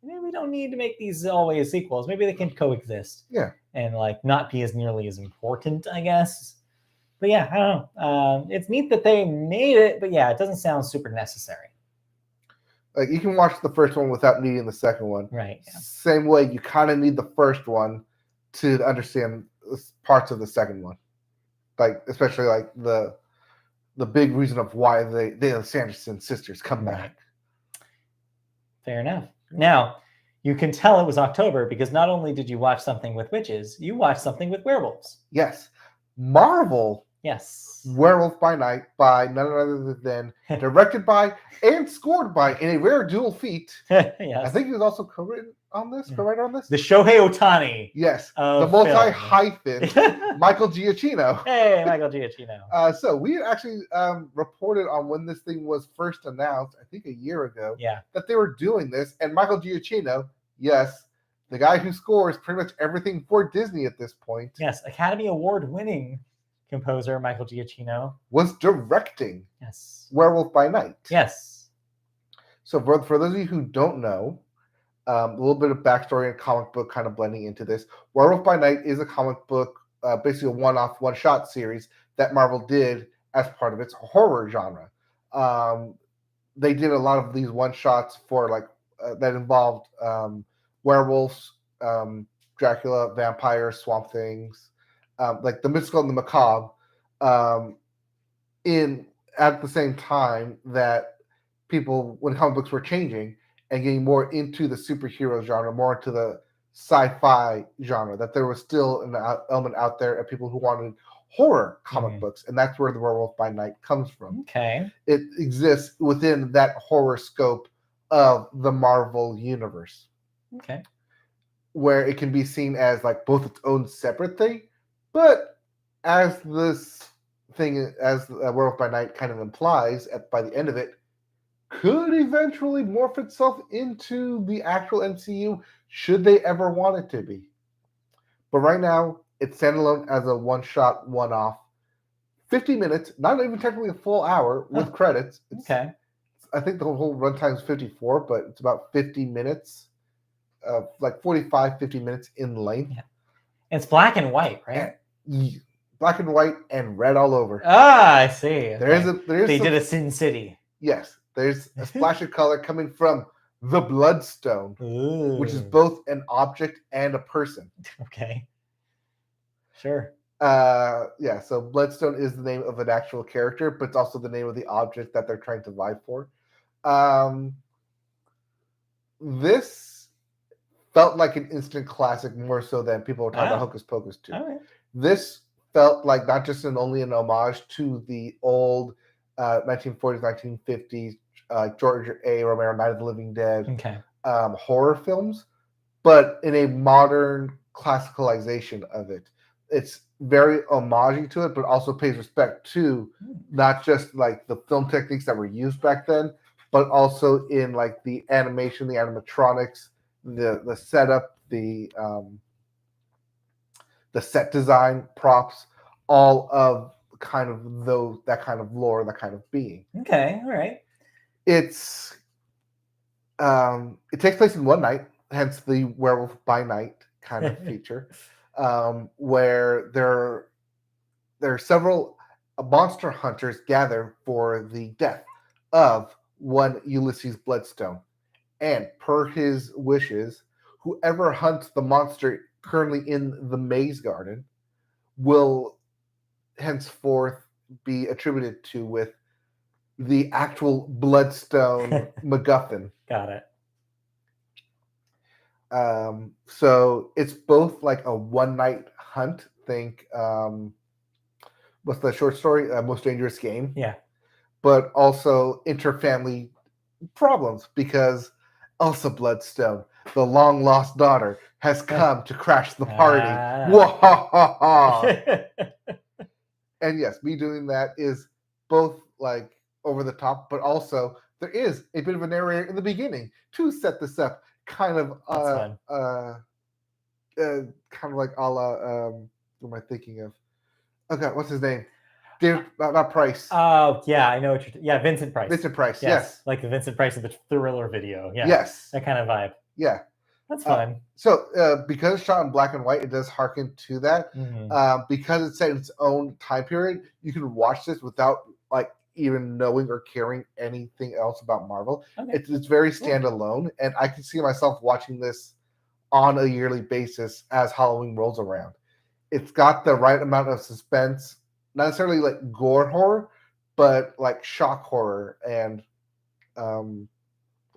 Maybe we don't need to make these always sequels. Maybe they can coexist. Yeah. And, like, not be as nearly as important, I guess. But, I don't know. It's neat that they made it, but, it doesn't sound super necessary. Like, you can watch the first one without needing the second one. Right. Yeah. Same way, you kind of need the first one to understand parts of the second one. Like, especially, like, the big reason of why the Sanderson sisters come back. Fair enough. Now, you can tell it was October because not only did you watch something with witches, you watched something with werewolves. Yes. Marvel. Yes. Werewolf by Night by none other than directed by and scored by in a rare dual feat. Yes. I think he was also co-written on this, co-writer on this. The Shohei Ohtani. Yes. The multi-hyphen Michael Giacchino. Hey, Michael Giacchino. So we actually reported on when this thing was first announced, I think a year ago, that they were doing this. And Michael Giacchino, yes, the guy who scores pretty much everything for Disney at this point. Yes, Academy Award-winning composer Michael Giacchino was directing Werewolf by Night. Yes. So for those of you who don't know, a little bit of backstory and comic book kind of blending into this. Werewolf by Night is a comic book, basically a one-off, one-shot series that Marvel did as part of its horror genre. They did a lot of these one-shots for like that involved werewolves, Dracula, vampires, swamp things, like the mystical and the macabre. At the same time that people, when comic books were changing and getting more into the superhero genre, more into the sci-fi genre, that there was still an element out there of people who wanted horror comic books, and that's where the Werewolf by Night comes from. Okay. It exists within that horror scope of the Marvel universe. Okay. Where it can be seen as like both its own separate thing, but as this thing, as Werewolf by Night kind of implies by the end of it, could eventually morph itself into the actual MCU should they ever want it to be. But right now, it's standalone as a one-shot, one-off. 50 minutes, not even technically a full hour with credits. Okay. I think the whole runtime is 54, but it's about 50 minutes, like 45, 50 minutes in length. Yeah. It's black and white, right? Black and white and red all over. Ah, I see. Okay. They did a Sin City. Yes. There's a splash of color coming from the Bloodstone, which is both an object and a person. Okay. Sure. So Bloodstone is the name of an actual character, but it's also the name of the object that they're trying to vie for. This felt like an instant classic more so than people were talking about Hocus Pocus 2. Right. This felt like not just only an homage to the old 1940s, 1950s, George A. Romero, Night of the Living Dead horror films, but in a modern classicalization of it. It's very homagey to it, but also pays respect to not just like the film techniques that were used back then, but also in like the animation, the animatronics, the setup, the set design, props, all of kind of that kind of lore, that kind of being. Okay, all right. It takes place in one night, hence the Werewolf by Night kind of feature, where there are several monster hunters gather for the death of one Ulysses Bloodstone. And per his wishes, whoever hunts the monster currently in the maze garden will henceforth be attributed to with the actual Bloodstone MacGuffin. Got it. So it's both like a one-night hunt. Think, what's the short story? Most Dangerous Game. Yeah. But also interfamily problems because Elsa Bloodstone, the long-lost daughter, has come to crash the party. And yes, me doing that is both like over the top, but also there is a bit of a narrator in the beginning to set this up, kind of kind of like a la what am I thinking of? Oh God, what's his name? David, not Price. Oh yeah, I know what you're. Vincent Price. Vincent Price. Yes. Like the Vincent Price of the Thriller video. Yeah. Yes. That kind of vibe. Yeah. That's fun. So because it's shot in black and white, it does harken to that. Mm-hmm. Because it's set in its own time period, you can watch this without like even knowing or caring anything else about Marvel. Okay. It's very standalone, and I can see myself watching this on a yearly basis as Halloween rolls around. It's got the right amount of suspense, not necessarily like gore horror, but like shock horror and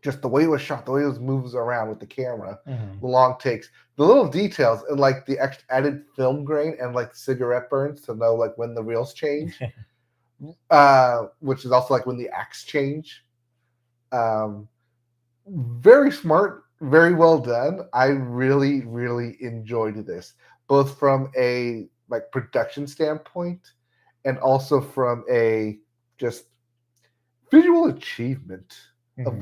just the way it was shot, the way it moves around with the camera, the long takes, the little details, and like the extra added film grain and like cigarette burns to know like when the reels change, which is also like when the acts change. Very smart, very well done. I really, really enjoyed this, both from a like production standpoint and also from a just visual achievement.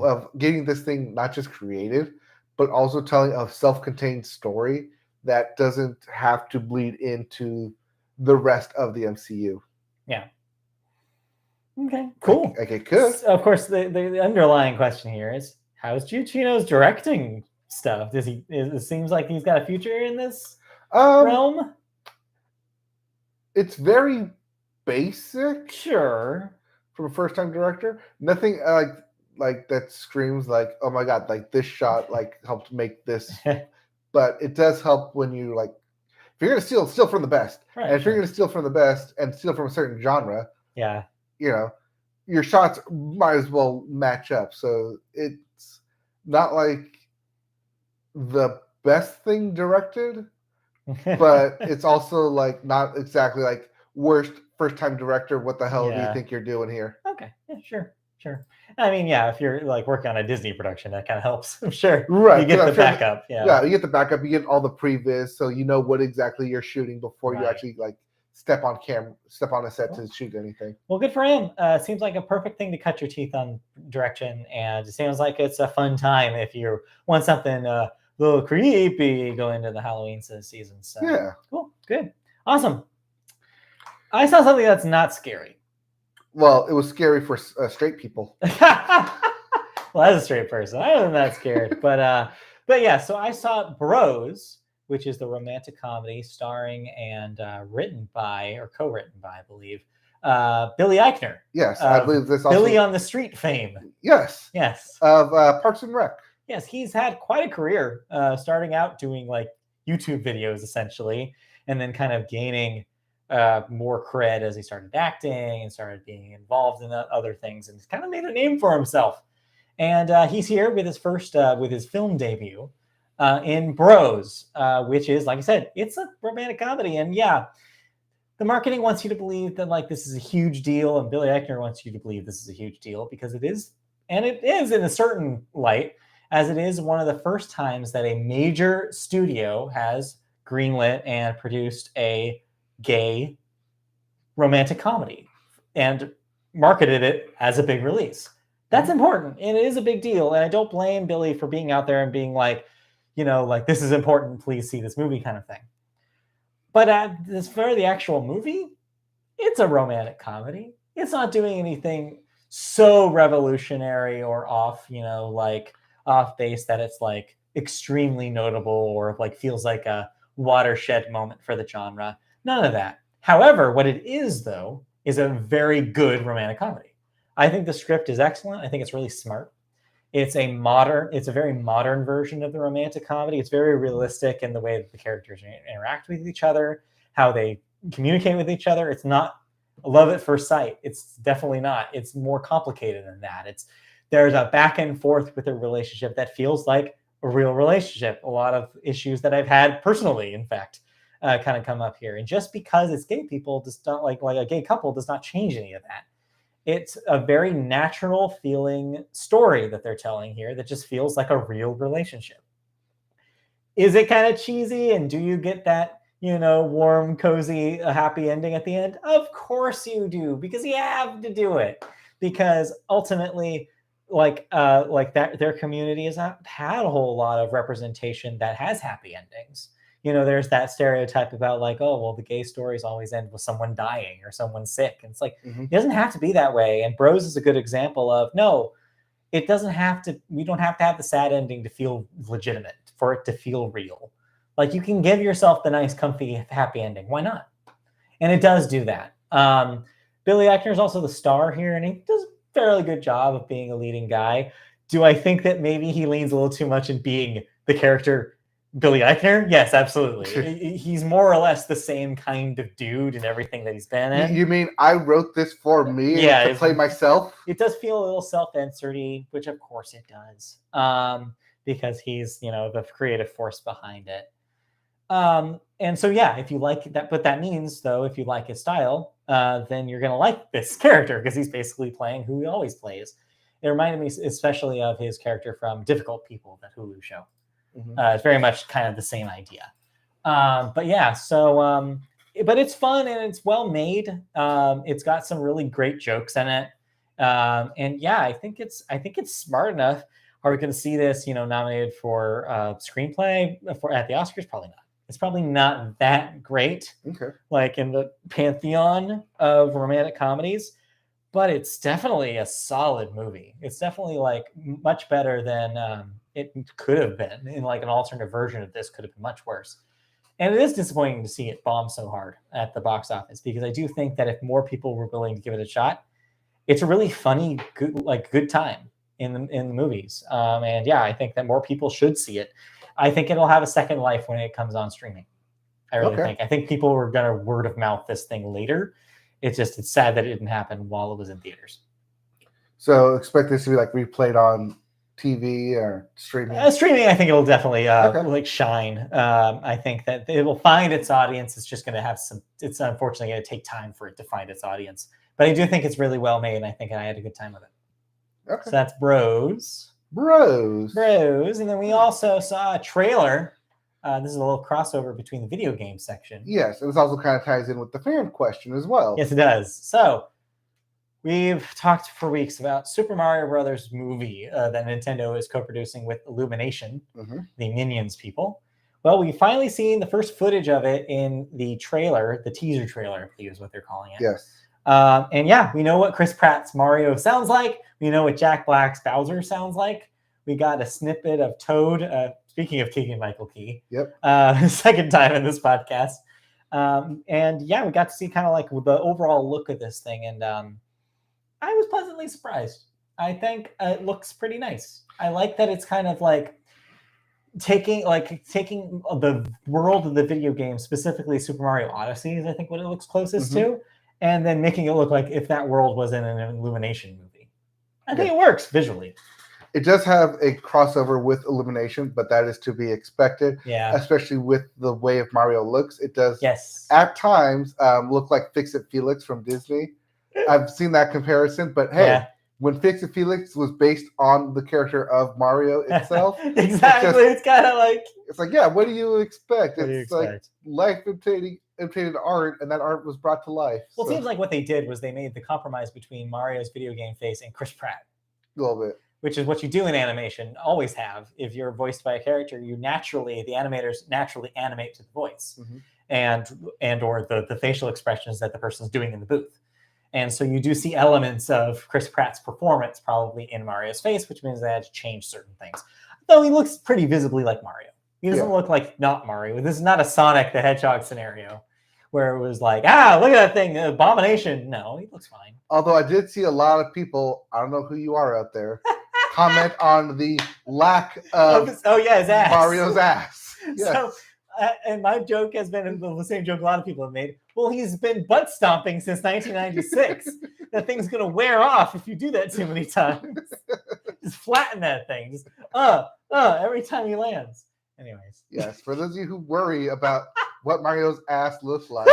Of getting this thing not just created, but also telling a self-contained story that doesn't have to bleed into the rest of the MCU. Yeah. Okay, cool. Like it could. So, of course, the underlying question here is, how's Giacchino's directing stuff? It seems like he's got a future in this realm? It's very basic. Sure. From a first-time director. Nothing like that screams like, oh my God, like this shot like helped make this. But it does help when you like, if you're gonna steal from the best, right, and if you're gonna steal from the best and steal from a certain genre, yeah, you know, your shots might as well match up. So it's not like the best thing directed, but it's also like not exactly like worst first-time director. What the hell do you think you're doing here? Okay, yeah, sure. I mean, yeah, if you're like working on a Disney production, that kind of helps. I'm sure. Right. You get the backup. Yeah, you get the backup. You get all the previs, so you know what exactly you're shooting before you actually like step on a set to shoot anything. Well, good for him. Seems like a perfect thing to cut your teeth on direction, and it seems like it's a fun time if you want something a little creepy going into the Halloween season. So yeah, cool, good, awesome. I saw something that's not scary. Well, it was scary for straight people. Well, as a straight person, I wasn't that scared. But yeah, so I saw Bros, which is the romantic comedy starring and written by, or co-written by, I believe, Billy Eichner. Yes, I believe this also... Billy on the Street fame. Yes. Of Parks and Rec. Yes, he's had quite a career, starting out doing like YouTube videos, essentially, and then kind of gaining more cred as he started acting and started being involved in other things, and he's kind of made a name for himself. And he's here with his first with his film debut in Bros, which is, like I said, it's a romantic comedy. And yeah, the marketing wants you to believe that like this is a huge deal, and Billy Eichner wants you to believe this is a huge deal because it is, and it is in a certain light, as it is one of the first times that a major studio has greenlit and produced a gay romantic comedy and marketed it as a big release. That's important, and it is a big deal. And I don't blame Billy for being out there and being like, you know, like, this is important, please see this movie kind of thing. But as for the actual movie, it's a romantic comedy. It's not doing anything so revolutionary or off, you know, like off base that it's like extremely notable or like feels like a watershed moment for the genre. None of that. However, what it is, though, is a very good romantic comedy. I think the script is excellent. I think it's really smart. It's a very modern version of the romantic comedy. It's very realistic in the way that the characters interact with each other, how they communicate with each other. It's not love at first sight. It's definitely not. It's more complicated than that. There's a back and forth with a relationship that feels like a real relationship. A lot of issues that I've had personally, in fact, kind of come up here. And just because it's gay people does not like a gay couple does not change any of that. It's a very natural feeling story that they're telling here that just feels like a real relationship. Is it kind of cheesy? And do you get that, warm, cozy, happy ending at the end? Of course you do, because you have to do it. Because ultimately, that their community has not had a whole lot of representation that has happy endings. There's that stereotype about the gay stories always end with someone dying or someone sick. And it's like, It doesn't have to be that way. And Bros is a good example of, no, it doesn't have to, we don't have to have the sad ending to feel legitimate, for it to feel real. Like, you can give yourself the nice, comfy, happy ending. Why not? And it does do that. Billy Eichner is also the star here, and he does a fairly good job of being a leading guy. Do I think that maybe he leans a little too much in being the character Billy Eichner? Yes, absolutely. He's more or less the same kind of dude in everything that he's been in. You mean I wrote this for me to play myself? It does feel a little self-insert-y, which of course it does, because he's, the creative force behind it. And so, yeah, if you like that, but that means, though, if you like his style, then you're going to like this character, because he's basically playing who he always plays. It reminded me especially of his character from Difficult People, that Hulu show. It's very much kind of the same idea. But yeah, so, but it's fun and it's well made. It's got some really great jokes in it. And yeah, I think it's smart enough. Are we going to see this, nominated for screenplay at the Oscars? Probably not. It's probably not that great, like in the pantheon of romantic comedies, but it's definitely a solid movie. It's definitely much better than it could have been. In an alternate version of this could have been much worse. And it is disappointing to see it bomb so hard at the box office, because I do think that if more people were willing to give it a shot, it's a really funny, good time in the movies. And yeah, I think that more people should see it. I think it'll have a second life when it comes on streaming. I really think. I think people were going to word of mouth this thing later. It's sad that it didn't happen while it was in theaters. So expect this to be replayed on TV or streaming? Streaming, I think it'll definitely shine. I think that it will find its audience. It's just going to have it's unfortunately going to take time for it to find its audience. But I do think it's really well made, and I think I had a good time with it. Okay. So that's Bros. And then we also saw a trailer. This is a little crossover between the video game section. Yes, and this also kind of ties in with the fan question as well. Yes, it does. So we've talked for weeks about Super Mario Brothers movie that Nintendo is co-producing with Illumination, the Minions people. Well, we've finally seen the first footage of it in the trailer, the teaser trailer, I believe is what they're calling it. Yes. And yeah, we know what Chris Pratt's Mario sounds like. We know what Jack Black's Bowser sounds like. We got a snippet of Toad. Speaking of Keegan-Michael Key. Yep. Second time in this podcast. And yeah, we got to see kind of the overall look of this thing. And I was pleasantly surprised. I think it looks pretty nice. I like that it's kind of taking the world of the video game, specifically Super Mario Odyssey is I think what it looks closest to, and then making it look like if that world was in an Illumination movie. I think it works visually. It does have a crossover with Illumination, but that is to be expected. Yeah. Especially with the way of Mario looks. It does at times look like Fix-It Felix from Disney. I've seen that comparison, but hey, when Fix-It Felix was based on the character of Mario itself. Exactly. It's kind of it's yeah, what do you expect? It's life imitated art, and that art was brought to life. Well, it seems like what they did was they made the compromise between Mario's video game face and Chris Pratt. A little bit. Which is what you do in animation, always have. If you're voiced by a character, the animators naturally animate to the voice and or the facial expressions that the person's doing in the booth. And so you do see elements of Chris Pratt's performance probably in Mario's face, which means they had to change certain things. Though he looks pretty visibly like Mario. He doesn't look like not Mario. This is not a Sonic the Hedgehog scenario where it was look at that thing, Abomination. No, he looks fine. Although I did see a lot of people, I don't know who you are out there, comment on the lack of his ass. Mario's ass. Yes. So, and my joke has been the same joke a lot of people have made. Well, he's been butt stomping since 1996. That thing's gonna wear off if you do that too many times. Just flatten that thing. Just every time he lands. Anyways. Yes, for those of you who worry about what Mario's ass looks like,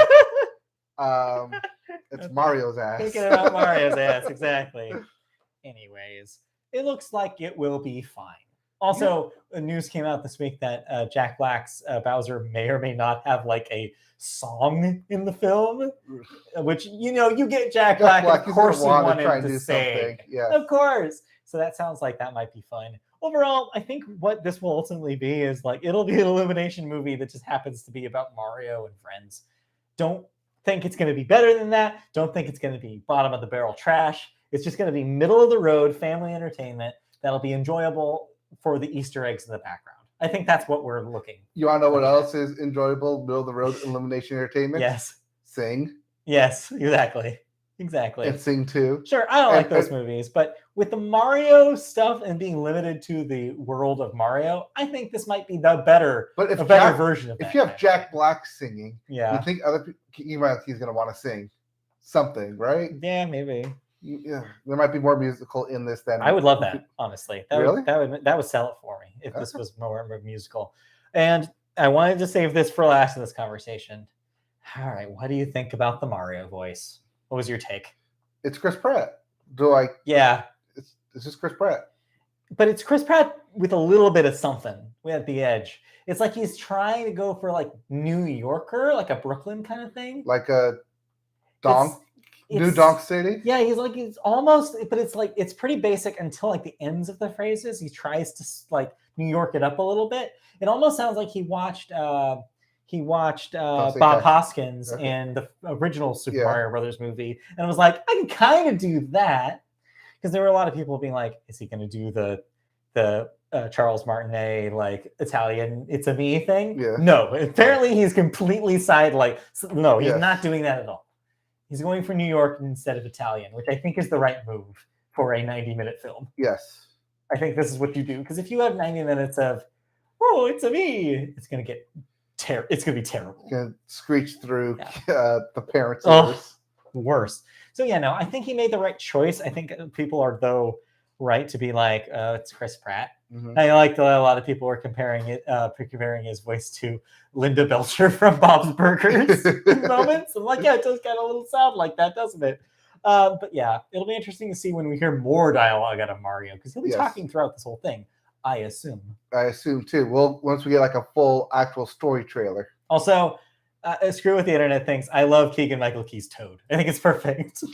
it's Mario's ass. Thinking about Mario's ass, exactly. Anyways, it looks like it will be fine. Also, the news came out this week that Jack Black's Bowser may or may not have like a song in the film, which, you get Jack Black, of course you want him to sing. Yes. Of course. So that sounds like that might be fun. Overall, I think what this will ultimately be is like, it'll be an Illumination movie that just happens to be about Mario and friends. Don't think it's going to be better than that. Don't think it's going to be bottom of the barrel trash. It's just going to be middle of the road family entertainment that'll be enjoyable for the Easter eggs in the background. I think that's what we're looking. You want to know what else is enjoyable? Middle of the road Illumination entertainment? Yes. Sing. Yes, exactly. And Sing too. Sure, I don't like those movies, but with the Mario stuff and being limited to the world of Mario, I think this might be the better version of that. If you have Jack Black singing, yeah, you think other people, he's going to want to sing something, right? Yeah, maybe. Yeah, there might be more musical in this than I would love that, honestly. Really? That would sell it for me if this was more musical. And I wanted to save this for last in this conversation. All right, what do you think about the Mario voice? What was your take? It's Chris Pratt. Yeah. It's just Chris Pratt. But it's Chris Pratt with a little bit of something at the edge. It's like he's trying to go for like New Yorker, like a Brooklyn kind of thing. Like a New Donk City? Yeah, he's almost, but it's like, it's pretty basic until like the ends of the phrases. He tries to like New York it up a little bit. It almost sounds like he watched Bob Hoskins in the original Super Mario Brothers movie, and was like, I can kind of do that, because there were a lot of people being like, is he going to do the Charles Martinet like Italian "It's a Me" thing? Yeah. No, apparently he's completely he's not doing that at all. He's going for New York instead of Italian, which I think is the right move for a 90-minute film. Yes, I think this is what you do, because if you have 90 minutes of it's a me, it's going to get. It's going to be terrible. It's going to screech through the parents' ears. Worse. So I think he made the right choice. I think people are though right to be like, it's Chris Pratt. Mm-hmm. I like that a lot of people are comparing his voice to Linda Belcher from Bob's Burgers in moments. I'm like, it does kind of a little sound like that, doesn't it? But yeah, it'll be interesting to see when we hear more dialogue out of Mario, because he'll be talking throughout this whole thing. I assume too. Well, once we get like a full actual story trailer. Also, screw with the internet things. I love Keegan-Michael Key's Toad. I think it's perfect.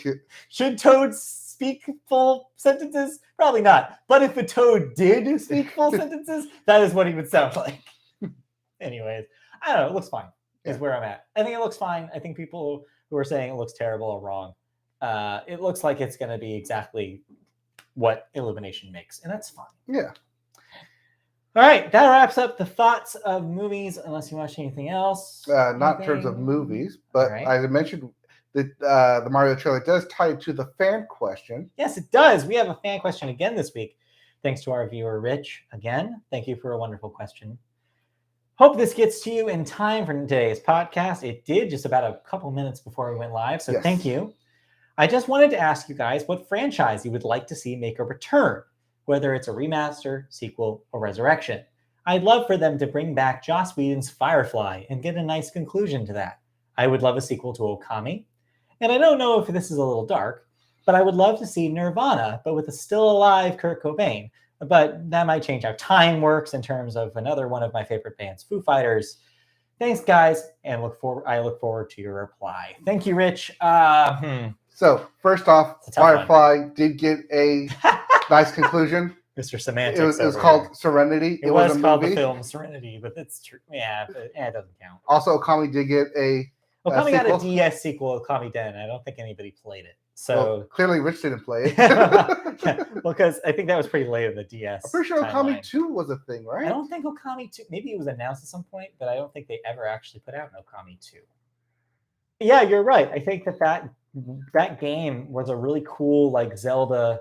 Should Toad speak full sentences? Probably not. But if a Toad did speak full sentences, that is what he would sound like. Anyways, I don't know. It looks fine. Is where I'm at. I think it looks fine. I think people who are saying it looks terrible are wrong. It looks like it's going to be exactly what Illumination makes, and that's fine. Yeah. All right, that wraps up the thoughts of movies, unless you watch anything else. Not in terms of movies, but as I mentioned, the Mario trailer does tie to the fan question. Yes, it does. We have a fan question again this week, thanks to our viewer, Rich. Again, thank you for a wonderful question. Hope this gets to you in time for today's podcast. It did just about a couple minutes before we went live, so thank you. I just wanted to ask you guys what franchise you would like to see make a return, whether it's a remaster, sequel, or resurrection. I'd love for them to bring back Joss Whedon's Firefly and get a nice conclusion to that. I would love a sequel to Okami. And I don't know if this is a little dark, but I would love to see Nirvana, but with a still alive Kurt Cobain. But that might change how time works in terms of another one of my favorite bands, Foo Fighters. Thanks, guys, and I look forward to your reply. Thank you, Rich. So, first off, Firefly did get a nice conclusion. Mr. Semantics. It was called Serenity. It was called the film Serenity, but it's true. Yeah, but it doesn't count. Also, Okami did get a Okami got a DS sequel, Okami Den. I don't think anybody played it. So clearly, Rich didn't play it. Because I think that was pretty late in the DS. I'm pretty sure Okami 2 was a thing, right? I don't think Okami 2. Maybe it was announced at some point, but I don't think they ever actually put out an Okami 2. Yeah, you're right. I think that game was a really cool, like Zelda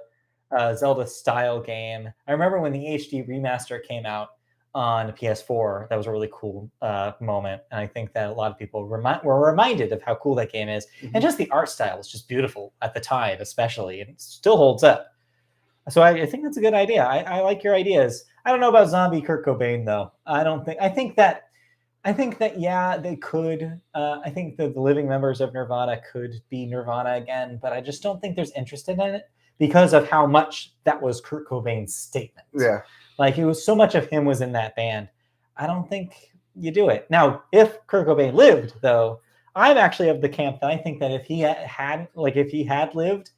style game. I remember when the HD remaster came out, on PS4. That was a really cool moment, and I think that a lot of people were reminded of how cool that game is, and just the art style was just beautiful at the time, especially, and it still holds up. So I think that's a good idea. I like your ideas. I don't know about zombie Kurt Cobain though. I think that yeah, they could. I think that the living members of Nirvana could be Nirvana again, but I just don't think there's interest in it because of how much that was Kurt Cobain's statement. Yeah. Like it was so much of him was in that band. I don't think you do it. Now, if Kurt Cobain lived, though, I'm actually of the camp that I think that if he had lived,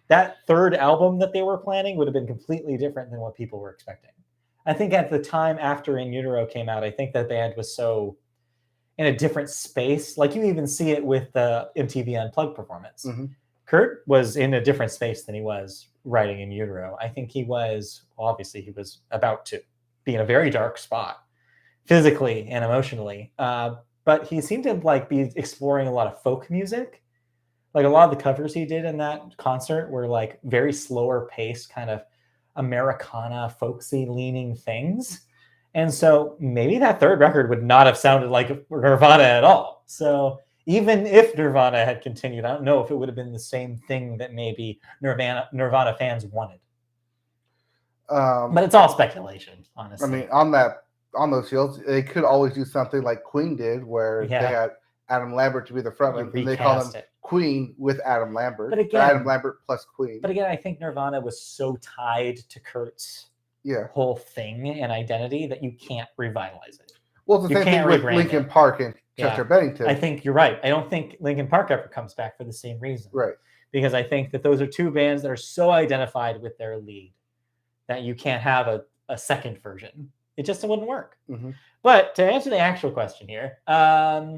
that third album that they were planning would have been completely different than what people were expecting. I think at the time after In Utero came out, I think that band was so in a different space. Like you even see it with the MTV Unplugged performance. Mm-hmm. Kurt was in a different space than he was writing In Utero. I think he was about to be in a very dark spot physically and emotionally. But he seemed to be exploring a lot of folk music. Like a lot of the covers he did in that concert were like very slower paced, kind of Americana, folksy leaning things. And so maybe that third record would not have sounded like Nirvana at all. So even if Nirvana had continued, I don't know if it would have been the same thing that maybe Nirvana fans wanted. But it's all speculation, honestly. I mean, on those fields, they could always do something like Queen did, where they had Adam Lambert to be the frontman, and they call them Queen with Adam Lambert. But again, Adam Lambert plus Queen. But again, I think Nirvana was so tied to Kurt's whole thing and identity that you can't revitalize it. Well, it's the same thing with Linkin Park and Chester Bennington. I think you're right. I don't think Linkin Park ever comes back for the same reason. Right. Because I think that those are two bands that are so identified with their lead that you can't have a second version. It just wouldn't work. Mm-hmm. But to answer the actual question here, I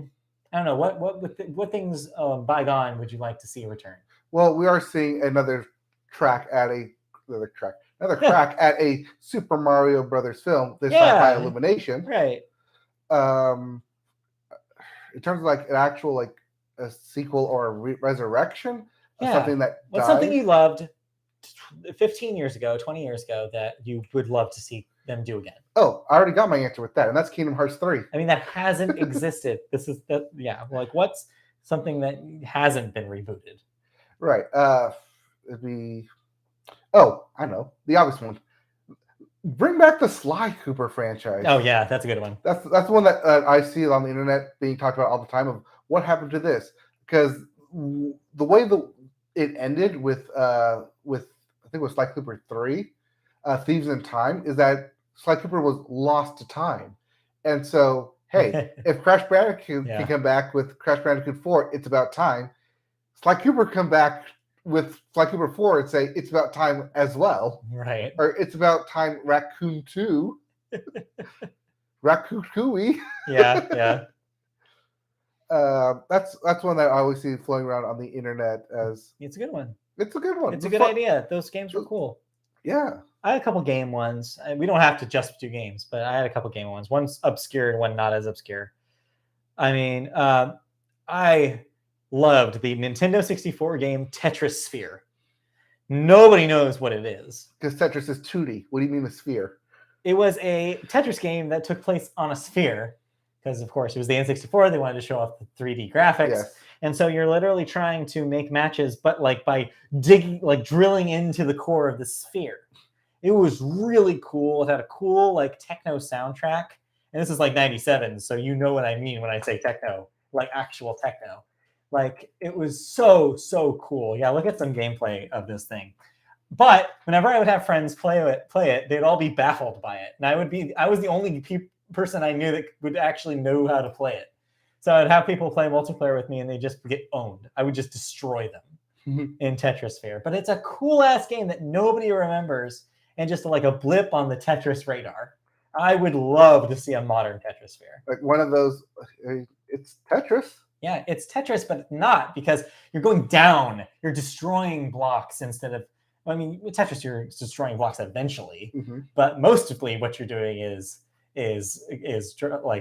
don't know what things bygone would you like to see return? Well, we are seeing another crack at a Super Mario Brothers film. This time by Illumination, right? In terms of like an actual a sequel or a resurrection of something that what's something you loved 15 years ago, 20 years ago that you would love to see them do again? Oh, I already got my answer with that, and that's Kingdom Hearts 3. I mean, that hasn't existed. This is that, like what's something that hasn't been rebooted? Right. It'd be. Oh, I know the obvious one. Bring back the Sly Cooper franchise. Oh yeah, that's a good one. That's the one that I see on the internet being talked about all the time. Of what happened to this? Because the way it ended with I think it was Sly Cooper 3, Thieves in Time, is that Sly Cooper was lost to time, and so hey, if Crash Bandicoot can come back with Crash Bandicoot 4, it's about time. Sly Cooper come back with Sly Cooper 4 and say it's about time as well. Right. Or it's about time Raccoon 2. Raccoon Cooey. Yeah. That's one that I always see floating around on the internet as it's a good one. It's a good one. It's a good idea. Those games were cool. Yeah. I had a couple game ones. We don't have to just do games, but I had a couple game ones. One's obscure and one not as obscure. I mean, I loved the Nintendo 64 game Tetris Sphere. Nobody knows what it is. Because Tetris is 2D. What do you mean a sphere? It was a Tetris game that took place on a sphere. Because, of course, it was the N64. They wanted to show off the 3D graphics. Yes. And so you're literally trying to make matches, but by drilling into the core of the sphere. It was really cool. It had a cool techno soundtrack. And this is 97, so you know what I mean when I say techno, actual techno. It was so cool. Yeah, look at some gameplay of this thing. But whenever I would have friends play it, they'd all be baffled by it. And I was the only person I knew that would actually know how to play it. So I'd have people play multiplayer with me and they just get owned. I would just destroy them in Tetris Sphere. But it's a cool ass game that nobody remembers and just a blip on the Tetris radar. I would love to see a modern Tetris Sphere. One of those, it's Tetris. Yeah, it's Tetris, but not, because you're going down. You're destroying blocks instead of, with Tetris, you're destroying blocks eventually. Mm-hmm. But mostly what you're doing is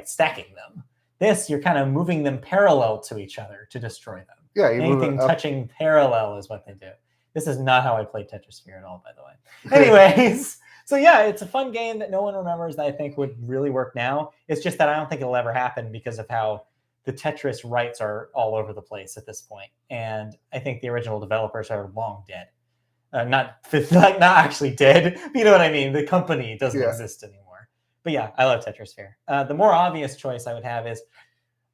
stacking them. This, you're kind of moving them parallel to each other to destroy them. Yeah, anything touching parallel is what they do. This is not how I play Tetris Sphere at all, by the way. Anyways, So yeah, it's a fun game that no one remembers that I think would really work now. It's just that I don't think it'll ever happen because of how the Tetris rights are all over the place at this point. And I think the original developers are long dead. Not like not actually dead. You know what I mean? The company doesn't exist anymore. But yeah, I love Tetris Sphere. The more obvious choice I would have is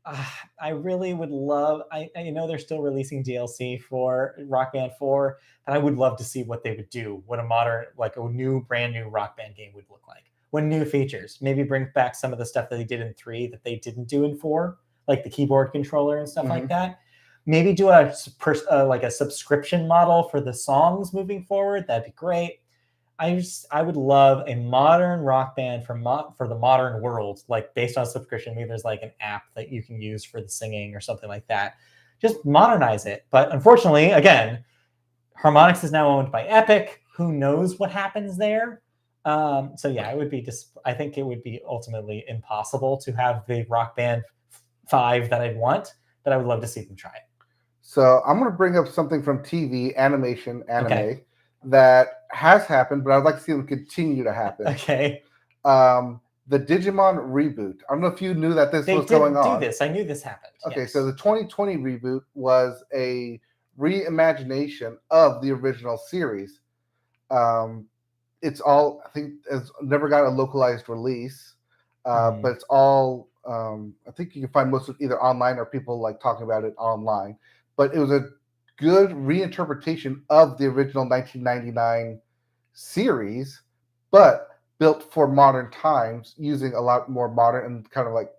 I really would love. I know they're still releasing DLC for Rock Band 4, and I would love to see what they would do. What a modern, like a brand new Rock Band game would look like. What new features? Maybe bring back some of the stuff that they did in 3 that they didn't do in 4, like the keyboard controller and stuff like that. Maybe do a like a subscription model for the songs moving forward. That'd be great. I would love a modern Rock Band for the modern world, like based on subscription. Maybe there's like an app that you can use for the singing or something like that. Just modernize it. But unfortunately, again, Harmonix is now owned by Epic. Who knows what happens there? So yeah, it would be I think it would be ultimately impossible to have the Rock Band 5 that I want, but I would love to see them try it. So I'm going to bring up something from TV, anime, that has happened, but I'd like to see them continue to happen. Okay. The Digimon reboot. I don't know if you knew that this was going on. They did do this. I knew this happened. Okay, yes. So the 2020 reboot was a reimagination of the original series. It's all, I think, it's never got a localized release, but it's all, I think you can find most of it either online or people like talking about it online. But it was a good reinterpretation of the original 1999 series, but built for modern times, using a lot more modern and kind of like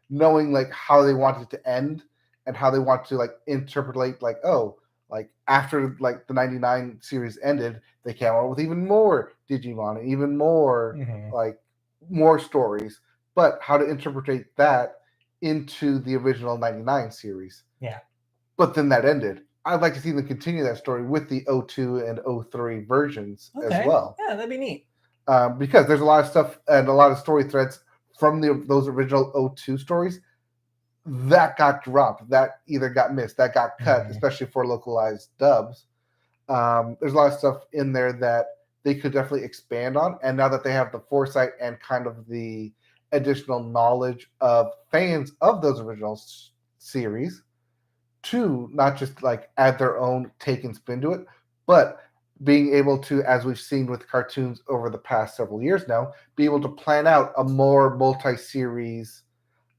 knowing like how they wanted it to end and how they want to like interpolate like, oh, like after like the 99 series ended, they came out with even more Digimon and even more like more stories, but how to interpret that into the original 99 series. Yeah. But then that ended. I'd like to see them continue that story with the 02 and 03 versions as well. Yeah, that'd be neat. Because there's a lot of stuff and a lot of story threads from those original 02 stories that got dropped, that either got missed, that got cut, especially for localized dubs. There's a lot of stuff in there that they could definitely expand on. And now that they have the foresight and kind of the additional knowledge of fans of those original series, to not just like add their own take and spin to it, but being able to, as we've seen with cartoons over the past several years now, be able to plan out a more multi-series,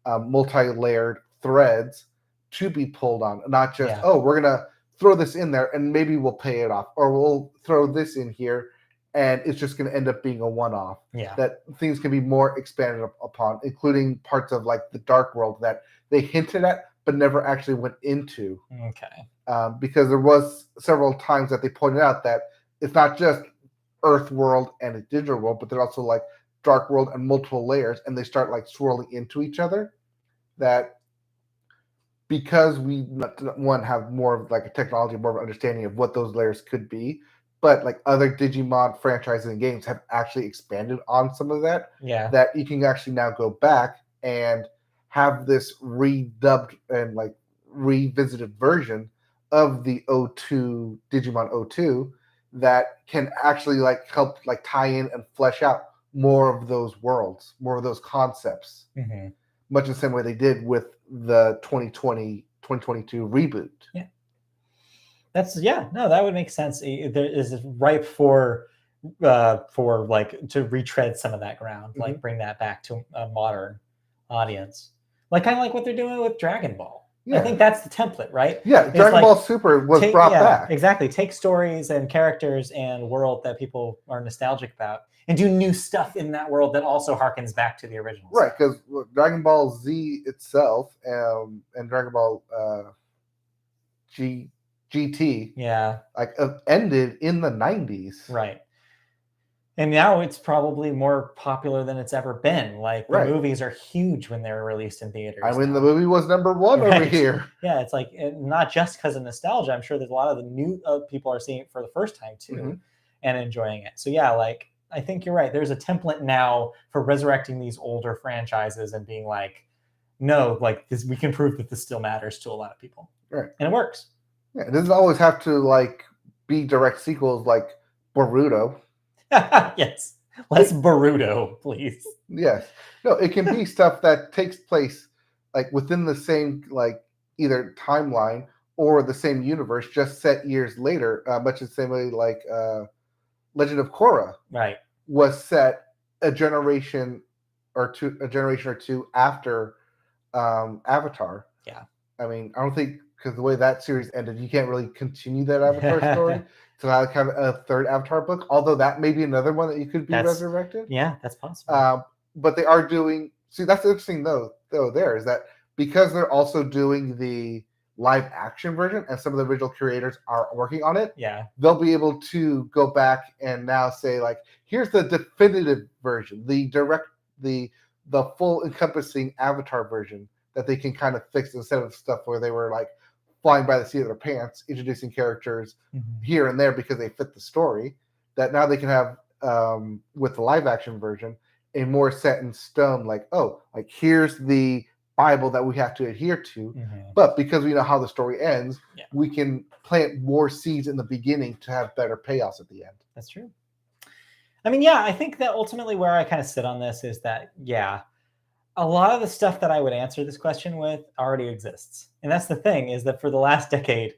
multi-layered threads to be pulled on. Not just, oh, we're going to throw this in there and maybe we'll pay it off, or we'll throw this in here and it's just going to end up being a one-off. Yeah. That things can be more expanded upon, including parts of like the Dark World that they hinted at but never actually went into. Okay. Because there was several times that they pointed out that it's not just Earth World and a digital world, but they're also like Dark World and multiple layers, and they start like swirling into each other. That because we one have more of like a technology, more of an understanding of what those layers could be, but like other Digimon franchises and games have actually expanded on some of that. Yeah. That you can actually now go back and have this redubbed and like revisited version of the 02 Digimon 02 that can actually like help like tie in and flesh out more of those worlds, more of those concepts, much the same way they did with the 2022 reboot. Yeah, that would make sense. There is ripe for like to retread some of that ground, like bring that back to a modern audience. Like kind of like what they're doing with Dragon Ball. Yeah. I think that's the template, right? Yeah, Dragon Ball Super was brought back. Exactly. Take stories and characters and world that people are nostalgic about and do new stuff in that world that also harkens back to the original. Right, because Dragon Ball Z itself and Dragon Ball GT like ended in the 90s. Right. And now it's probably more popular than it's ever been. Like the movies are huge when they're released in theaters. I mean, the movie was #1 over here. Yeah, it's like not just because of nostalgia. I'm sure there's a lot of the new people are seeing it for the first time too, and enjoying it. So yeah, like I think you're right. There's a template now for resurrecting these older franchises and being like, no, like this, we can prove that this still matters to a lot of people, right? And it works. Yeah, it doesn't always have to like be direct sequels like Boruto. Yes. Less Boruto, please. Yes. No, it can be stuff that takes place like within the same like either timeline or the same universe, just set years later. Much the same way like Legend of Korra Right. was set a generation or two after Avatar. Yeah. I mean, I don't think because the way that series ended, you can't really continue that Avatar story to like have a third Avatar book. Although that may be another one that you could be resurrected. Yeah, that's possible. But they are doing. See, that's interesting though. There is that because they're also doing the live action version, and some of the original creators are working on it. Yeah, they'll be able to go back and now say like, here's the definitive version, the full encompassing Avatar version that they can kind of fix instead of stuff where they were like flying by the seat of their pants, introducing characters here and there because they fit the story. That now they can have with the live action version a more set in stone, like, oh, like here's the Bible that we have to adhere to, but because we know how the story ends, we can plant more seeds in the beginning to have better payoffs at the end. That's true. I mean, yeah, I think that ultimately where I kind of sit on this is that, yeah, a lot of the stuff that I would answer this question with already exists. And that's the thing, is that for the last decade,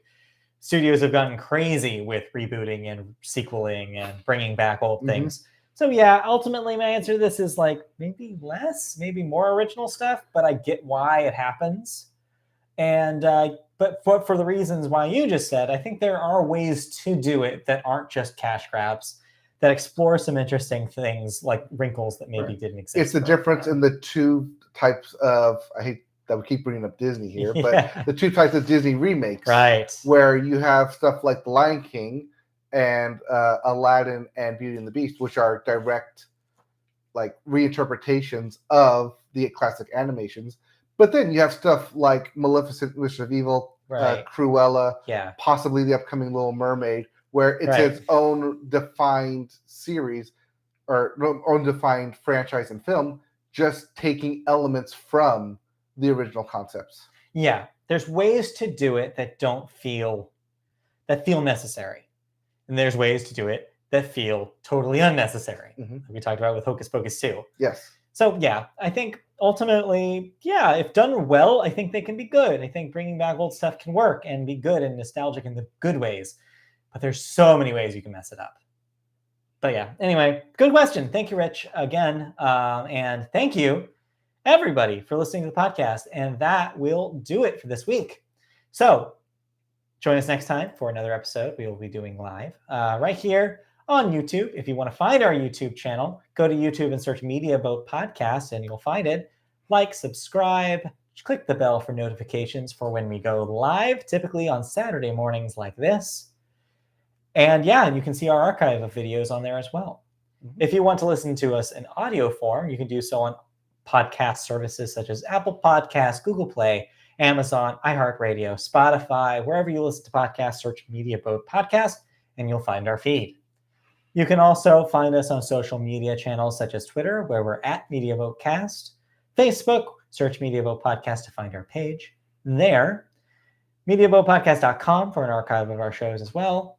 studios have gotten crazy with rebooting and sequeling and bringing back old things. So yeah, ultimately my answer to this is like maybe less, maybe more original stuff, but I get why it happens. And but for the reasons why you just said, I think there are ways to do it that aren't just cash grabs, that explore some interesting things like wrinkles that maybe didn't exist. It's the difference in the two types of, I hate that we keep bringing up Disney here, but the two types of Disney remakes. Right. Where you have stuff like The Lion King and Aladdin and Beauty and the Beast, which are direct like reinterpretations of the classic animations. But then you have stuff like Maleficent, Witch of Evil, Cruella, possibly the upcoming Little Mermaid, where it's its own defined series or own defined franchise and film, just taking elements from the original concepts. Yeah, there's ways to do it that feel necessary. And there's ways to do it that feel totally unnecessary. Like we talked about with Hocus Pocus 2. Yes. So yeah, I think ultimately, yeah, if done well, I think they can be good. I think bringing back old stuff can work and be good and nostalgic in the good ways. But there's so many ways you can mess it up. But yeah, anyway, good question. Thank you, Rich, again. And thank you, everybody, for listening to the podcast. And that will do it for this week. So join us next time for another episode we will be doing live right here on YouTube. If you want to find our YouTube channel, go to YouTube and search Media Boat Podcast and you'll find it. Like, subscribe, click the bell for notifications for when we go live, typically on Saturday mornings like this. And yeah, you can see our archive of videos on there as well. If you want to listen to us in audio form, you can do so on podcast services such as Apple Podcasts, Google Play, Amazon, iHeartRadio, Spotify, wherever you listen to podcasts, search Media Boat Podcast, and you'll find our feed. You can also find us on social media channels such as Twitter, where we're at Media Boat Cast, Facebook, search Media Boat Podcast to find our page there, MediaBoatPodcast.com for an archive of our shows as well.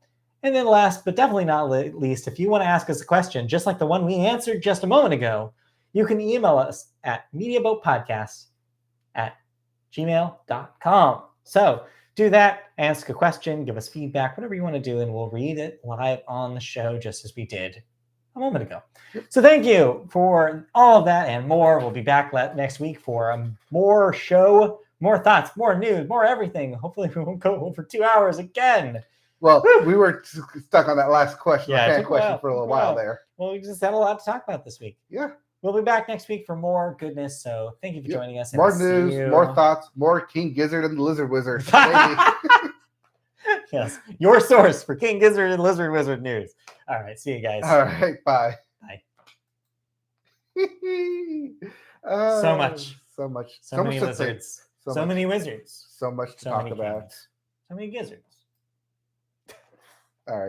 And then last, but definitely not least, if you want to ask us a question, just like the one we answered just a moment ago, you can email us at MediaBoatPodcast@gmail.com. So do that, ask a question, give us feedback, whatever you want to do, and we'll read it live on the show just as we did a moment ago. So thank you for all of that and more. We'll be back next week for more show, more thoughts, more news, more everything. Hopefully we won't go over 2 hours again. Well, we were stuck on that last question, fan question for a little while there. Well, we just had a lot to talk about this week. Yeah. We'll be back next week for more goodness. So thank you for joining us. More news, more thoughts, more King Gizzard and the Lizard Wizard. Yes, your source for King Gizzard and Lizard Wizard news. All right, see you guys. All right, bye. Bye. So much. So many lizards. So many wizards. So much to talk about. So many gizzards. All right.